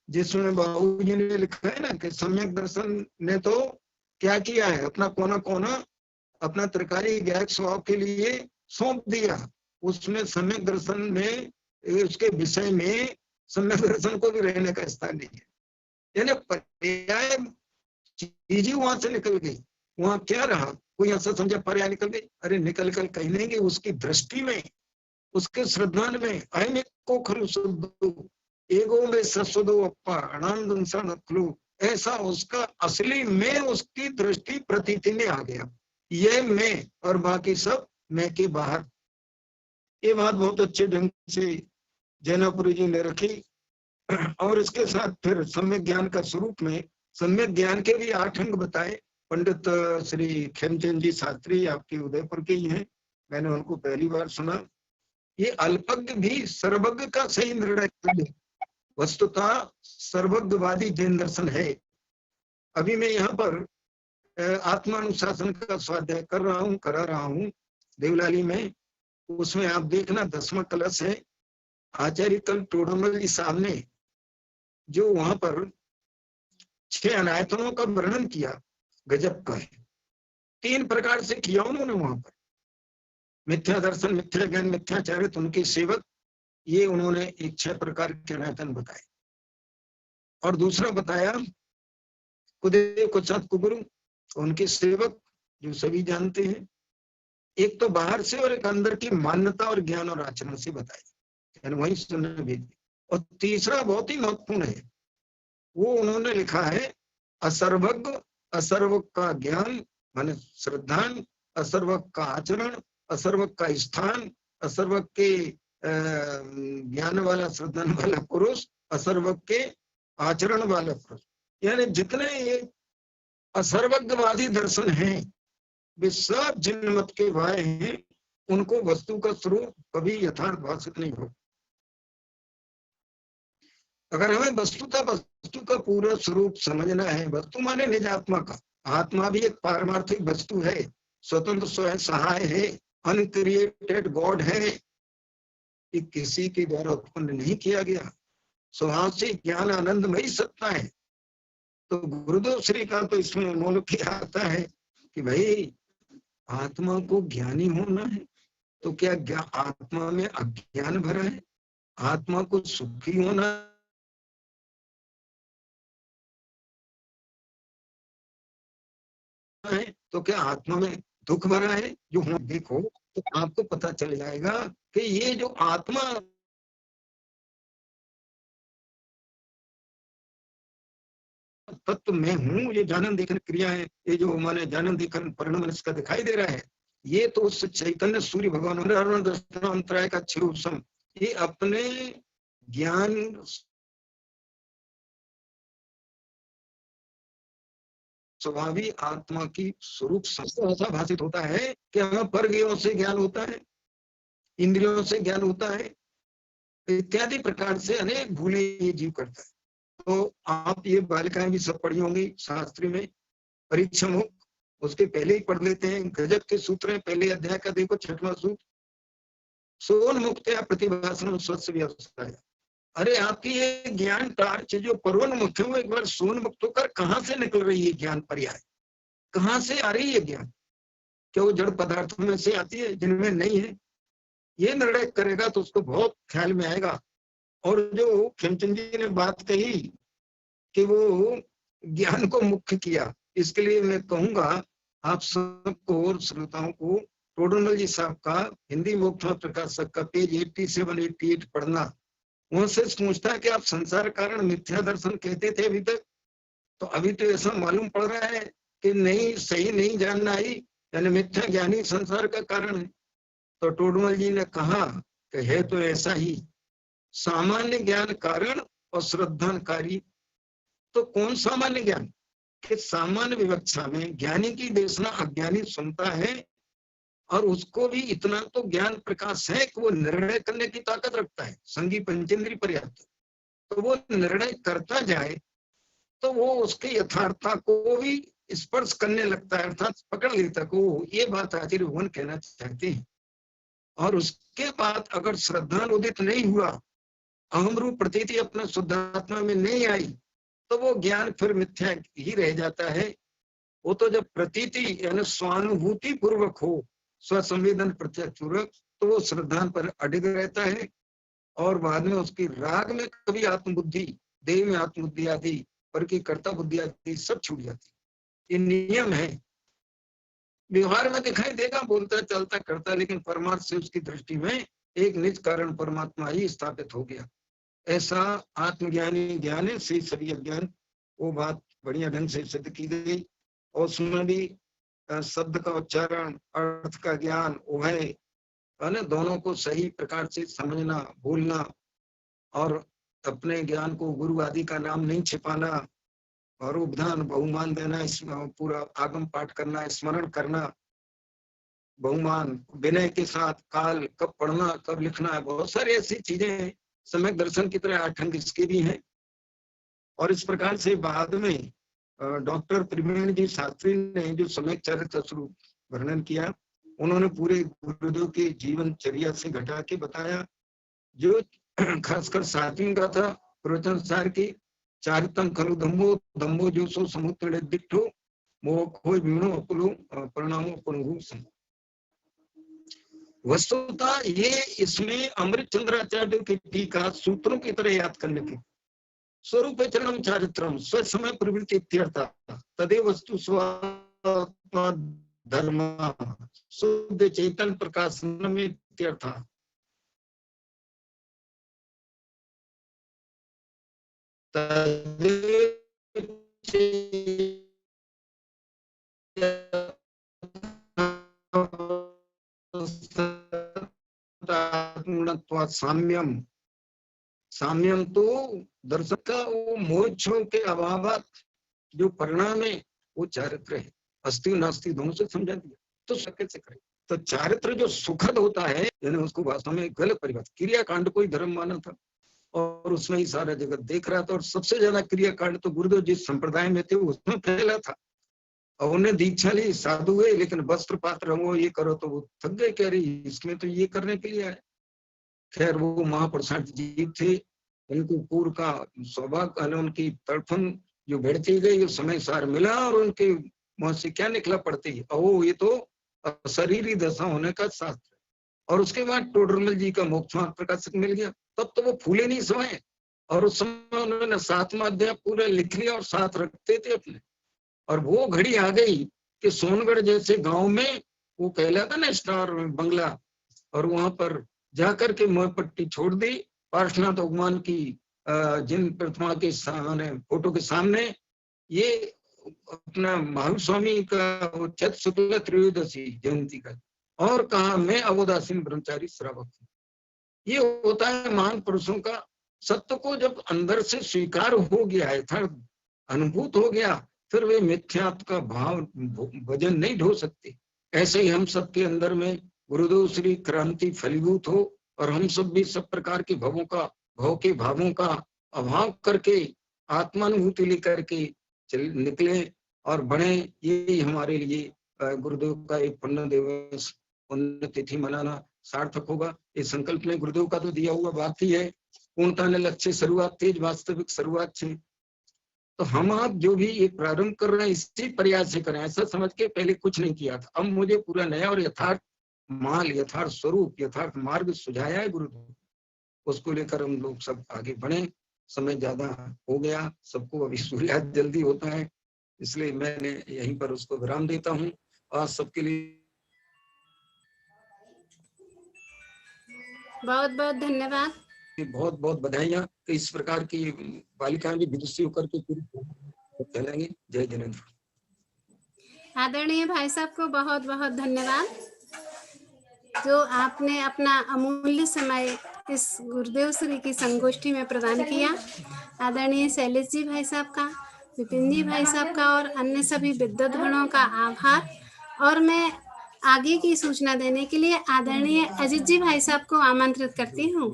Speaker 11: जिसमें बाबूजी ने लिखा है ना कि सम्यक दर्शन ने तो क्या किया है, अपना कोना कोना अपना त्रिकारी ज्ञायक स्वभाव के लिए सौंप दिया। उसमें सम्यक दर्शन में उसके विषय में सम्यक दर्शन को भी रहने का स्थान नहीं है, यानी पर्याय चीज ही वहां से निकल गई। वहां क्या रहा, कोई ऐसा समझा पर्याय निकल गई? अरे निकल कहीं नहीं गई, उसकी दृष्टि में, उसके श्रद्धान में अयम को खलु शुद्धो एगो में ससुदो अप्पा आनंद खलु, ऐसा उसका असली में उसकी दृष्टि प्रतीति में आ गया। ये मैं और बाकी सब मैं के बाहर। ये बात बहुत अच्छे ढंग से जैनापुरी जी ने रखी। और इसके साथ फिर सम्यक ज्ञान का स्वरूप में सम्यक ज्ञान के भी 8 अंग बताए। पंडित श्री खेमचंद जी शास्त्री आपके उदयपुर के ही हैं, मैंने उनको पहली बार सुना। ये अल्पज्ञ भी सर्वज्ञ का सही निर्णय कर, वस्तुतः सर्वज्ञवादी जैन दर्शन है। अभी मैं यहाँ पर आत्मानुशासन का स्वाध्याय करा रहा हूँ देवलाली में। उसमें आप देखना 10वां कलश है। आचार्य कल टोडरमल जी साहब ने जो वहां पर 6 अनायतनों का वर्णन किया, गजब का है। 3 प्रकार से किया उन्होंने वहां पर, मिथ्या दर्शन, मिथ्या ज्ञान, मिथ्याचारित, उनके सेवक, ये उन्होंने एक 6 प्रकार के अनायतन बताए। और दूसरा बताया कुदेव कुचात कुगुरु, उनके सेवक जो सभी जानते हैं। एक तो बाहर से और एक अंदर की मान्यता और ज्ञान और आचरण से बताए, यानी वही सुनने भेज। और तीसरा बहुत ही महत्वपूर्ण है, वो उन्होंने लिखा है असर्वज्ञ, असर्वज्ञ का ज्ञान माने श्रद्धान, असर्वज्ञ का आचरण, असर्वज्ञ का स्थान, असर्वज्ञ के ज्ञान वाला श्रद्धान वाला पुरुष, असर्वज्ञ के आचरण वाला पुरुष। यानी जितने ये असर्वज्ञवादी दर्शन हैं वे सब जिन मत के भाई हैं, उनको वस्तु का स्वरूप कभी यथार्थ भाषित नहीं हो। अगर हमें वस्तु का पूरा स्वरूप समझना है, वस्तु माने निज आत्मा का, आत्मा भी एक पारमार्थिक वस्तु है, स्वतंत्र स्वयं सहाय है, अनक्रिएटेड गॉड है, ये किसी के द्वारा उत्पन्न नहीं किया गया, स्वभाव से ज्ञान आनंदमयी सत्ता है। तो गुरुदेव श्री का तो इसमें मूल क्या आता है कि भाई आत्मा को ज्ञानी होना है, तो क्या आत्मा में अज्ञान भरा है? आत्मा को सुखी होना है, तो क्या आत्मा में दुख भरा है? जो हो देखो तो आपको पता चल जाएगा कि ये जो आत्मा तत्व मैं हूँ, ये जानन देखन क्रिया है, ये जो माने जानन देखन परिणाम इसका दिखाई दे रहा है, ये तो उस चैतन्य सूर्य भगवान दर्शनांतराय का क्षीरोत्सम, ये अपने ज्ञान स्वभावी आत्मा की स्वरूप ऐसा भाषित होता है कि हमें परगियों से ज्ञान होता है, इंद्रियों से ज्ञान होता है, इत्यादि प्रकार से अनेक भूले ये जीव करता है। तो आप ये बालिकाएं भी सब पढ़ी होंगी शास्त्री में, परीक्षा मुख उसके पहले ही पढ़ लेते हैं। गजब के सूत्र हैं, पहले अध्याय का देखो 6वां सूत्र, सोन मुक्त्या प्रतिभाषण स्वच्छ व्यवस्था। अरे आपकी ये ज्ञान टार्च जो पर्वोन्मुख है, वो एक बार सोन मुक्त होकर कहाँ से निकल रही है ज्ञान पर्याय, कहाँ से आ रही है ज्ञान? क्या वो जड़ पदार्थों में से आती है जिनमें नहीं है? ये निर्णय करेगा तो उसको बहुत ख्याल में आएगा। और जो खेमचंद जी ने बात कही कि वो ज्ञान को मुख्य किया, इसके लिए मैं कहूंगा आप सबको और श्रोताओं को टोडरमल जी साहब का हिंदी मोक्ष प्रकाशक का पेज 87-88 पढ़ना। वहां से पूछता है कि आप संसार कारण मिथ्या दर्शन कहते थे अभी तक, तो अभी तो ऐसा मालूम पड़ रहा है कि नहीं, सही नहीं जानना आई, यानी मिथ्या ज्ञानी संसार का कारण है। तो टोडरमल जी ने कहा कि है तो ऐसा ही, सामान्य ज्ञान कारण और श्रद्धानकारी। तो कौन सामान्य ज्ञान? कि सामान्य विवक्षा में ज्ञानी की देशना अज्ञानी सुनता है और उसको भी इतना तो ज्ञान प्रकाश है कि वो निर्णय करने की ताकत रखता है, संगी पंचेंद्री पर्याप्त, तो वो निर्णय करता जाए तो वो उसके यथार्थता को भी स्पर्श करने लगता है, अर्थात पकड़ लेता को ये बात आचार्य भगवान कहना चाहते हैं। और उसके बाद अगर श्रद्धा उदित नहीं हुआ, अहम रूप प्रतीति अपना शुद्धात्मा में नहीं आई, तो वो ज्ञान फिर मिथ्या ही रह जाता है। वो तो जब प्रतीति यानी स्वानुभूति पूर्वक हो, स्वसंवेदन प्रत्यक्ष पूर्वक, तो वो श्रद्धा पर अडिग रहता है। और बाद में उसकी राग में कभी आत्मबुद्धि, देह में आत्मबुद्धि आदि, पर की कर्ता बुद्धि आदि सब छूट जाती। ये नियम है। व्यवहार में दिखाई देगा, बोलता चलता करता, लेकिन परमार्थ से उसकी दृष्टि में एक निज कारण परमात्मा ही स्थापित हो गया। ऐसा आत्मज्ञानी ज्ञान से सभी अज्ञान, वो बात बढ़िया ढंग से सिद्ध की गई। और उसमें भी शब्द का उच्चारण, अर्थ का ज्ञान, उभय है ना, दोनों को सही प्रकार से समझना, बोलना, और अपने ज्ञान को गुरु आदि का नाम नहीं छिपाना, और उपधान बहुमान देना, इसमें पूरा आगम पाठ करना, स्मरण करना, बहुमान विनय के साथ, काल कब पढ़ना कब लिखना है, बहुत सारी ऐसी चीजें सम्यक दर्शन की तरह 8 अंग इसके भी हैं। और इस प्रकार से बाद में डॉक्टर त्रिवेणी जी शास्त्री ने जो सम्यक चरित्र स्वरूप वर्णन किया, उन्होंने पूरे गुरुदेव के जीवन चर्या से घटा के बताया, जो खासकर 7वीं का था प्रवचन सार की, चारितम खलु धम्मो धम्मो जो सो समुद्र दिट्ठो मोह खोय विणो अपलो परिणामो पुनः। वस्तुतः ये इसमें अमृत चंद्राचार्य की टीका सूत्रों की तरह याद करने की, स्वरूप चरणम चारित्रम स्वसमय प्रवृत्ति तदेव वस्तु स्वात्मा धर्म शुद्ध चैतन्य प्रकाशन में इत्यर्थ। साम्यम, साम्यम तो दर्शन का वो मोक्षों के अभाव जो परिणाम है वो चारित्र है। अस्थि नास्ति दोनों से समझा दिया, तो कैसे करें? तो चारित्र जो सुखद होता है, यानी उसको वास्तव में गलत परिभाषा, क्रियाकांड को ही धर्म माना था और उसमें ही सारा जगत देख रहा था। और सबसे ज्यादा क्रियाकांड तो गुरुदेव जिस संप्रदाय में थे उसमें फैला था। और उन्हें दीक्षा ली, साधु हुए, लेकिन वस्त्र पात्र रहो, ये करो, तो वो थक गए, कह रही इसमें तो ये करने के लिए आए। खैर वो महापुरुषार्थ जीव थे, उनको पूर्व का सौभाग्य, उनकी तड़फन जो बढ़ती गई, समय सार मिला और उनके मुंह से क्या निकला पड़ती है, ओ ये तो शरीरी दशा होने का शास्त्र। और उसके बाद टोडरमल जी का मोक्ष मार्ग प्रकाशक मिल गया, तब तो वो फूले नहीं समय। और उस समय उन्होंने 7वां अध्याय पूरा लिख लिया और साथ रखते थे अपने। और वो घड़ी आ गई कि सोनगढ़ जैसे गांव में वो कहलाता ना स्टार बंगला, और वहां पर जाकर के मोह पट्टी छोड़ दी, पार्श्वनाथ भगवान की जिन प्रतिमा के सामने, फोटो के सामने, ये अपना महावीर स्वामी का चैत्र शुक्ल त्रयोदशी जयंती का, और कहा मैं अवोदासीन ब्रह्मचारी श्रावक। ये होता है महान पुरुषों का। सत्य को जब अंदर से स्वीकार हो गया है, अनुभूत हो गया, फिर वे मिथ्यात्व का भाव वजन नहीं ढो सकते। ऐसे ही हम सबके अंदर में गुरुदेव श्री क्रांति फलीभूत हो और हम सब भी सब प्रकार के भवों के भावों का अभाव करके आत्मानुभूति लेकर के निकले और बढ़े। यही हमारे लिए गुरुदेव का एक पुण्य दिवस, पुण्य तिथि मनाना सार्थक होगा। इस संकल्प में गुरुदेव का तो दिया हुआ बात ही है, पूर्णता ने लक्ष्य शुरुआत तेज वास्तविक शुरुआत से। तो हम आप जो भी ये प्रारंभ कर रहे हैं इसी प्रयास से करें, ऐसा समझ के पहले कुछ नहीं किया था। अब मुझे पूरा नया और यथार्थ माल, यथार्थ स्वरूप, यथार्थ मार्ग सुझाया है गुरुदेव, उसको लेकर हम लोग सब आगे बढ़े। समय ज्यादा हो गया, सबको अभी सूर्यास्त जल्दी होता है, इसलिए मैंने यहीं पर उसको विराम देता हूँ। और सबके लिए
Speaker 1: बहुत बहुत धन्यवाद,
Speaker 11: बहुत बहुत बधाइयाँ। इस प्रकार की बालिकाएं भी विदुषी होकर के चलेंगे। जय जिनेंद्र।
Speaker 1: आदरणीय भाई साहब को बहुत बहुत धन्यवाद, जो आपने अपना अमूल्य समय इस गुरुदेव श्री की संगोष्ठी में प्रदान किया। आदरणीय शैलेश जी भाई साहब का, विपिन जी भाई साहब का और अन्य सभी विद्वत गणों का आभार। और मैं आगे की सूचना देने के लिए आदरणीय अजित जी भाई साहब को आमंत्रित करती हूँ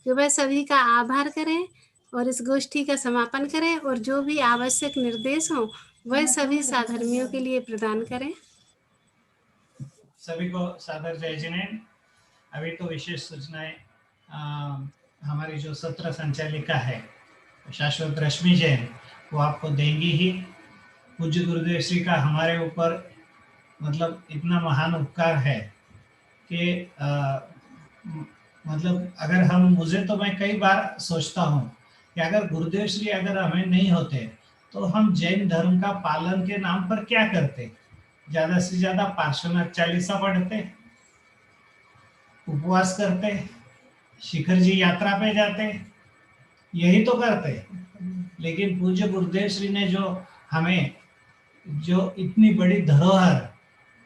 Speaker 1: कि वह सभी का आभार करें और इस गोष्ठी का समापन करें, और जो भी आवश्यक निर्देश हो वह सभी साधर्मियों के लिए प्रदान करें।
Speaker 9: सभी को सादर जय जिनेंद्र। अभी तो विशेष सूचनाएं हमारी जो सत्र संचालिका है शाश्वत रश्मि जैन, वो आपको देंगी ही। पूज्य गुरुदेव श्री का हमारे ऊपर मतलब इतना महान उपकार है कि मतलब अगर मुझे तो मैं कई बार सोचता हूँ कि अगर गुरुदेव श्री अगर हमें नहीं होते तो हम जैन धर्म का पालन के नाम पर क्या करते। ज्यादा से ज्यादा पार्श्वनाथ चालीसा पढ़ते, उपवास करते, शिखर जी यात्रा पे जाते, यही तो करते। लेकिन पूज्य गुरुदेव श्री ने जो हमें जो इतनी बड़ी धरोहर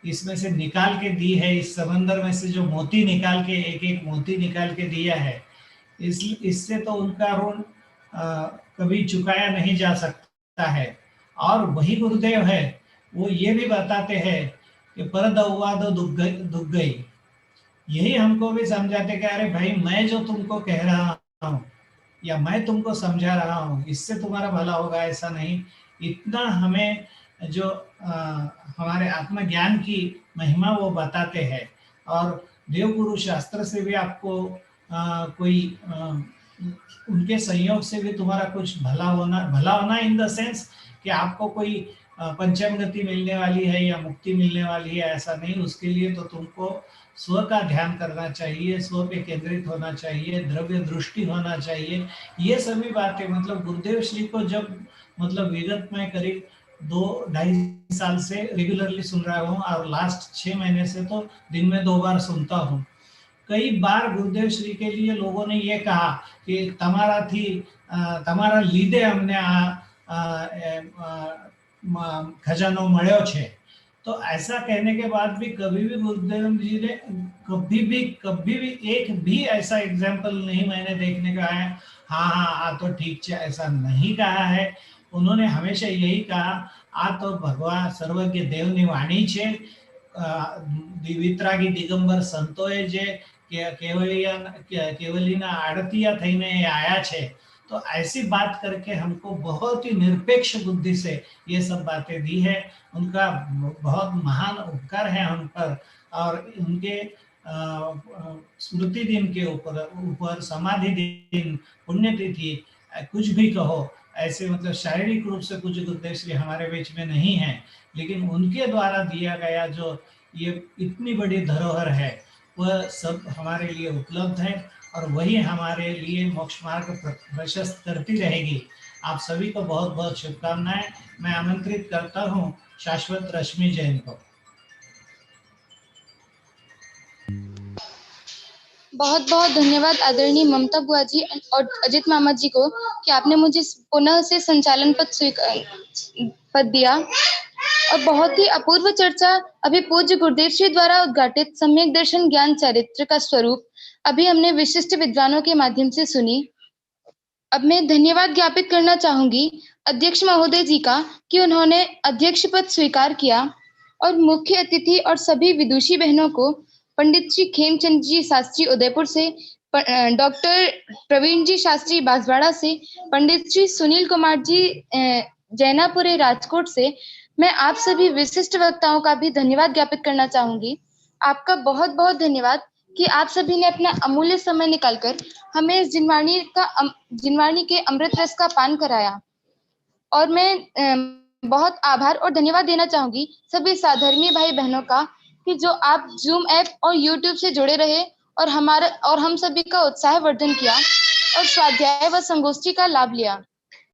Speaker 9: इसमें से निकाल के दी है, इस समंदर में से जो मोती निकाल के, एक एक मोती निकाल के दिया है, इससे तो उनका ऋण कभी चुकाया नहीं जा सकता है। और वही गुरुदेव है, वो ये भी बताते हैं कि पर दौवा दो दुख गई। यही हमको भी समझाते कि अरे भाई, मैं जो तुमको कह रहा हूँ या मैं तुमको समझा रहा हूँ, इससे तुम्हारा भला होगा ऐसा नहीं। इतना हमें जो हमारे आत्मज्ञान की महिमा वो बताते हैं। और देवगुरु शास्त्र से भी आपको कोई उनके संयोग से भी तुम्हारा कुछ भला होना इन द सेंस कि आपको कोई पंचम गति मिलने वाली है या मुक्ति मिलने वाली है, ऐसा नहीं। उसके लिए तो तुमको स्व का ध्यान करना चाहिए, स्व पे केंद्रित होना चाहिए, द्रव्य दृष्टि होना चाहिए। ये सभी बातें मतलब गुरुदेव श्री को जब मतलब विगत में करीब 2-2.5 साल से रेगुलरली सुन रहा हूँ और लास्ट 6 महीने से तो दिन में 2 बार सुनता हूँ। कई बार गुरुदेव श्री के लिए लोगों ने ये कहा कि તમારા લીધે અમને खजानो મળ્યો છે। तो ऐसा कहने के बाद भी कभी भी गुरुदेव जी ने कभी भी एक भी ऐसा एग्जाम्पल नहीं मैंने देखने का है हाँ तो ठीक है, ऐसा नहीं कहा है। उन्होंने हमेशा यही कहा, आ तो भगवान सर्वज्ञ देवनी वाणी छे, वितरागी दिगंबर संतोए जे केवलीना आड़तिया थईने आया छे। तो ऐसी बात करके हमको बहुत ही निरपेक्ष बुद्धि से ये सब बातें दी है। उनका बहुत महान उपकार है हम पर। और उनके स्मृति दिन के ऊपर समाधि दिन, पुण्यतिथि, कुछ भी कहो, ऐसे मतलब शारीरिक रूप से कुछ गुरुदेव श्री हमारे बीच में नहीं है, लेकिन उनके द्वारा दिया गया जो ये इतनी बड़ी धरोहर है वह सब हमारे लिए उपलब्ध है और वही हमारे लिए मोक्ष मार्ग प्रशस्त करती रहेगी। आप सभी को बहुत बहुत शुभकामनाएं। मैं आमंत्रित करता हूं शाश्वत रश्मि जैन को।
Speaker 3: बहुत बहुत धन्यवाद आदरणीय ममता बुआ जी और अजित मामा जी को कि आपने मुझे पुनः से संचालन पद दिया। और बहुत ही अपूर्व चर्चा अभी पूज्य गुरुदेव श्री द्वारा उद्घाटित सम्यक दर्शन ज्ञान चरित्र का स्वरूप अभी हमने विशिष्ट विद्वानों के माध्यम से सुनी। अब मैं धन्यवाद ज्ञापित करना चाहूंगी अध्यक्ष महोदय जी का कि उन्होंने अध्यक्ष पद स्वीकार किया और मुख्य अतिथि और सभी विदुषी बहनों को पंडित श्री खेमचंद जी शास्त्री उदयपुर से, डॉक्टर प्रवीण जी शास्त्री बांसवाड़ा से, पंडित श्री सुनील कुमार जी जैनापुरे राजकोट से मैं आप सभी विशिष्ट वक्ताओं का भी धन्यवाद ज्ञापित करना चाहूंगी। आपका बहुत बहुत धन्यवाद कि आप सभी ने अपना अमूल्य समय निकालकर हमें इस जिनवाणी के अमृत रस का पान कराया। और मैं बहुत आभार और धन्यवाद देना चाहूंगी सभी साधर्मी भाई बहनों का कि जो आप जूम ऐप और यूट्यूब से जुड़े रहे और हम सभी का उत्साह वर्धन किया और स्वाध्याय व संगोष्ठी का लाभ लिया।